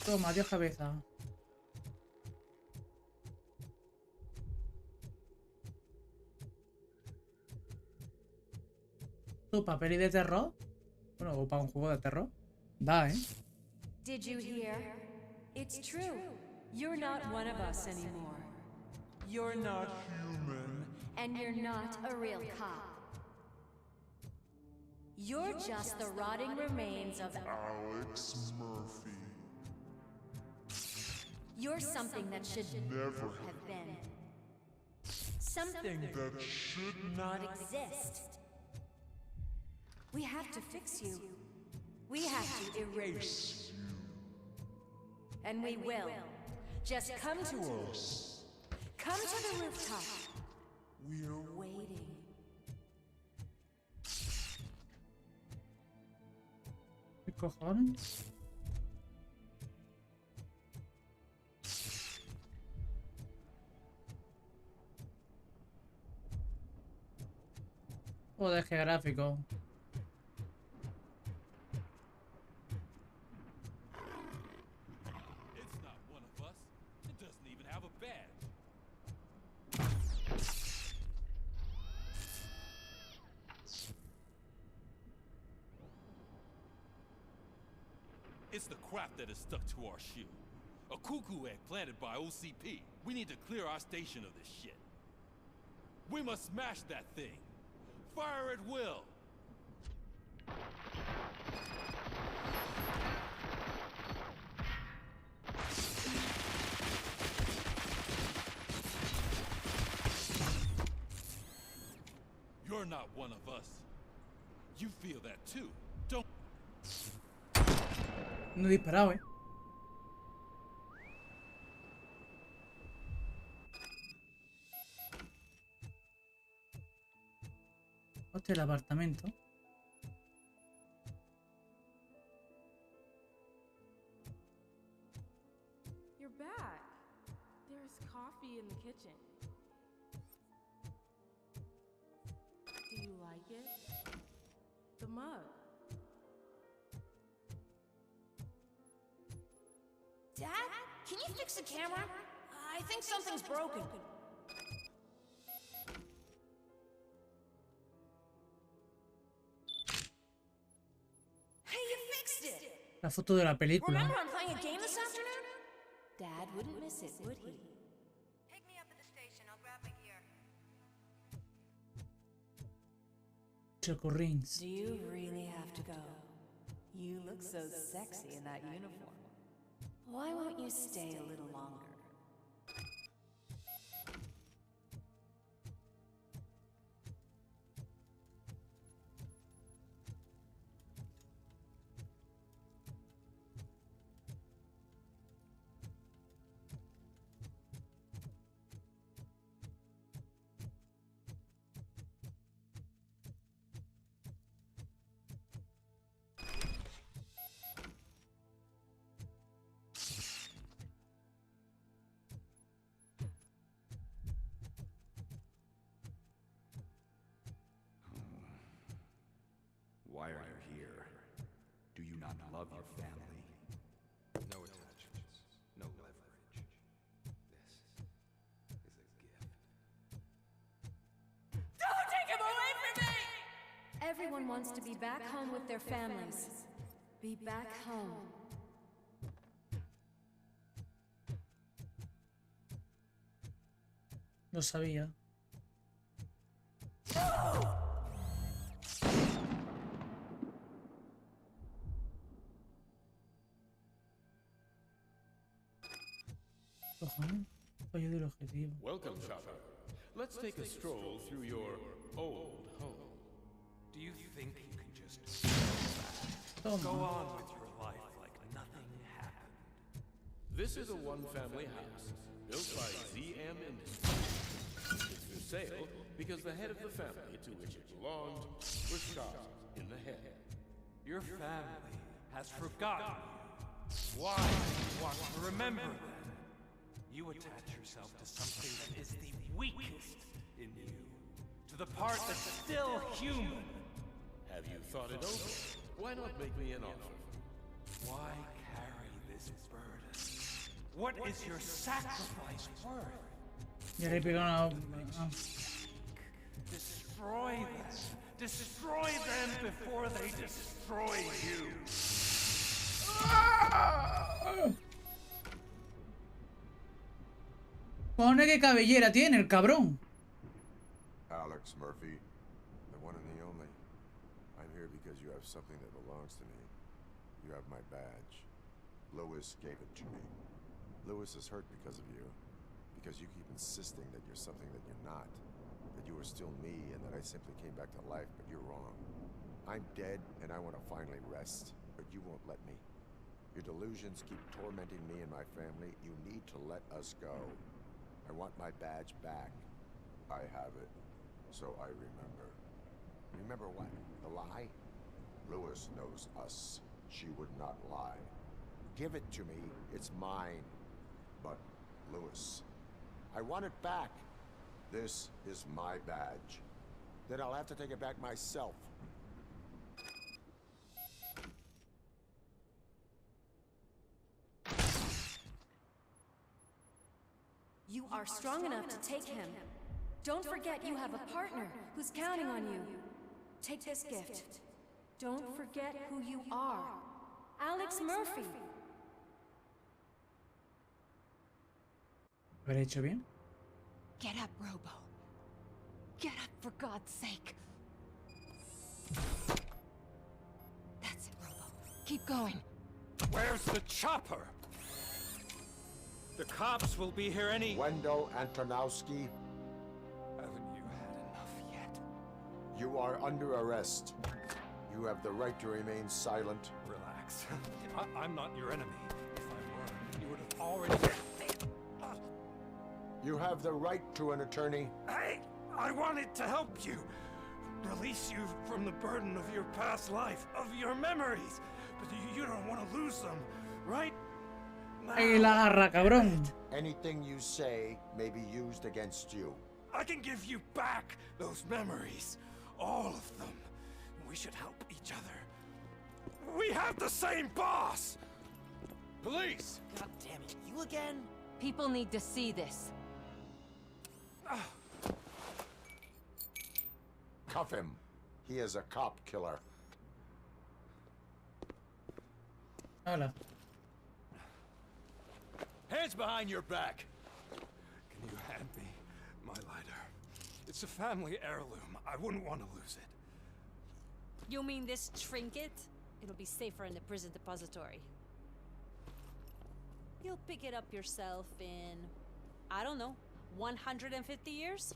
Toma, adiós cabeza. ¿Tu papel de terror? Bueno, o para un juego de terror. Da, ¿eh?
Did you hear? It's true. You're not one of us anymore. You're not human. And you're not a real cop. You're just the rotting remains of
Alex Murphy.
You're something that should
Never
have been. Something
that should
not exist. We have to fix you. We have to erase you. And we will. Just come to us. Come to the rooftop. We're waiting.
¿Qué cojones? Joder, qué gráfico.
It's not one of us. It doesn't even have a badge. It's the crap that is stuck to our shoe. A cuckoo egg planted by OCP. We need to clear our station of this shit. We must smash that thing. Fire at will. You're not one of us. You feel that too, don't?
No he disparado, eh. Hostia, el apartamento.
You're back. There's coffee in the kitchen. Do you like it? The mug.
Dad, can you fix the camera? I think something's broken. Hey, you fixed it!
La foto de la película.
Remember I'm playing a game this afternoon? Dad wouldn't miss it, would he?
Pick me up at the station. I'll grab my gear.
Choco rings.
Do you really have to go? You look so sexy in that uniform. Why won't you stay a little longer?
Why are you here? Do you not love your family?
No attachments, no leverage. This is a gift.
Don't take him away from me!
Everyone wants to be back home with their families. Be back home.
Lo sabía. Cojones, fallo del objetivo.
Welcome, shopper. Let's take a stroll through your old home.
Do you think you can just
Toma.
go on with your life like nothing happened?
This is a one-family house built by ZM Industries. It's for sale because the head of the family to which it belonged was shot in the head.
Your family has forgotten you. Why do you want to remember them? You attach yourself to something that is the weakest in you, to the part that's still human.
Have you thought it over? Why not make me an offer?
Why carry this burden? What is your sacrifice worth?
Ya le pegaron a...
Destroy them. Destroy them before they destroy you.
Pone qué cabellera tiene el cabrón.
Alex Murphy, the one and the only. I'm here because you have something that belongs to me. You have my badge. Lewis gave it to me. Lewis is hurt because of you. Because you keep insisting that you're something that you're not. That you are still me and that I simply came back to life, but you're wrong. I'm dead and I want to finally rest, but you won't let me. Your delusions keep tormenting me and my family. You need to let us go. I want my badge back. I have it. So I remember. Remember what? The lie? Lewis knows us. She would not lie. Give it to me. It's mine. But, Lewis, I want it back. This is my badge. Then I'll have to take it back myself.
You are strong enough to take him. Don't forget you have a partner who's counting on you. Take this gift. Don't forget who you are. Alex Murphy.
¿Habré hecho bien?
Get up, Robo. Get up, for God's sake. That's it, Robo. Keep going.
Where's the chopper? The cops will be here any...
Wendell Antonowski,
Haven't you had enough yet?
you are under arrest. You have the right to remain silent.
Relax. I'm not your enemy. If I were, you would have already...
You have the right to an attorney.
I wanted to help you. Release you from the burden of your past life, of your memories. But you don't want to lose them, right?
¡Ahí la agarra, cabrón!
Anything you say may be used against you.
I can give you back those memories. All of them. We should help each other. We have the same boss! Police!
God damn it, you again?
People need to see this.
Cuff him. He is a cop killer.
Hola.
Hands behind your back! Can you hand me my lighter? It's a family heirloom. I wouldn't want to lose it.
You mean this trinket? It'll be safer in the prison depository. You'll pick it up yourself in, I don't know, 150 years?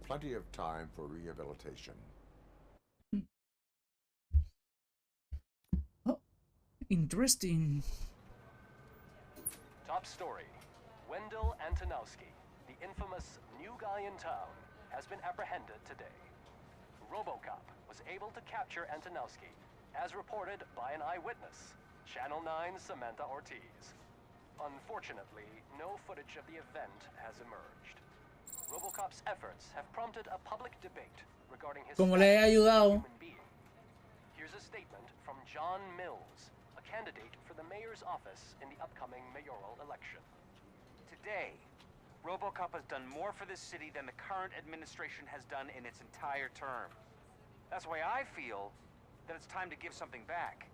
Plenty of time for rehabilitation.
Oh, interesting.
Top story. Wendell Antonowski, the infamous new guy in town, has been apprehended today. Robocop was able to capture Antonowski, as reported by an eyewitness, Channel 9's Samantha Ortiz. Unfortunately, no footage of the event has emerged. Robocop's efforts have prompted a public debate regarding his
Como le he ayudado.
human being. Here's a statement from John Mills, a candidate for the mayor's office in the upcoming mayoral election.
Today, Robocop has done more for this city than the current administration has done in its entire term. That's why I feel that it's time to give something back.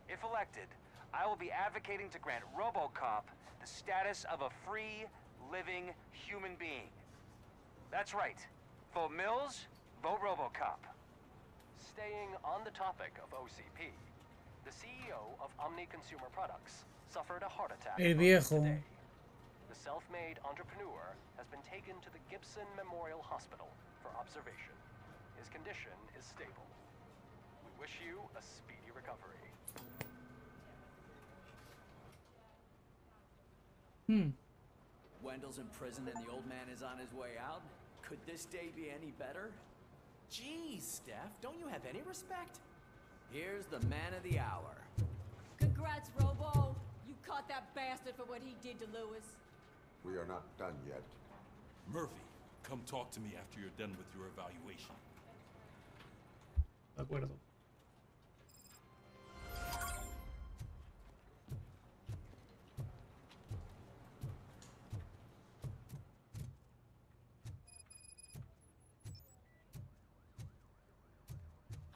If elected, I will be advocating to grant Robocop the status of a free, living human being. That's right. Vote Mills, vote Robocop.
Staying on the topic of OCP, the CEO of Omni Consumer Products suffered a heart attack
El viejo.
today. The self-made entrepreneur has been taken to the Gibson Memorial Hospital for observation. His condition is stable. We wish you a speedy recovery.
Wendell's in prison and the old man is on his way out. Could this day be any better?
Jeez, Steph, don't you have any respect?
Here's the man of the hour.
Congrats, Robo. You caught that bastard for what he did to Lewis.
We are not done yet.
Murphy, come talk to me after you're done with your evaluation.
De acuerdo.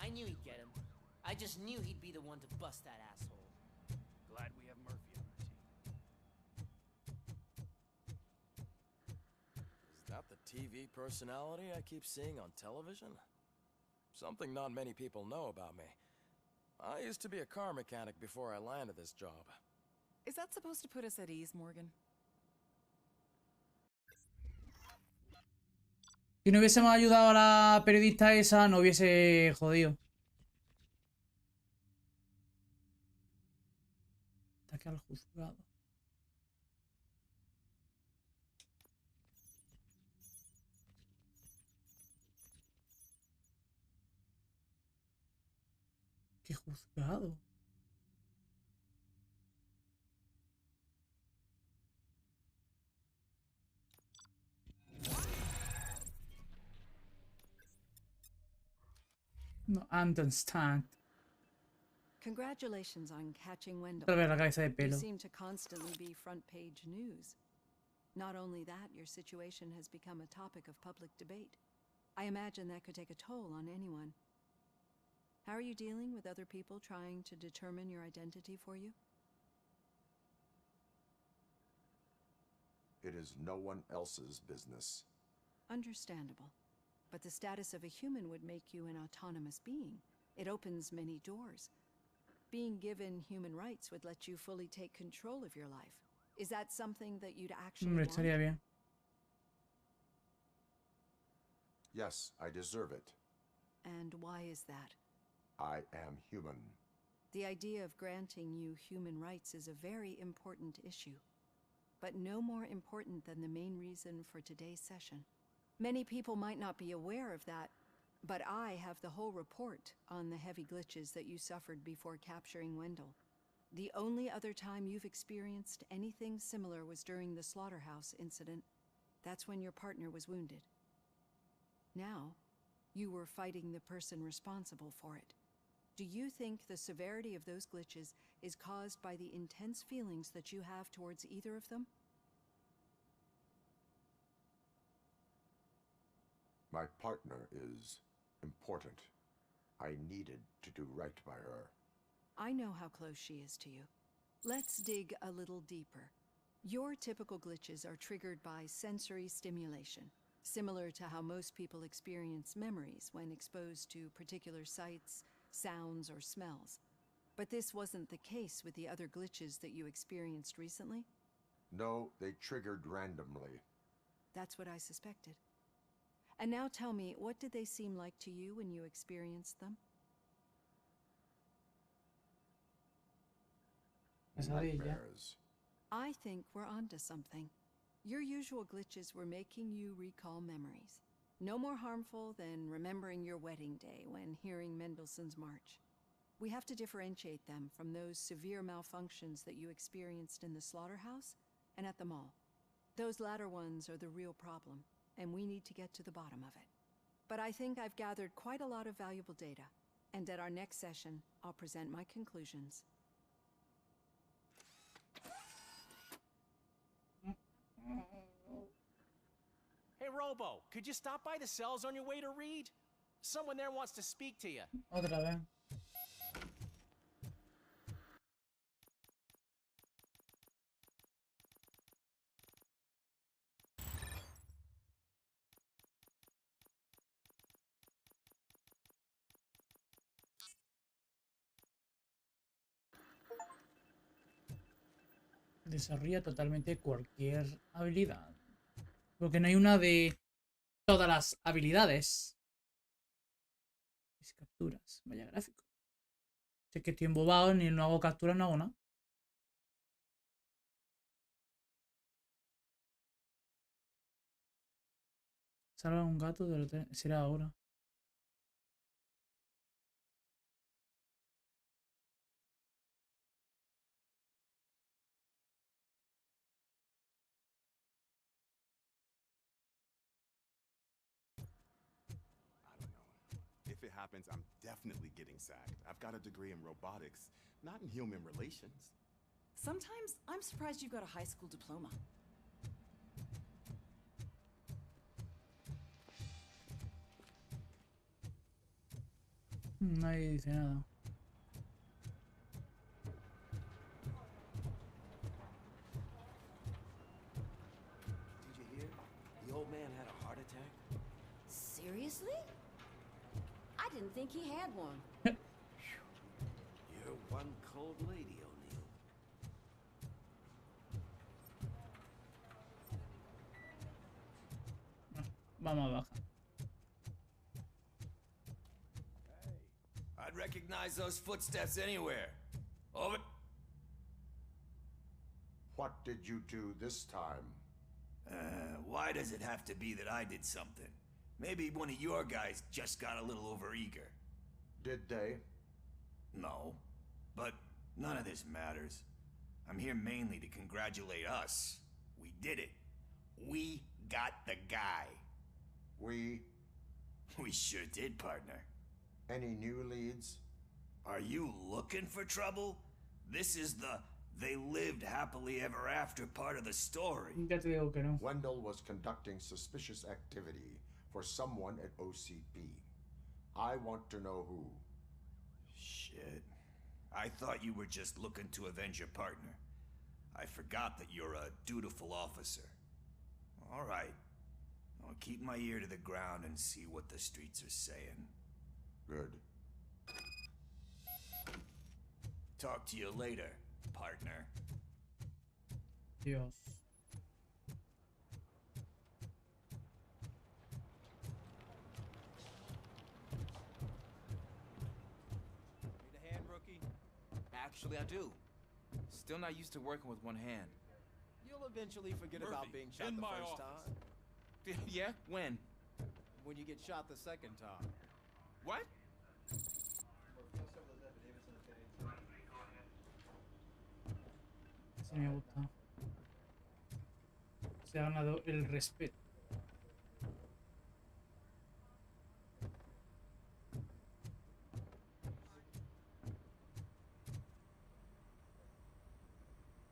I knew he'd get him. I just knew he'd be the one to bust that asshole. Glad we have Murphy on our team.
Is that the TV personality I keep seeing on television? Something not many people know about me. I used to be a car mechanic before I landed this job.
Is that supposed to put us at ease, Morgan?
Si no hubiésemos ayudado a la periodista esa, no hubiese jodido. Ataque al juzgado. ¿Qué juzgado? No understand.
Congratulations on catching Wendell.
Otra vez la cabeza de pelo.
You seem to constantly be front page news. Not only that, your situation has become a topic of public debate. I imagine that could take a toll on anyone. How are you dealing with other people trying to determine your identity for you?
It is no one else's business.
Understandable. But the status of a human would make you an autonomous being. It opens many doors. Being given human rights would let you fully take control of your life. Is that something that you'd actually want?
Estaría bien.
Yes, I deserve it.
And why is that?
I am human.
The idea of granting you human rights is a very important issue, but no more important than the main reason for today's session. Many people might not be aware of that, but I have the whole report on the heavy glitches that you suffered before capturing Wendell. The only other time you've experienced anything similar was during the slaughterhouse incident. That's when your partner was wounded. Now, you were fighting the person responsible for it. Do you think the severity of those glitches is caused by the intense feelings that you have towards either of them?
My partner is important. I needed to do right by her.
I know how close she is to you. Let's dig a little deeper. Your typical glitches are triggered by sensory stimulation, similar to how most people experience memories when exposed to particular sights, sounds, or smells. But this wasn't the case with the other glitches that you experienced recently?
No, they triggered randomly.
That's what I suspected. And now tell me, what did they seem like to you when you experienced them?
Nightmares.
I think we're onto something. Your usual glitches were making you recall memories. No more harmful than remembering your wedding day when hearing Mendelssohn's March. We have to differentiate them from those severe malfunctions that you experienced in the slaughterhouse and at the mall. Those latter ones are the real problem, and we need to get to the bottom of it. But I think I've gathered quite a lot of valuable data, and at our next session, I'll present my conclusions.
Hey, Robo, could you stop by the cells on your way to Reed? Someone there wants to speak to you.
Otra vez. Desarrolla totalmente cualquier habilidad. Porque no hay una de todas las habilidades. Es capturas. Vaya gráfico. Sé que estoy embobado, ni no hago capturas, no hago nada. Salva a un gato del hotel. Será ahora.
If it happens, I'm definitely getting sacked. I've got a degree in robotics, not in human relations.
Sometimes I'm surprised you got a high school diploma.
Nadie dice nada.
Did you hear? The old man had a heart attack.
Seriously? I didn't think he had one.
You're one cold lady, O'Neill.
Vamos abajo.
I'd recognize those footsteps anywhere. Over.
What did you do this time?
Why does it have to be that I did something? Maybe one of your guys just got a little overeager.
Did they?
No. But none of this matters. I'm here mainly to congratulate us. We did it. We got the guy.
We
sure did, partner.
Any new leads?
Are you looking for trouble? This is the they lived happily ever after part of the story.
Ya te digo que no.
Wendell was conducting suspicious activity for someone at OCP. I want to know who.
Shit. I thought you were just looking to avenge your partner. I forgot that you're a dutiful officer. All right. I'll keep my ear to the ground and see what the streets are saying.
Good.
Talk to you later, partner.
Dios.
Need a hand, rookie? Actually, I do. Still not used to working with one hand.
You'll eventually forget
Murphy,
about being shot
in
the
my
first
office.
time.
Yeah? When?
When you get shot the second time.
What?
Sí me gusta. Se ha ganado el respeto.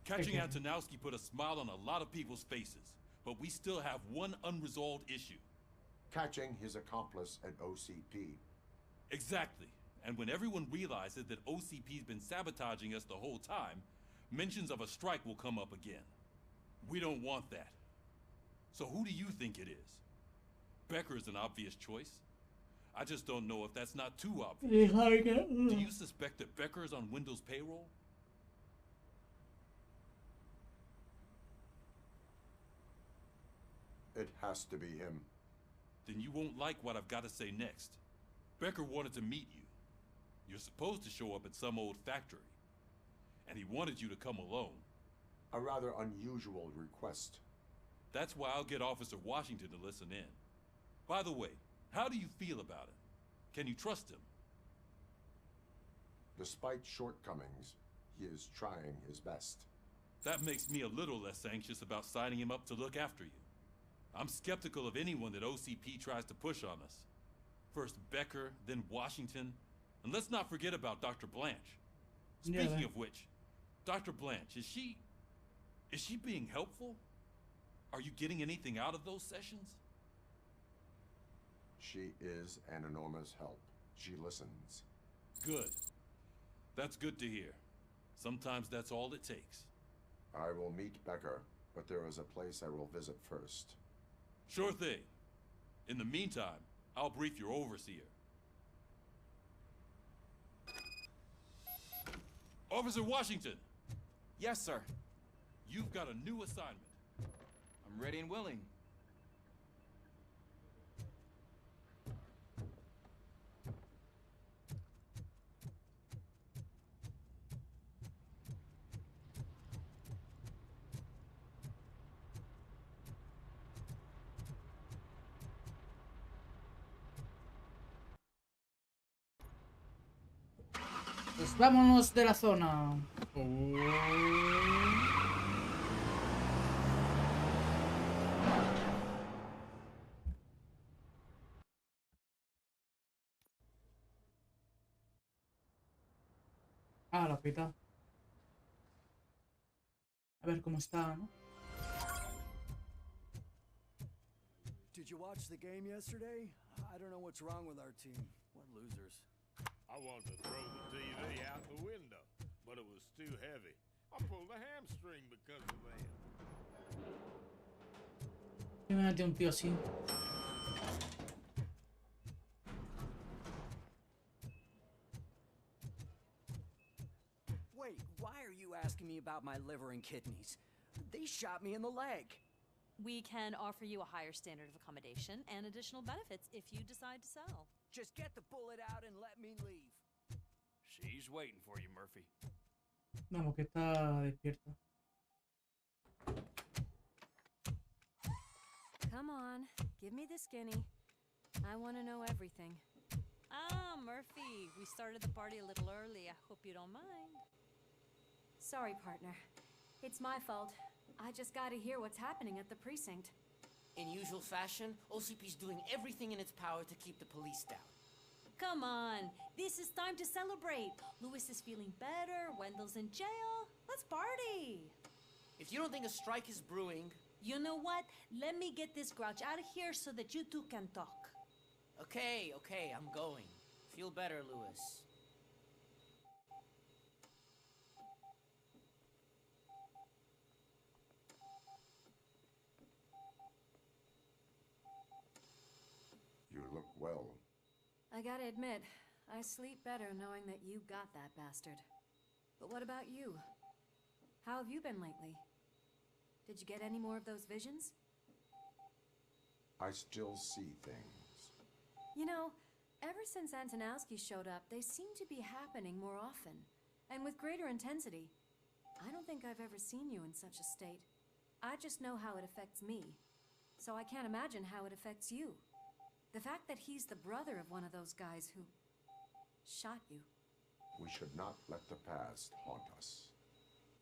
Catching Antonowski put a smile on a lot of people's faces, but we still have one unresolved issue.
Catching his accomplice at OCP.
Exactly. And when everyone realizes that OCP's been sabotaging us the whole time, mentions of a strike will come up again. We don't want that. So who do you think it is? Becker is an obvious choice. I just don't know if that's not too obvious. Do you suspect that Becker is on Wendell's payroll?
It has to be him.
Then you won't like what I've got to say next. Becker wanted to meet you. You're supposed to show up at some old factory. And he wanted you to come alone.
A rather unusual request.
That's why I'll get Officer Washington to listen in. By the way, how do you feel about him? Can you trust him?
Despite shortcomings, he is trying his best.
That makes me a little less anxious about signing him up to look after you. I'm skeptical of anyone that OCP tries to push on us. First Becker, then Washington, and let's not forget about Dr. Blanche. Speaking of which, Dr. Blanche, is she being helpful? Are you getting anything out of those sessions?
She is an enormous help. She listens.
Good. That's good to hear. Sometimes that's all it takes.
I will meet Becker, but there is a place I will visit first.
Sure thing. In the meantime, I'll brief your overseer. Officer Washington!
Yes, sir.
You've got a new assignment.
I'm ready and willing.
Pues vámonos de la zona. Ah, la pita. A ver cómo está, ¿no?
Did you watch the game yesterday? I don't know what's wrong with our team. What losers.
I wanted to throw the TV out the window, but it was too heavy. I pulled a hamstring because of that.
¿Qué me metió un tío así?
Wait, why are you asking me about my liver and kidneys? They shot me in the leg.
We can offer you a higher standard of accommodation and additional benefits if you decide to sell.
Just get the bullet out and let me leave.
She's waiting for you, Murphy.
Vamos, que está despierta.
Come on, give me the skinny. I want to know everything.
Ah, Murphy, we started the party a little early. I hope you don't mind.
Sorry, partner. It's my fault. I just gotta hear what's happening at the precinct.
In usual fashion, OCP's doing everything in its power to keep the police down.
come on. This is time to celebrate. Louis is feeling better, Wendell's in jail. Let's party.
If you don't think a strike is brewing...
You know what? Let me get this grouch out of here so that you two can talk.
Okay, I'm going. Feel better, Louis.
You look well.
I gotta admit, I sleep better knowing that you got that bastard. But what about you? How have you been lately? Did you get any more of those visions?
I still see things.
You know, ever since Antonowski showed up, they seem to be happening more often, and with greater intensity. I don't think I've ever seen you in such a state. I just know how it affects me, so I can't imagine how it affects you. The fact that he's the brother of one of those guys who shot you.
We should not let the past haunt us.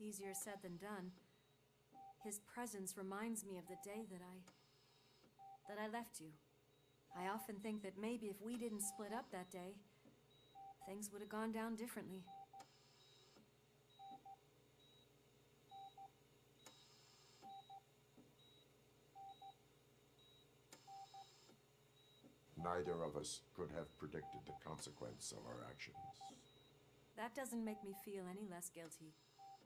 Easier said than done. His presence reminds me of the day that I left you. I often think that maybe if we didn't split up that day, things would have gone down differently.
Neither of us could have predicted the consequence of our actions.
That doesn't make me feel any less guilty.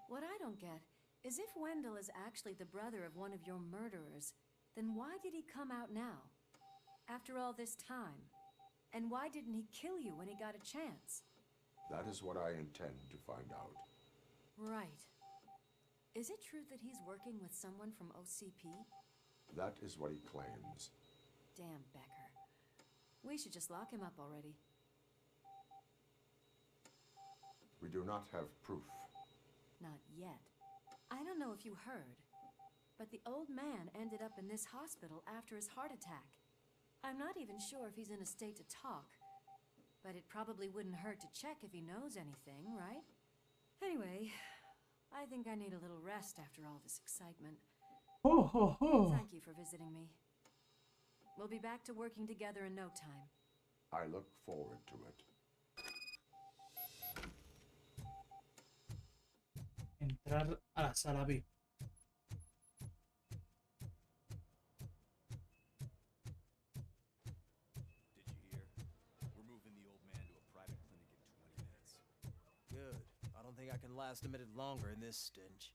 What I don't get is if Wendell is actually the brother of one of your murderers, then why did he come out now? After all this time? And why didn't he kill you when he got a chance?
That is what I intend to find out.
Right. Is it true that he's working with someone from OCP?
That is what he claims.
Damn Becker. We should just lock him up already.
We do not have proof.
Not yet. I don't know if you heard, but the old man ended up in this hospital after his heart attack. I'm not even sure if he's in a state to talk, but it probably wouldn't hurt to check if he knows anything, right? Anyway, I think I need a little rest after all this excitement.
Ho, ho, ho.
Thank you for visiting me. We'll be back to working together in no time.
I look forward to it.
Entrar a la sala VIP.
Did you hear? We're moving the old man to a private clinic in 20 minutes.
Good. I don't think I can last a minute longer in this stench.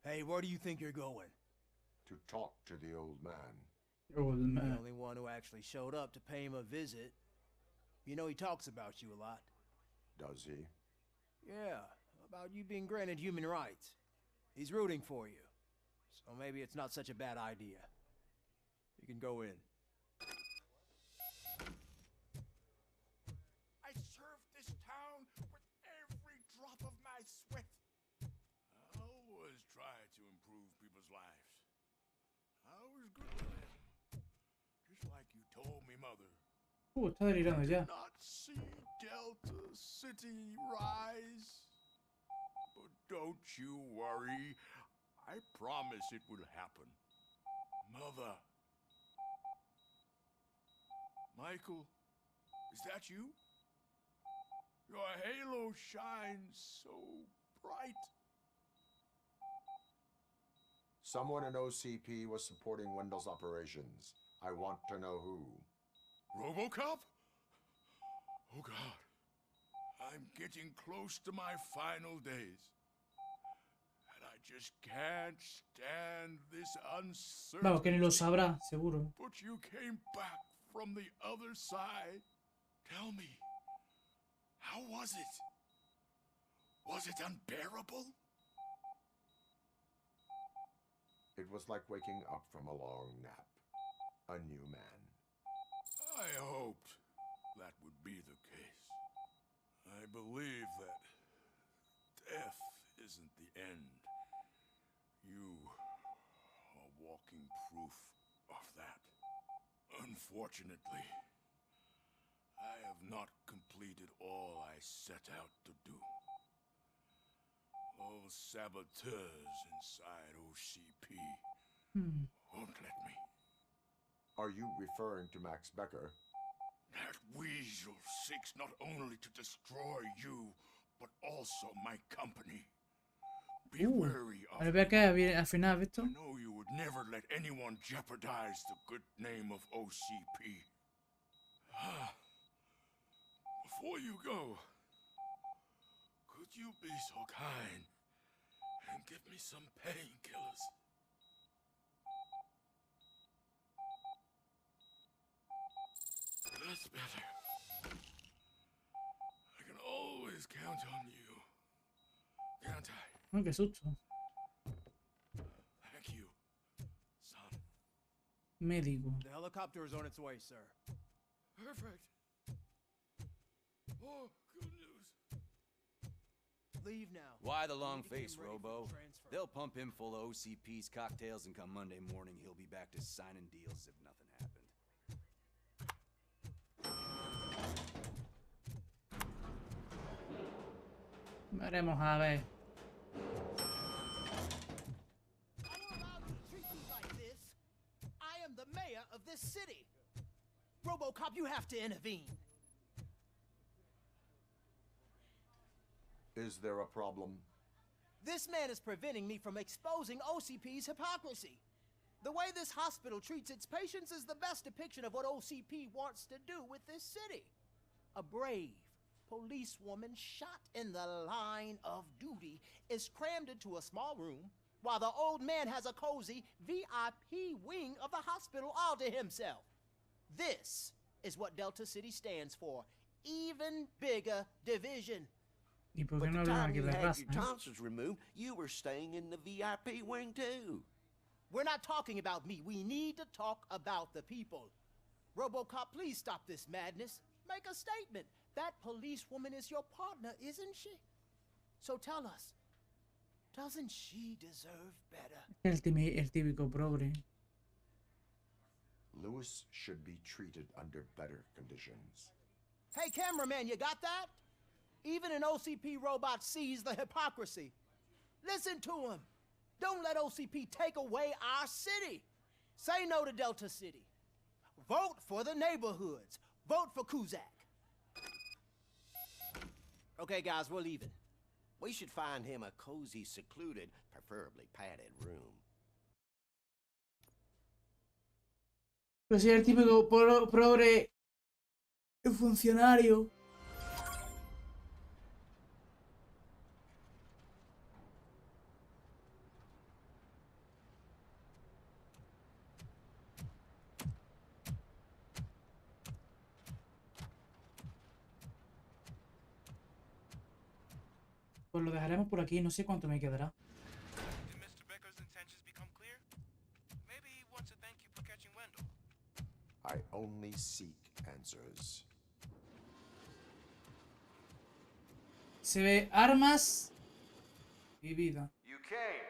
Hey, where do you think you're going?
To talk to the old man.
Old
The
man.
only one who actually showed up to pay him a visit. You know, he talks about you a lot.
Does he?
Yeah, about you being granted human rights. He's rooting for you. So maybe it's not such a bad idea. You can go in.
I served this town with every drop of my sweat. I always try to improve people's lives. I was good to them. Just like you told me, Mother.
Está delirando ya.
Not see Delta City rise. But don't you worry. I promise it will happen. Mother. Michael, is that you? Your halo shines so bright.
Someone in OCP was supporting Wendell's operations. I want to know who.
Robocop? Oh God. I'm getting close to my final days. And I just can't stand this uncertainty.
Vamos, que ni lo sabrá, seguro.
But you came back from the other side. Tell me, how was it? Was it unbearable?
It was like waking up from a long nap. A new man.
I hoped that would be the case. I believe that death isn't the end. You are walking proof of that. Unfortunately, I have not completed all I set out to do. Those saboteurs inside OCP won't let me.
Are you referring to Max Becker?
That weasel seeks not only to destroy you, but also my company. Be wary of
Ahora veo que al final, ¿visto?
I know you would never let anyone jeopardize the good name of OCP. Before you go, could you be so kind and give me some painkillers? That's better. I can always count on you. Can't I?
Oh, qué susto.
Thank you, son.
Médico.
The helicopter is on its way, sir.
Perfect. Oh, good news.
Leave now.
Why the long face, Robo? They'll pump him full of OCP's cocktails, and come Monday morning, he'll be back to signing deals as if nothing happened.
Veremos a ver.
I am the mayor of this city. Robocop, you have to intervene.
Is there a problem?
This man is preventing me from exposing OCP's hypocrisy. The way this hospital treats its patients is the best depiction of what OCP wants to do with this city. A brave policewoman shot in the line of duty is crammed into a small room, while the old man has a cozy VIP wing of the hospital all to himself. This is what Delta City stands for. Even bigger division.
¿Y por qué no hablan aquí de raza?
Your tonsils removed, you were staying in the VIP wing too.
We're not talking about me. We need to talk about the people. Robocop, please stop this madness. Make a statement. That policewoman is your partner, isn't she? So tell us, doesn't she deserve better?
El típico progre.
Lewis should be treated under better conditions.
Hey, cameraman, you got that? Even an OCP robot sees the hypocrisy. Listen to him. Don't let OCP take away our city. Say no to Delta City. Vote for the neighborhoods. Vote for Kuzak. Okay, guys, we're leaving.
We should find him a cozy, secluded, preferably padded room.
Pero si es el típico progre funcionario. Pues lo dejaremos por aquí, no sé cuánto me quedará.
I only seek answers.
Se ve armas y vida.
You came,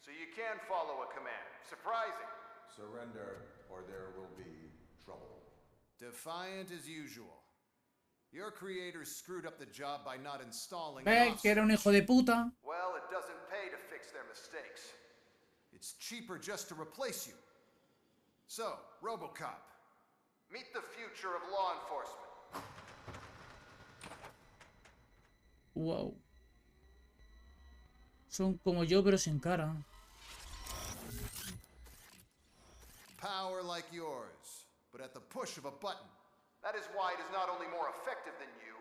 so you can follow a command. Surprising.
Surrender, or there will be trouble.
Defiant as usual. Your creators screwed up the job by not installing
Ve que era un hijo de puta.
Well, it doesn't pay to fix their mistakes. It's cheaper just to replace you. So, Robocop, meet the future of law enforcement.
Wow. Son como yo, pero sin cara.
Power like yours, but at the push of a button. That is why it is not only more effective than you,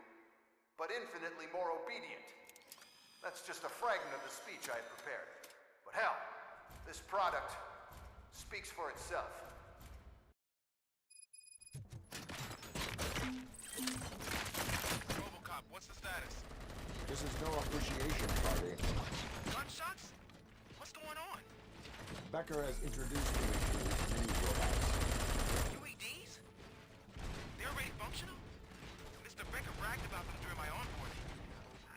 but infinitely more obedient. That's just a fragment of the speech I had prepared. But hell, this product speaks for itself.
Robocop, what's the status?
This is no appreciation party.
Gunshots? What's going on?
Becker has introduced me to new robots.
UEDs? They're already functional? Mr. Becker bragged about them during my onboarding.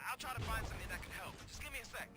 I'll try to find something that can help. Just give me a sec.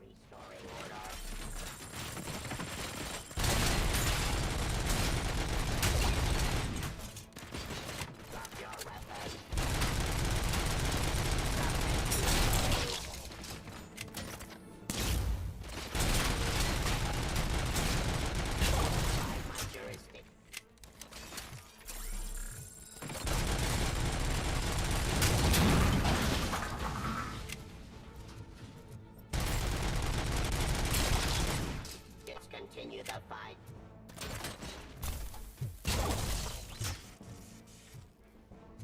continue the fight.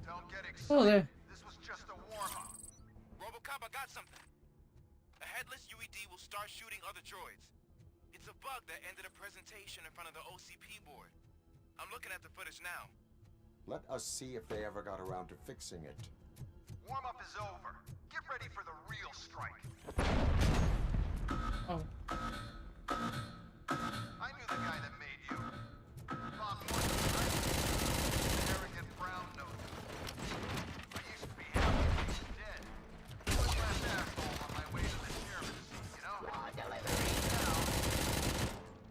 Don't get excited.
Joder.
This was just a warm-up.
Robocop, I got something. A headless UED will start shooting other droids. It's a bug that ended a presentation in front of the OCP board. I'm looking at the footage now.
Let us see if they ever got around to fixing it.
Warm-up is over. Get ready for the real strike.
Oh.
I knew the guy that made you. Bob Morton, right? The arrogant brown nose. I used to be happy he was dead. One last asshole on my way to the chairman's seat, you know? Raw delivery. Now,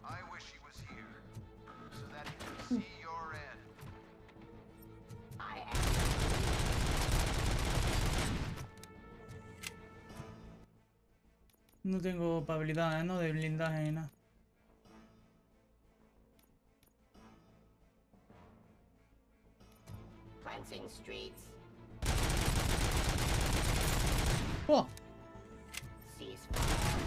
I wish he was here, so that he could see your end.
No tengo habilidades, ¿no? De blindaje ni nada.
Cleansing streets.
¡Oh!
Ceasefire.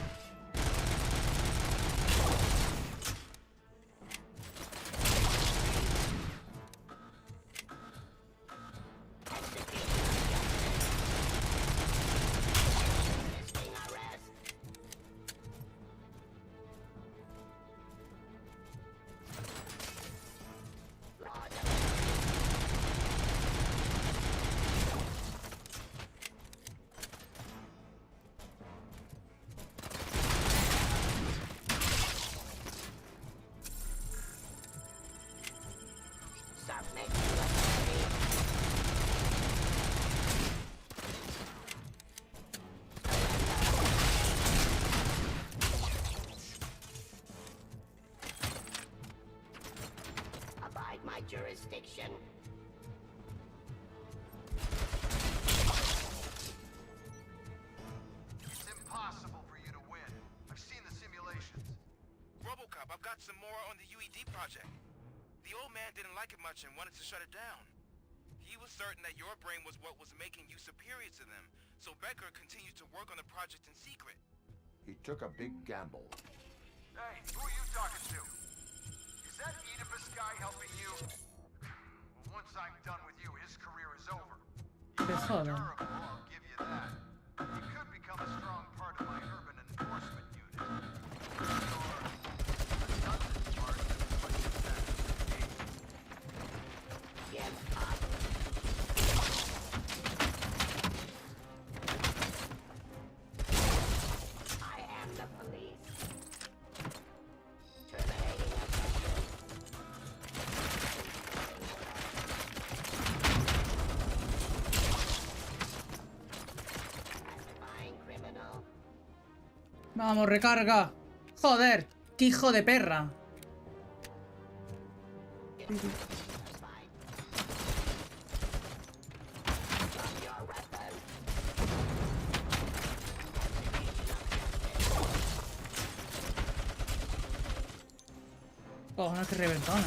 Abide my jurisdiction.
It's impossible for you to win. I've seen the simulations.
Robocop, I've got some more on the UED project. The old man didn't like it much and wanted to shut it down. He was certain that your brain was what was making you superior to them, so Becker continued to work on the project in secret.
He took a big gamble.
Hey, who are you talking to? Is that Oedipus guy helping you? Well, once I'm done with you, his career is over. You're durable, I'll give you that. You could become a strong part of my urban enforcement unit. Or a dozen parts of what you said.
Yes, Pop. I am the police. Terminating offensive. Classifying criminal.
Vamos, recarga. Joder, qué hijo de perra. Cojones, que reventona.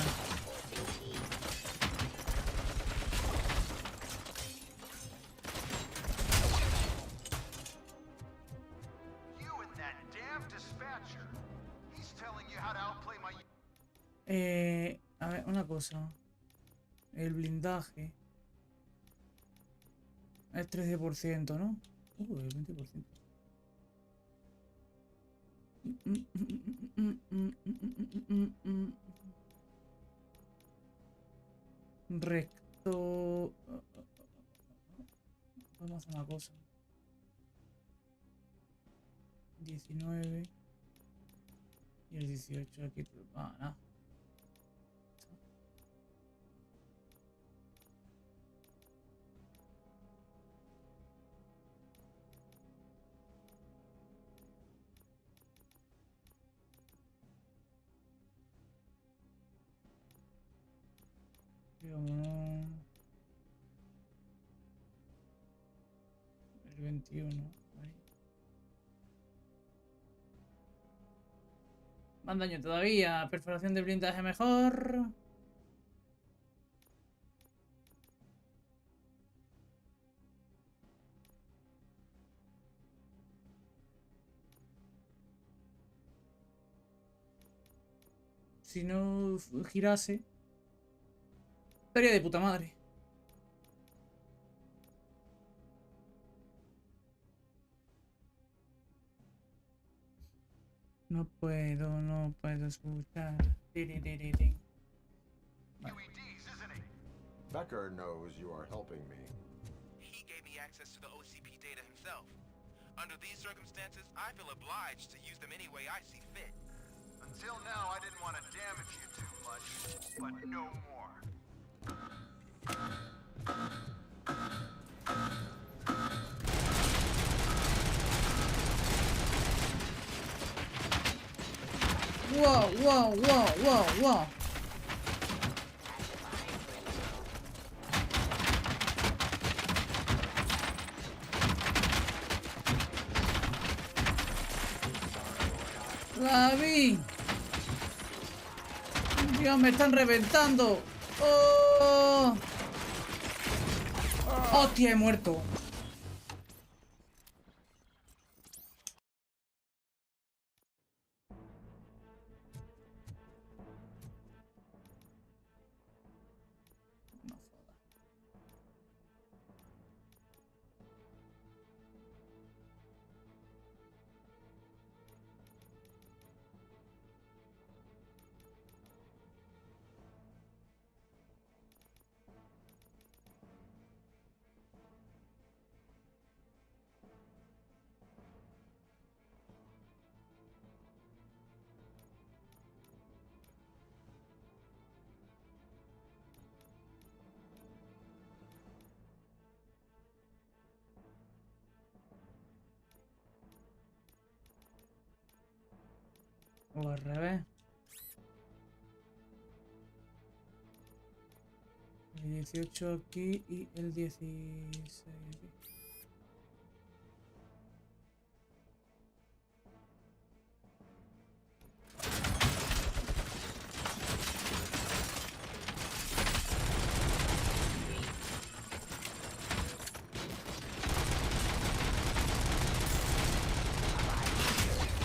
You and that damn dispatcher. He's telling you how to outplay my...
A ver, una cosa. El blindaje. Es 13%, ¿no? El 20%. Recto. Vamos a hacer una cosa. 19. Y el 18 aquí. Ah, nada. Vámonos. El 21. Ahí. Más daño todavía. Perforación de blindaje mejor. si no girase, estaría de puta madre. No puedo escuchar.
Becker knows you are helping me.
He gave me access to the OCP data himself. Under these circumstances, I feel obliged to use them any way I see fit.
Until now, I didn't want to damage you too much, but no more.
Wow. ¡David! Dios, me están reventando. ¡Oh! ¡Hostia, he muerto! O al revés. El 18 aquí y el 16 aquí.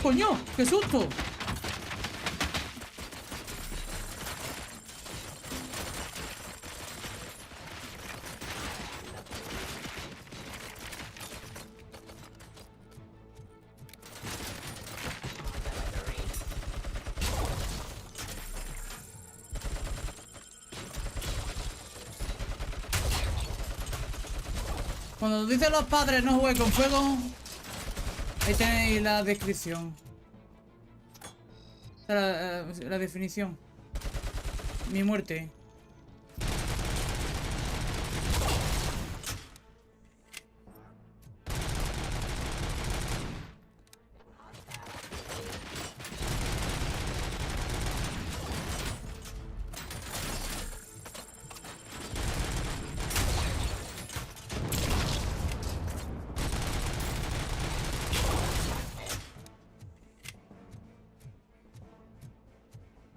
¡Coño! ¡Qué susto! Cuando dicen los padres no juegue con fuego, ahí tenéis la descripción. La definición. Mi muerte.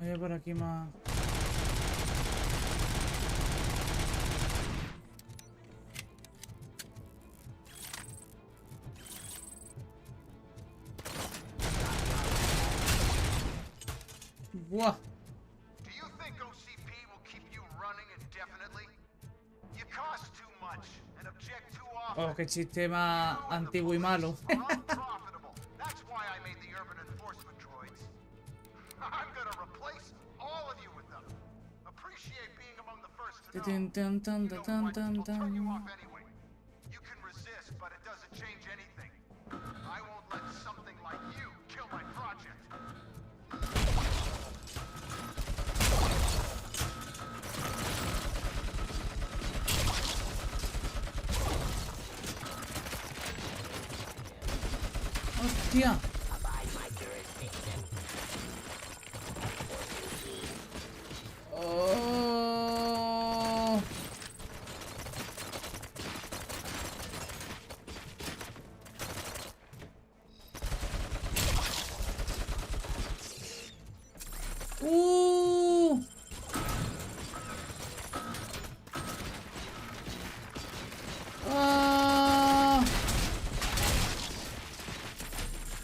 Hay por aquí más. Buah.
Do you think OCP will keep you running indefinitely? You cost too much and object too often.
Oh, qué chiste más antiguo y malo.
Unprofitable. That's why I made the urban enforcement droids. I'm gonna replace all of you with them. Appreciate being among the first to know. You know what? I'll turn you off anyway. You can resist, but it doesn't change anything. I won't let something like you kill my project.
Hostia. Oh. Ah.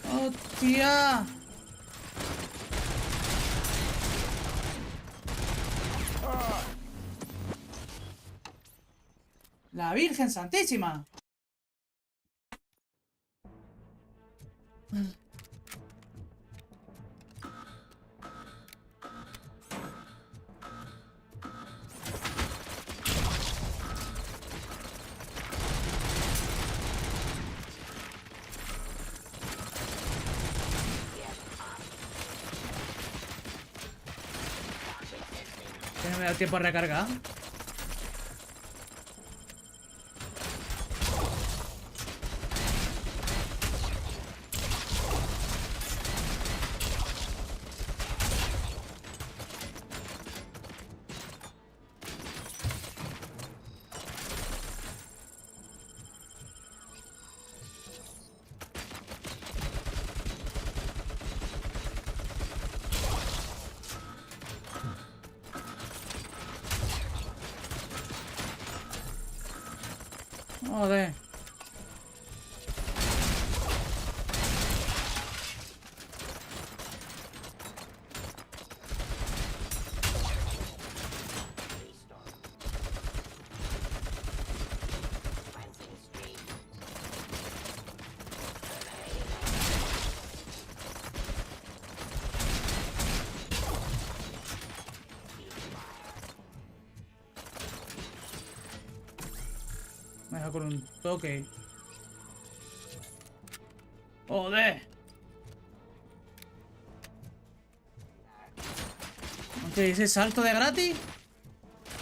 Hostia. La Virgen Santísima. Que no me da tiempo a recargar. Joder. Me deja con un toque. ¡Joder! ¿Qué? ¿Ese salto de gratis?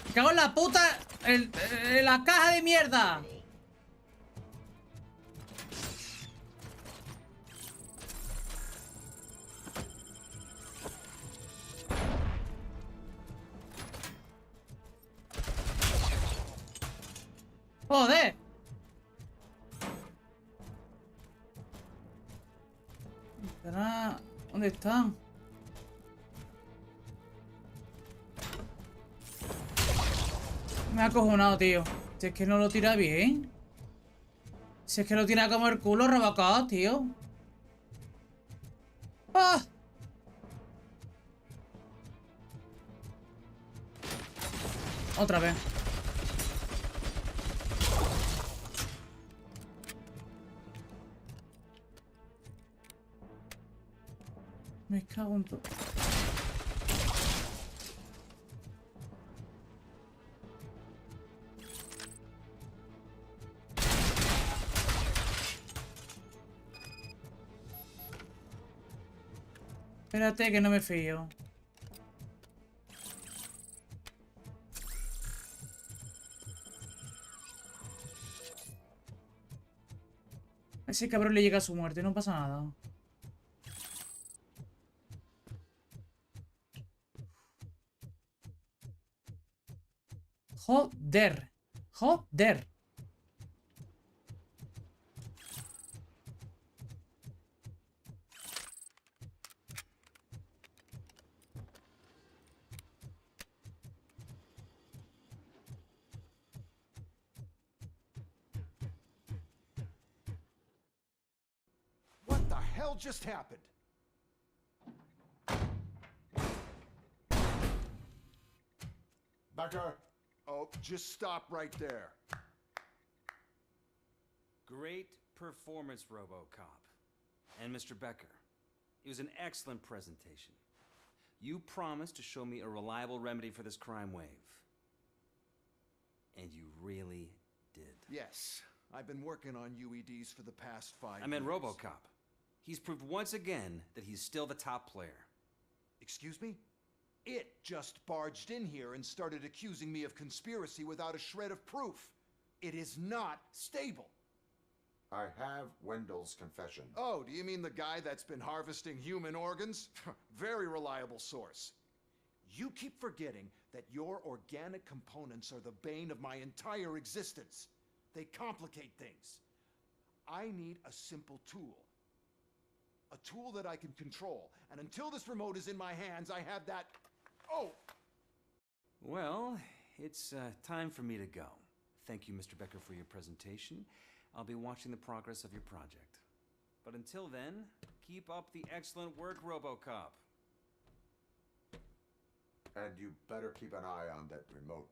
¡Me cago en la puta! ¡En la caja de mierda! ¡Joder! ¿Dónde están? Me ha acojonado, tío. Si es que no lo tira bien. Si es que lo tira como el culo Robocop, tío. ¡Ah! Otra vez. Me cago en todo. Espérate que no me fío. A ese cabrón le llega a su muerte, no pasa nada. Joder. Joder.
What the hell just happened?
Becker!
Oh, just stop right there.
Great performance, Robocop. And Mr. Becker, it was an excellent presentation. You promised to show me a reliable remedy for this crime wave. And you really did.
Yes, I've been working on UEDs for the past 5 years.
I meant Robocop. He's proved once again that he's still the top player.
Excuse me? It just barged in here and started accusing me of conspiracy without a shred of proof. It is not stable.
I have Wendell's confession.
Oh, do you mean the guy that's been harvesting human organs? Very reliable source. You keep forgetting that your organic components are the bane of my entire existence. They complicate things. I need a simple tool. A tool that I can control. And until this remote is in my hands, I have that... Oh!
Well, it's time for me to go. Thank you, Mr. Becker, for your presentation. I'll be watching the progress of your project. But until then, keep up the excellent work, Robocop.
And you better keep an eye on that remote.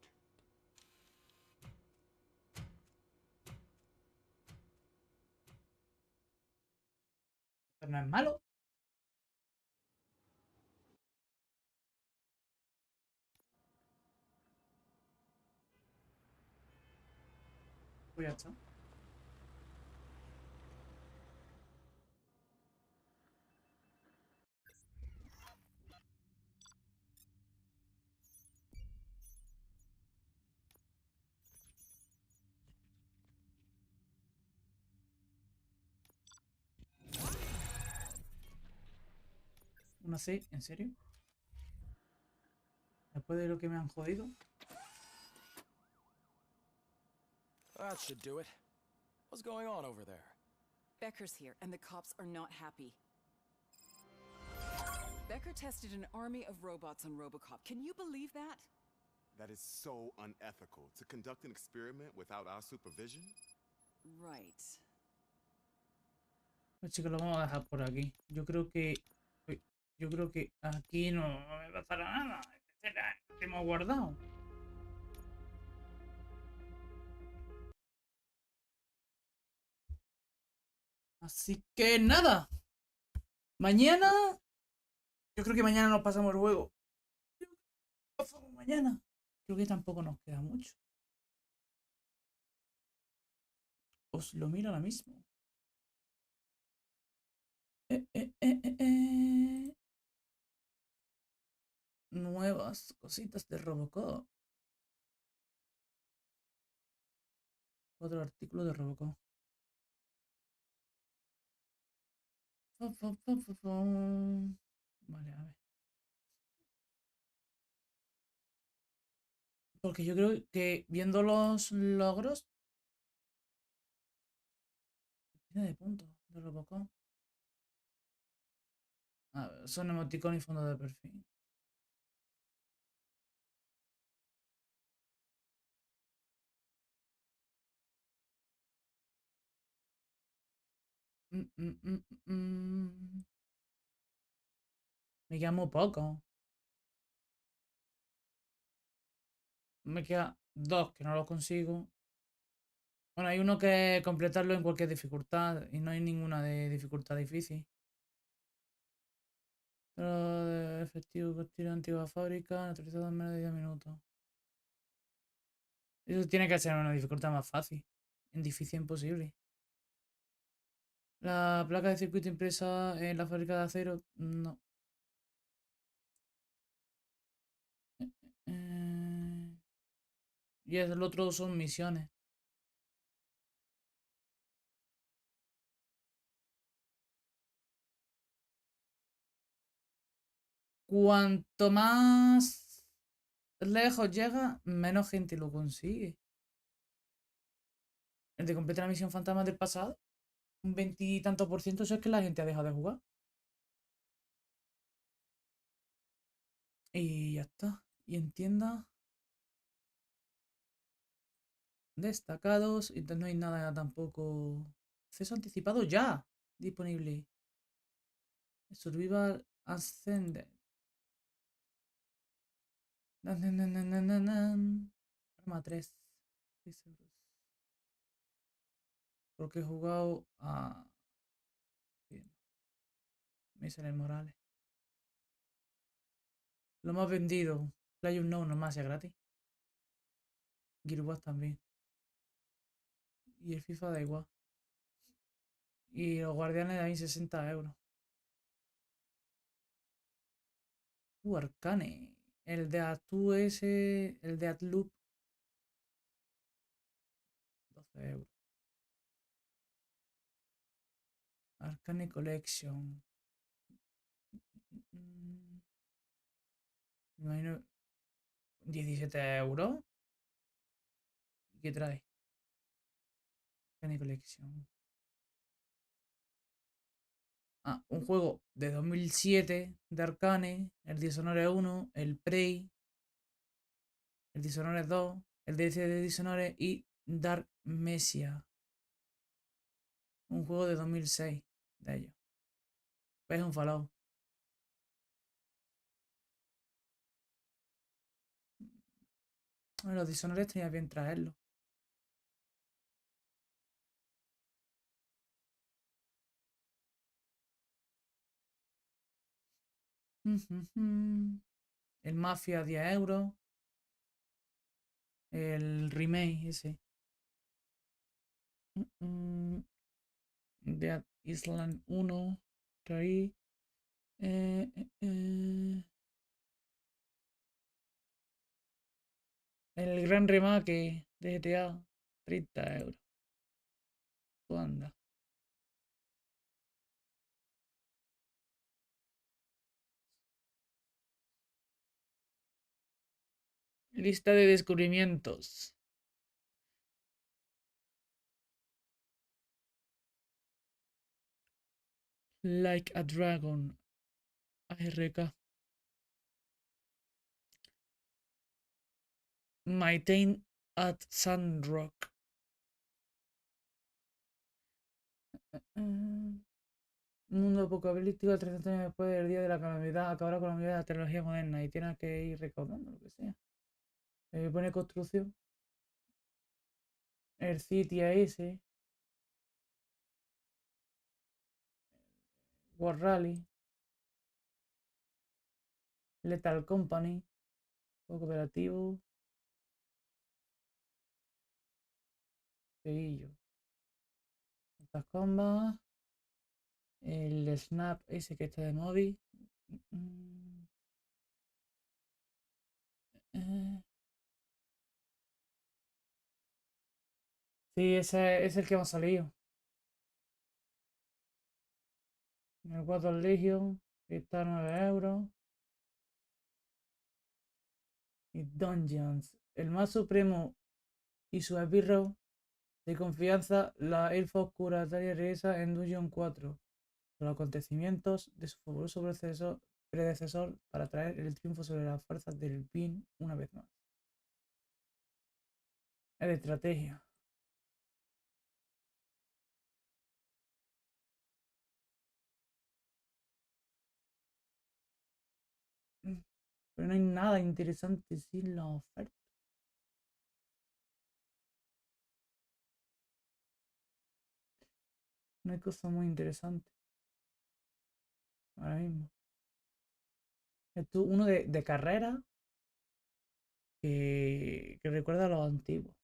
no es malo. Pues ya está. ¿Una C? ¿En serio? Después de lo que me han jodido.
That should do it. What's going on over there?
Becker's here, and the cops are not happy. Becker tested an army of robots on Robocop. Can you believe that?
That is so unethical. To conduct an experiment without our supervision?
Right.
Pues chicos, lo vamos a dejar por aquí. Yo creo que... uy, yo creo que aquí no me pasará nada. Que hemos guardado. Así que nada. Mañana... Yo creo que mañana nos pasamos el juego. Pasamos mañana. Creo que tampoco nos queda mucho. Os lo miro ahora mismo. Nuevas cositas de Robocop. 4 artículos de Robocop. Vale, a ver. Porque yo creo que viendo los logros... Tiene de punto de Robocop. A ver, son emoticones y fondo de perfil. Me queda muy poco. Me queda 2 que no los consigo. Bueno, hay uno que completarlo en cualquier dificultad y no hay ninguna de dificultad difícil. Pero de efectivo, tiro antigua fábrica, neutralizado en menos de 10 minutos. Eso tiene que ser una dificultad más fácil. En difícil imposible. La placa de circuito impresa en la fábrica de acero, no. Y el otro son misiones. Cuanto más lejos llega, menos gente lo consigue. El de completar la misión fantasma del pasado, un 20 y tanto por ciento, eso es que la gente ha dejado de jugar. Y ya está. Y en tienda, destacados, y no hay nada tampoco. Acceso anticipado ya disponible. Survival Ascended. Arma 3. 6 euros. Porque he jugado a... Bien. Misery Morales. Lo más vendido. PlayerUnknown nomás es gratis. Gearbox también. Y el FIFA da igual. Y los guardianes de ahí 60 euros. Arcane. El de Atu ese. El de Atloop. 12 euros. Arcane Collection. Me imagino 17 euros. ¿Y qué trae? Arcane Collection. Ah, un juego de 2007 de Arcane, el Dishonored 1, el Prey, el Dishonored 2, el DLC de Dishonored y Dark Messiah. Un juego de 2006 de ellos. Pues es un Fallout. Los Dishonored tenía bien traerlo. El Mafia 10 euros. El remake ese. Dead Island 1. Está ahí. El gran remake de GTA. 30 euros. ¿Tú anda? Lista de descubrimientos. Like a Dragon. ARK. Maintain at Sandrock. Mundo apocalíptico 300 años después del día de la calamidad. Acabará con la mayoría de la tecnología moderna y tienes que ir recaudando lo que sea. Pone construcción. El City ese. War Rally. Lethal Company. Cooperativo. Seguillo. Estas combas. El Snap ese que está de móvil. Sí, ese es el que hemos salido. El Water Legion. Que está a 9 euros. Y Dungeons. El más supremo y su esbirro de confianza, la elfa oscura Talia regresa en Dungeon 4. Los acontecimientos de su fabuloso predecesor para traer el triunfo sobre las fuerzas del bien una vez más. Es de estrategia. Pero no hay nada interesante sin la oferta. No hay cosa muy interesante. Ahora mismo. Esto uno de carrera que recuerda a los antiguos.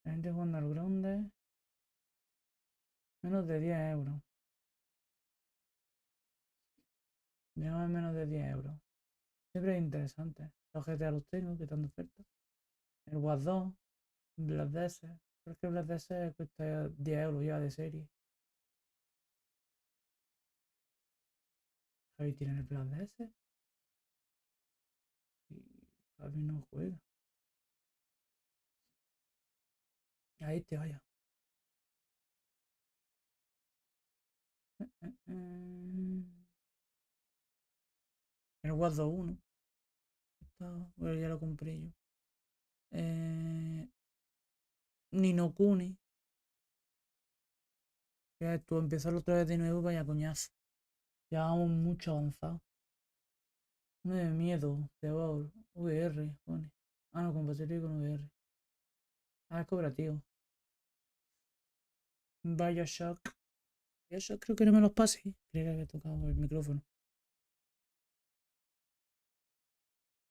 La gente jugando al grande. Menos de 10 euros. Ya menos de 10 euros. Siempre es interesante. Los GTA los tengo, que están de oferta. El Watch 2. Black Desert. Creo que Black Desert cuesta 10 euros ya de serie. Javi tiene el Black Desert. Y Javi no juega. Ahí te vaya. El Watch 2 1. Bueno, ya lo compré yo. Nino Kuni. Ya esto, empezarlo otra vez de nuevo, vaya coñazo. Ya vamos mucho avanzado. Uno de miedo, de VR, pone. Ah, no, compatible con VR. Ah, es cooperativo. Bioshock. Bioshock creo que no me los pase. Creo que había tocado el micrófono.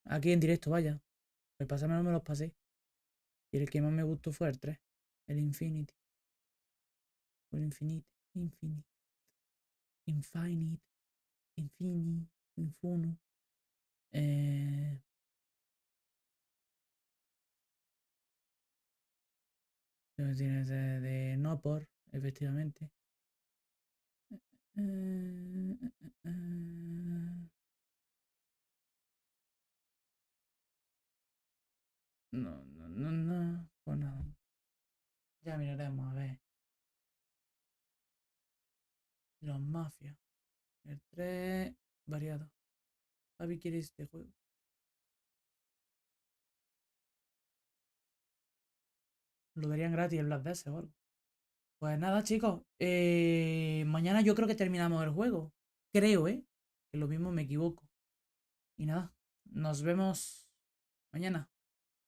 Aquí en directo, vaya. Pues pasarme no me los pasé. Y el que más me gustó fue el 3. El Infinity. O el Infinite. Infinite. Infuno. Tienes de no por, efectivamente. No. Pues nada. Ya miraremos, a ver. Los mafias. El 3 variado. Javi quiere este juego. Lo darían gratis en Black Desert o algo. Pues nada, chicos. Mañana yo creo que terminamos el juego. Creo, que lo mismo me equivoco. Y nada, nos vemos mañana.